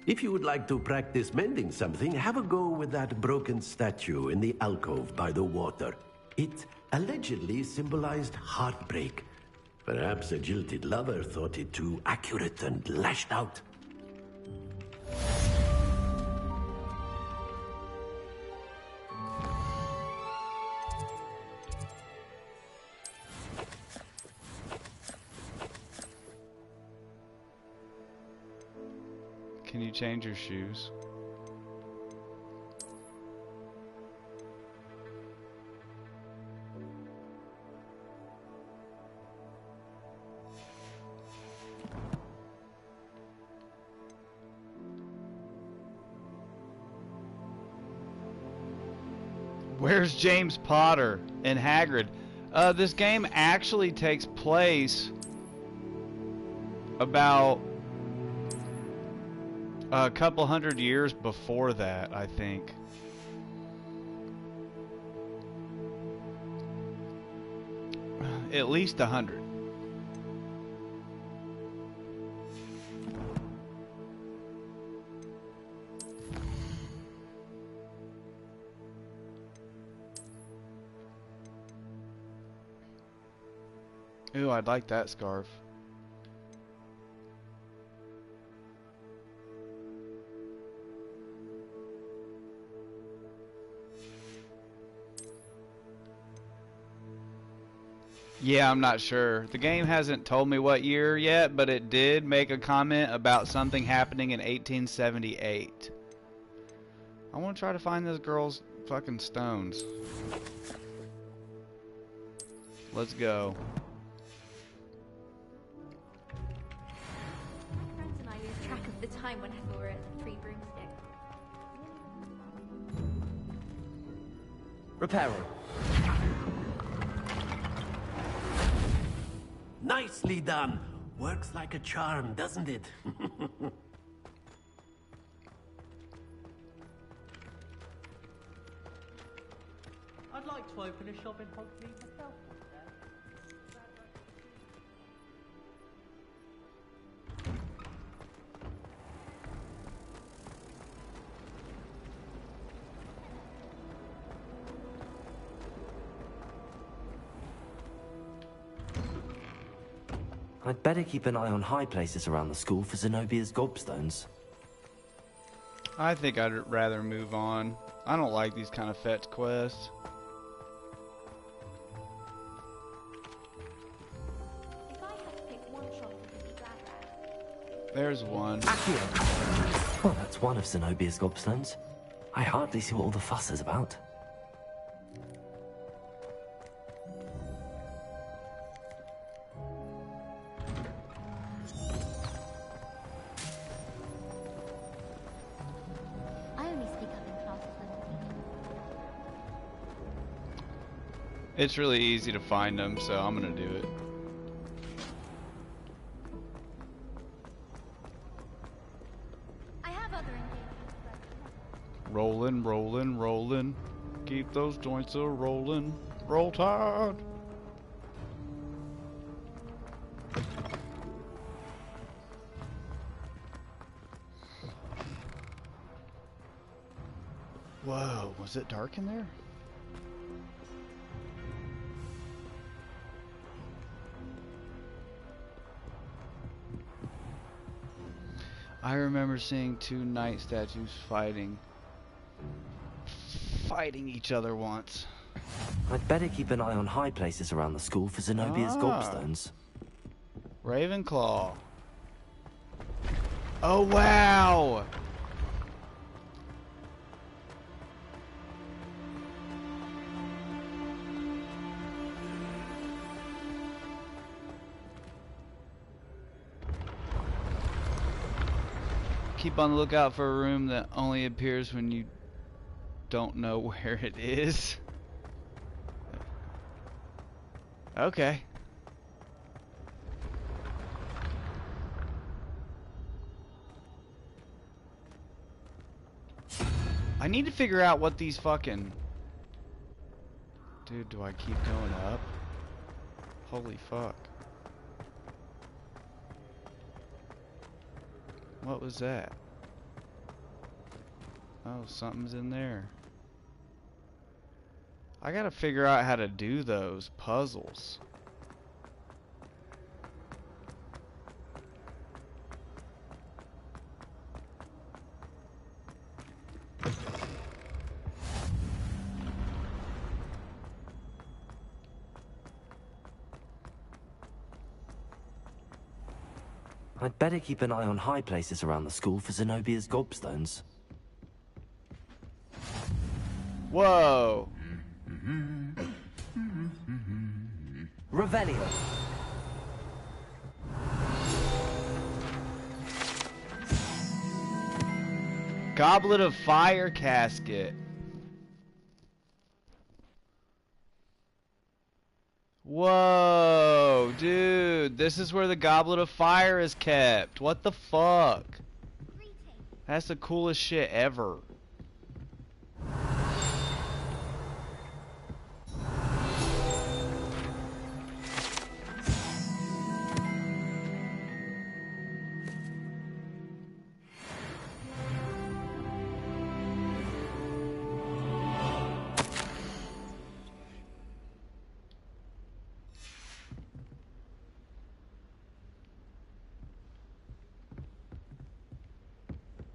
If you would like to practice mending something, have a go with that broken statue in the alcove by the water. It allegedly symbolized heartbreak. Perhaps a jilted lover thought it too accurate and lashed out. Can you change your shoes? Where's James Potter and Hagrid? This game actually takes place about a couple hundred years before that, I think. At least 100. Ooh, I'd like that scarf. Yeah, I'm not sure. The game hasn't told me what year yet, but it did make a comment about something happening in 1878. I want to try to find this girl's fucking stones. Let's go. Friends and I lose track of the time whenever we're at the Three Broomsticks. Reparo. Nicely done. Works like a charm, doesn't it? I'd like to open a shop in Hogsmeade myself. I'd better keep an eye on high places around the school for Zenobia's gobstones. I think I'd rather move on. I don't like these kind of fetch quests. If I had to pick one shop to be glad at. There's one. Well, that's one of Zenobia's gobstones. I hardly see what all the fuss is about. It's really easy to find them, so I'm gonna do it. Rolling, rolling, rolling. Keep those joints a rolling. Roll Tide. Whoa, was it dark in there? I remember seeing two knight statues fighting each other once. I'd better keep an eye on high places around the school for Zenobia's gobstones. Ravenclaw. Oh, wow! Keep on the lookout for a room that only appears when you don't know where it is. Okay. I need to figure out what these fucking... Dude, do I keep going up? Holy fuck. What was that? Oh, something's in there. I gotta figure out how to do those puzzles. I'd better keep an eye on high places around the school for Zenobia's gobstones. Whoa! Revelio. Goblet of Fire casket. Whoa, dude, this is where the Goblet of Fire is kept. What the fuck? That's the coolest shit ever.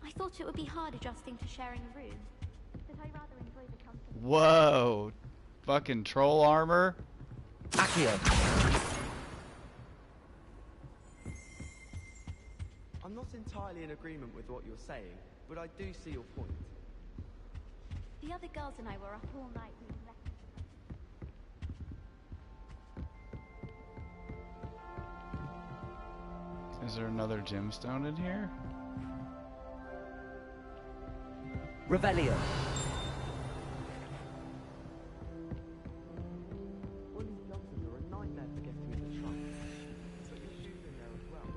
I thought it would be hard adjusting to sharing a room, but I rather enjoy the company. Whoa, fucking troll armor. Accio. I'm not entirely in agreement with what you're saying, but I do see your point. The other girls and I were up all night reading letters. Is there another gemstone in here? Revelio. Well, these youngsters are a nightmare for getting into trouble. But your shoes in there as well.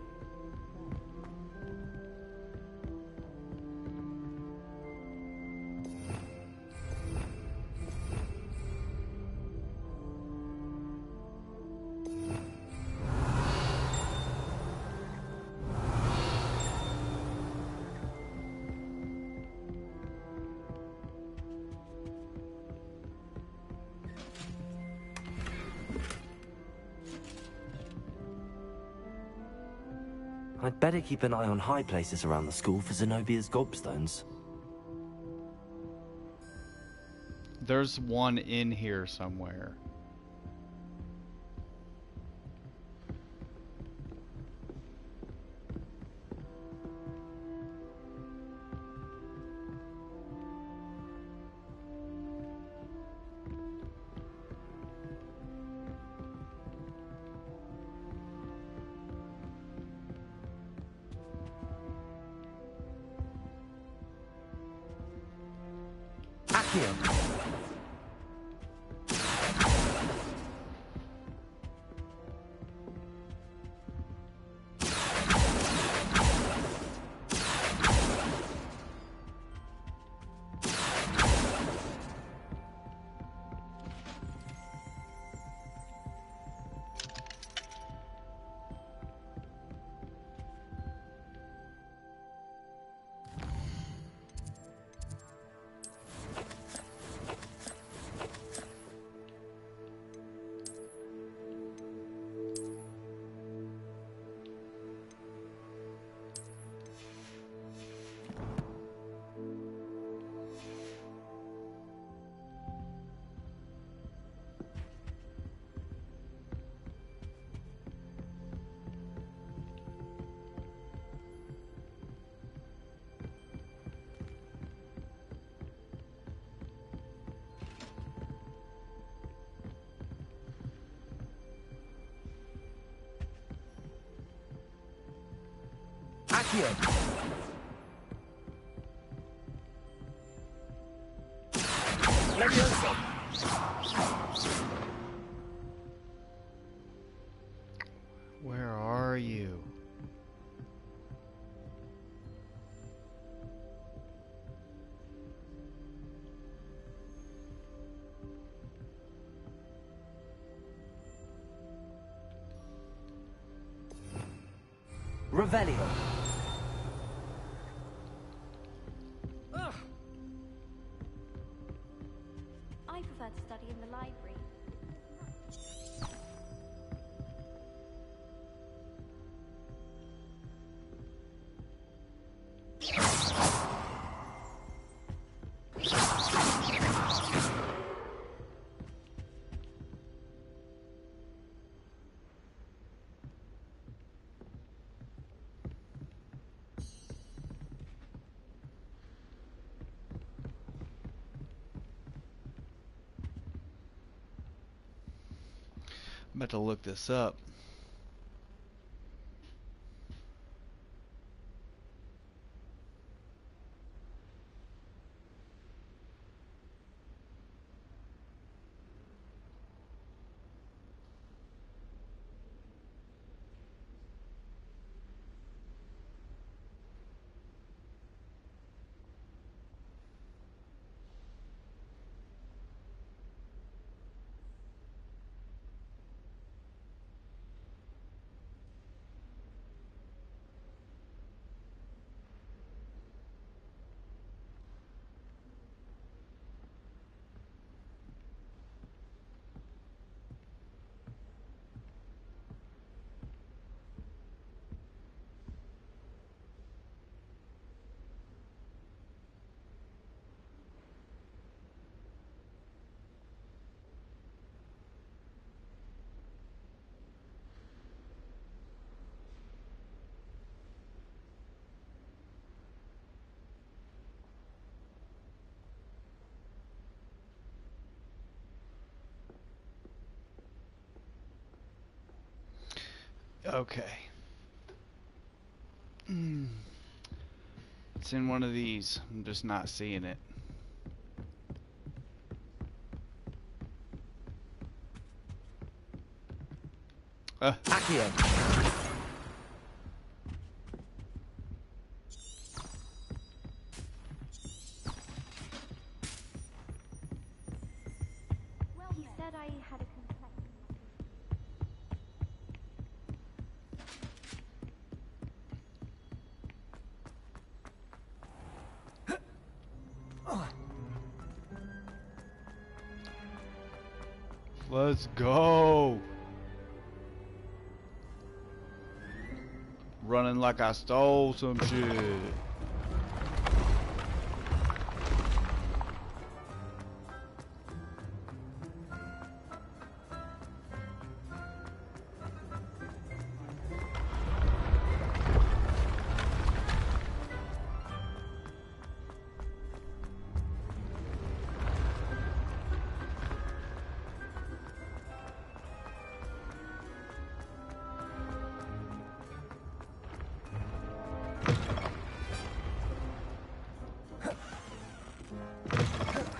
I'd better keep an eye on high places around the school for Zenobia's gobstones. There's one in here somewhere. Where are you? Revelio. I prefer to study in the library. I'm about to look this up. Okay. It's in one of these. I'm just not seeing it. Accio. Well, he said I had a Let's go. Running like I stole some shit.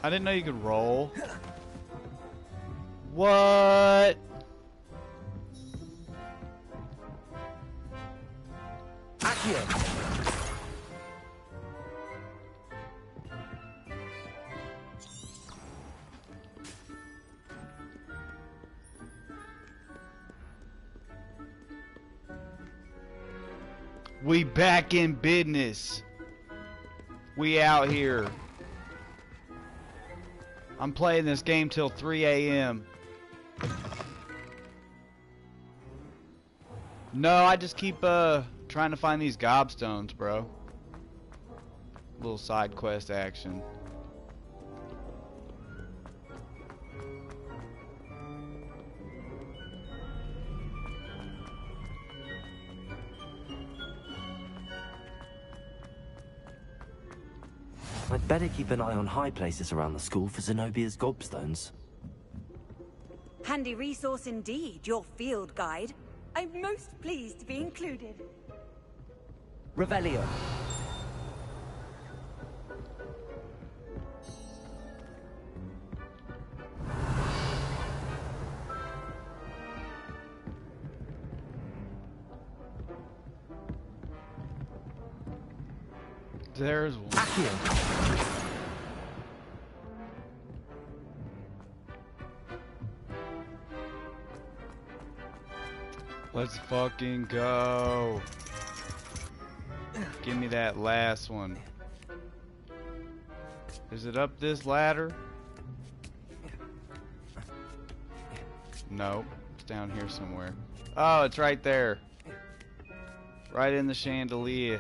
I didn't know you could roll. What? Accio. We back in business. We out here. I'm playing this game till 3 a.m. No, I just keep trying to find these gobstones, bro. Little side quest action. I'd better keep an eye on high places around the school for Zenobia's gobstones. Handy resource indeed, your field guide. I'm most pleased to be included. Revelio. There's one. Let's fucking go. Give me that last one. Is it up this ladder? Nope. It's down here somewhere. Oh, it's right there. Right in the chandelier.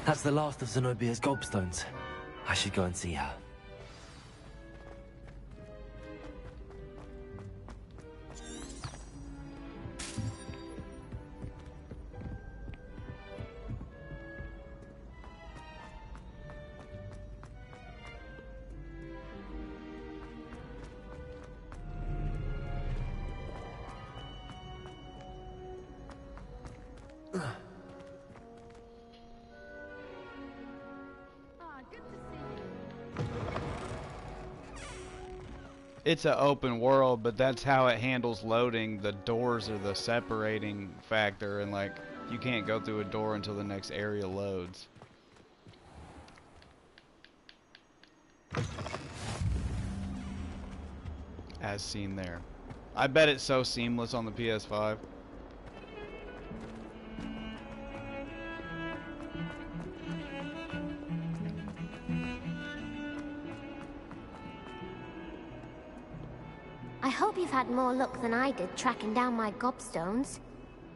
That's the last of Zenobia's gobstones. I should go and see her. It's an open world, but that's how it handles loading. The doors are the separating factor, and like you can't go through a door until the next area loads. As seen there. I bet it's so seamless on the PS5. I hope you've had more luck than I did tracking down my gobstones.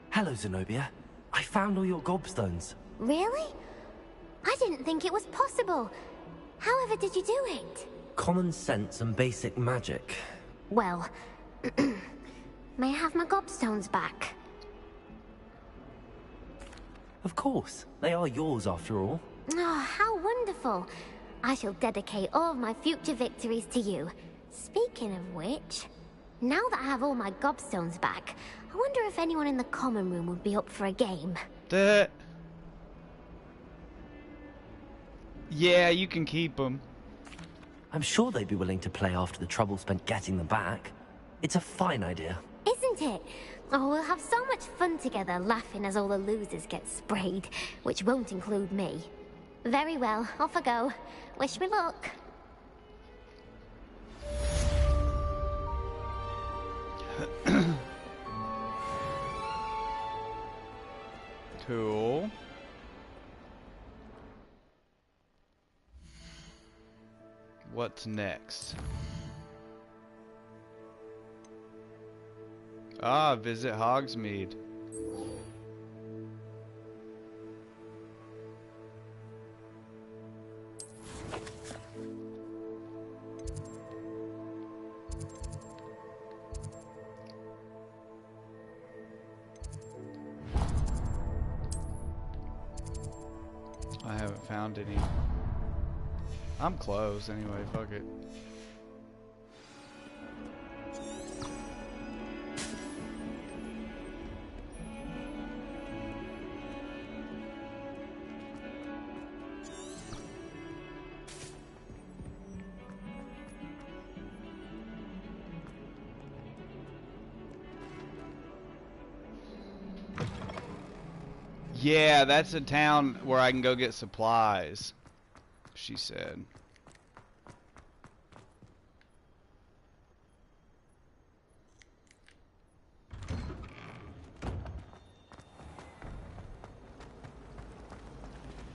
Hello, Zenobia. I found all your gobstones. Really? I didn't think it was possible. However did you do it? Common sense and basic magic. Well, may I have my gobstones back? Of course. They are yours after all. Oh, how wonderful. I shall dedicate all of my future victories to you. Speaking of which, now that I have all my gobstones back, I wonder if anyone in the common room would be up for a game. Yeah, you can keep them. I'm sure they'd be willing to play after the trouble spent getting them back. It's a fine idea. Isn't it? Oh, we'll have so much fun together, laughing as all the losers get sprayed, which won't include me. Very well, off I go. Wish me luck. Cool. What's next? Ah, visit Hogsmeade. I haven't found any. I'm close anyway, fuck it. Yeah, that's a town where I can go get supplies, she said.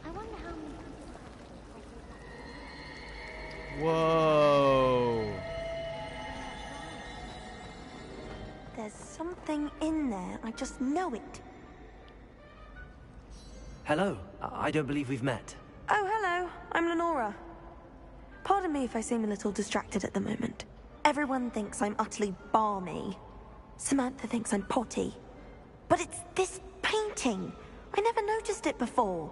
I wonder how many... Whoa. There's something in there. I just know it. Hello. I don't believe we've met. Oh, hello. I'm Lenora. Pardon me if I seem a little distracted at the moment. Everyone thinks I'm utterly balmy. Samantha thinks I'm potty. But it's this painting. I never noticed it before.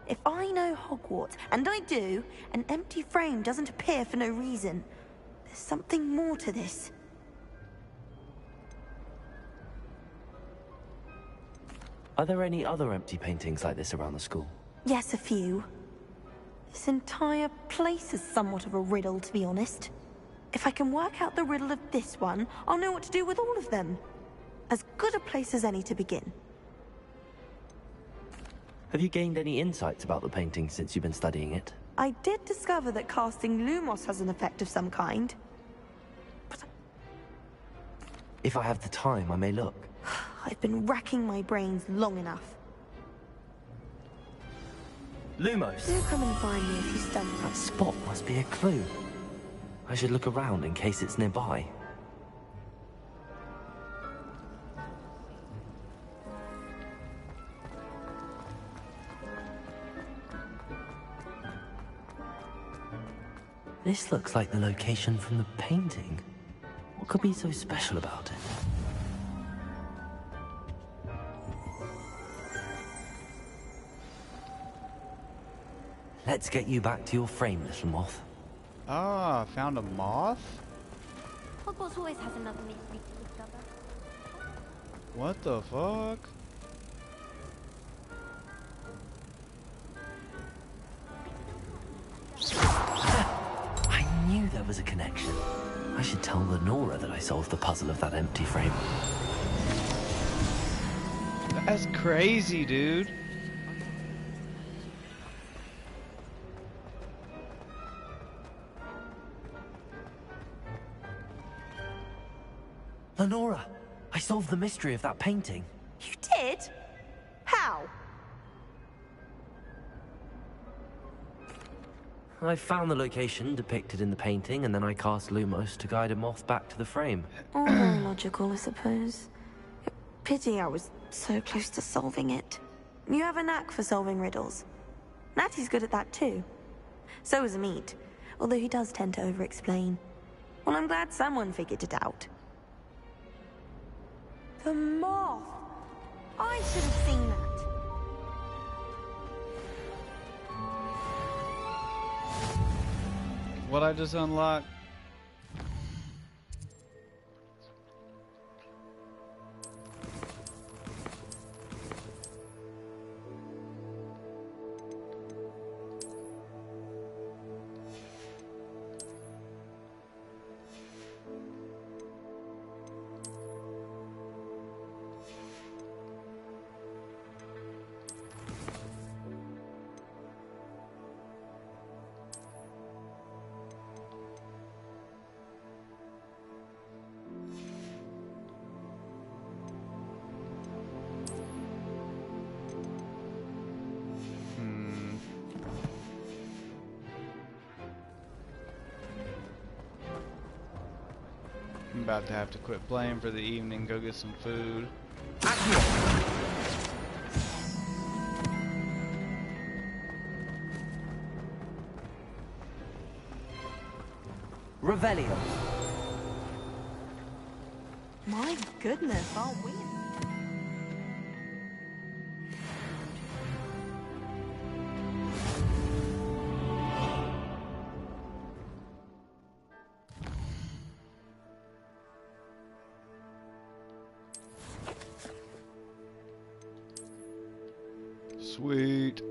If I know Hogwarts, and I do, an empty frame doesn't appear for no reason. There's something more to this. Are there any other empty paintings like this around the school? Yes, a few. This entire place is somewhat of a riddle, to be honest. If I can work out the riddle of this one, I'll know what to do with all of them. As good a place as any to begin. Have you gained any insights about the painting since you've been studying it? I did discover that casting Lumos has an effect of some kind. If I have the time, I may look. I've been racking my brains long enough. Lumos! Do come and find me if you stumble. That spot must be a clue. I should look around in case it's nearby. This looks like the location from the painting. What could be so special about it? Let's get you back to your frame, little moth. Ah, found a moth? Hogwarts always has another mystery to discover. What the fuck? I knew there was a connection. I should tell Lenora that I solved the puzzle of that empty frame. That's crazy, dude. Lenora, I solved the mystery of that painting. You did? How? I found the location depicted in the painting, and then I cast Lumos to guide a moth back to the frame. All very logical, I suppose. Pity I was so close to solving it. You have a knack for solving riddles. Natty's good at that too. So is Amit, although he does tend to over-explain. Well, I'm glad someone figured it out. The moth! I should have seen that. What I just unlocked? I'm about to have to quit playing for the evening, go get some food. Revelio. My goodness, aren't we? Sweet.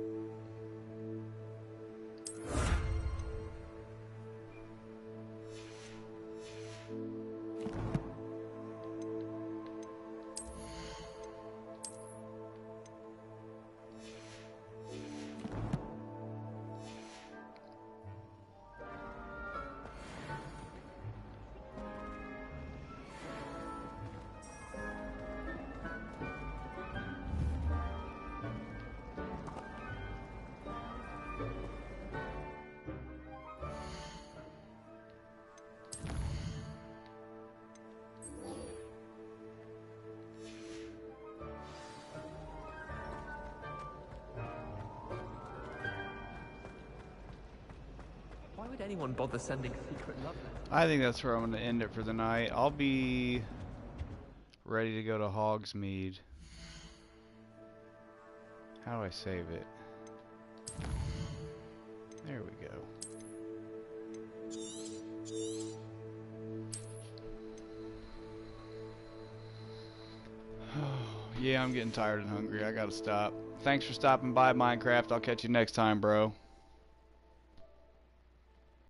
Why would anyone bother sending secret love letters? I think that's where I'm going to end it for the night. I'll be ready to go to Hogsmeade. How do I save it? There we go. Yeah, I'm getting tired and hungry. I gotta stop. Thanks for stopping by, Minecraft. I'll catch you next time, bro.